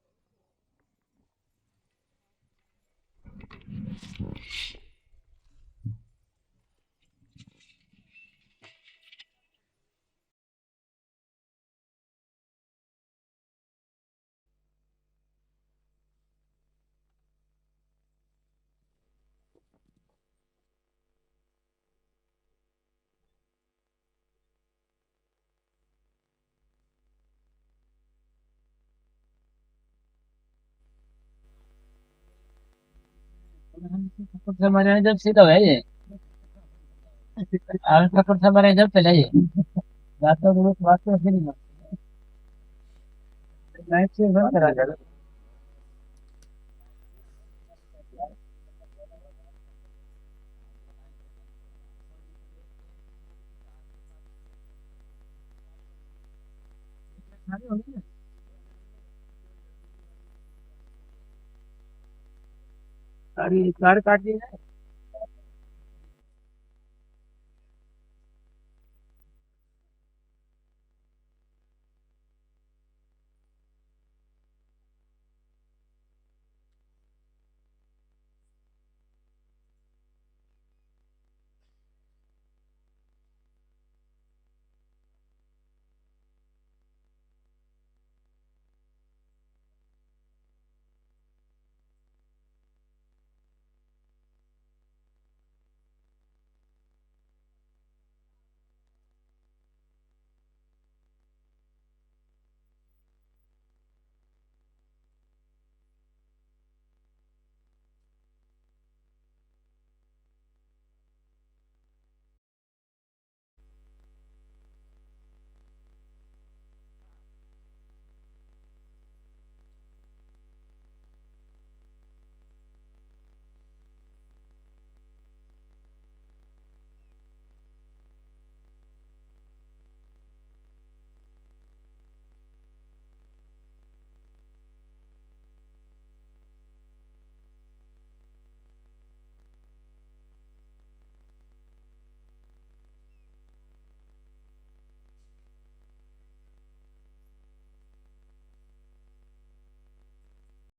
हमारे जब सीधा है ये ठाकुर साहब हमारे जब चला ये रात को बात तो ऐसे नहीं नाइट से बंद करा जाएगा। सारी कार काट दी है।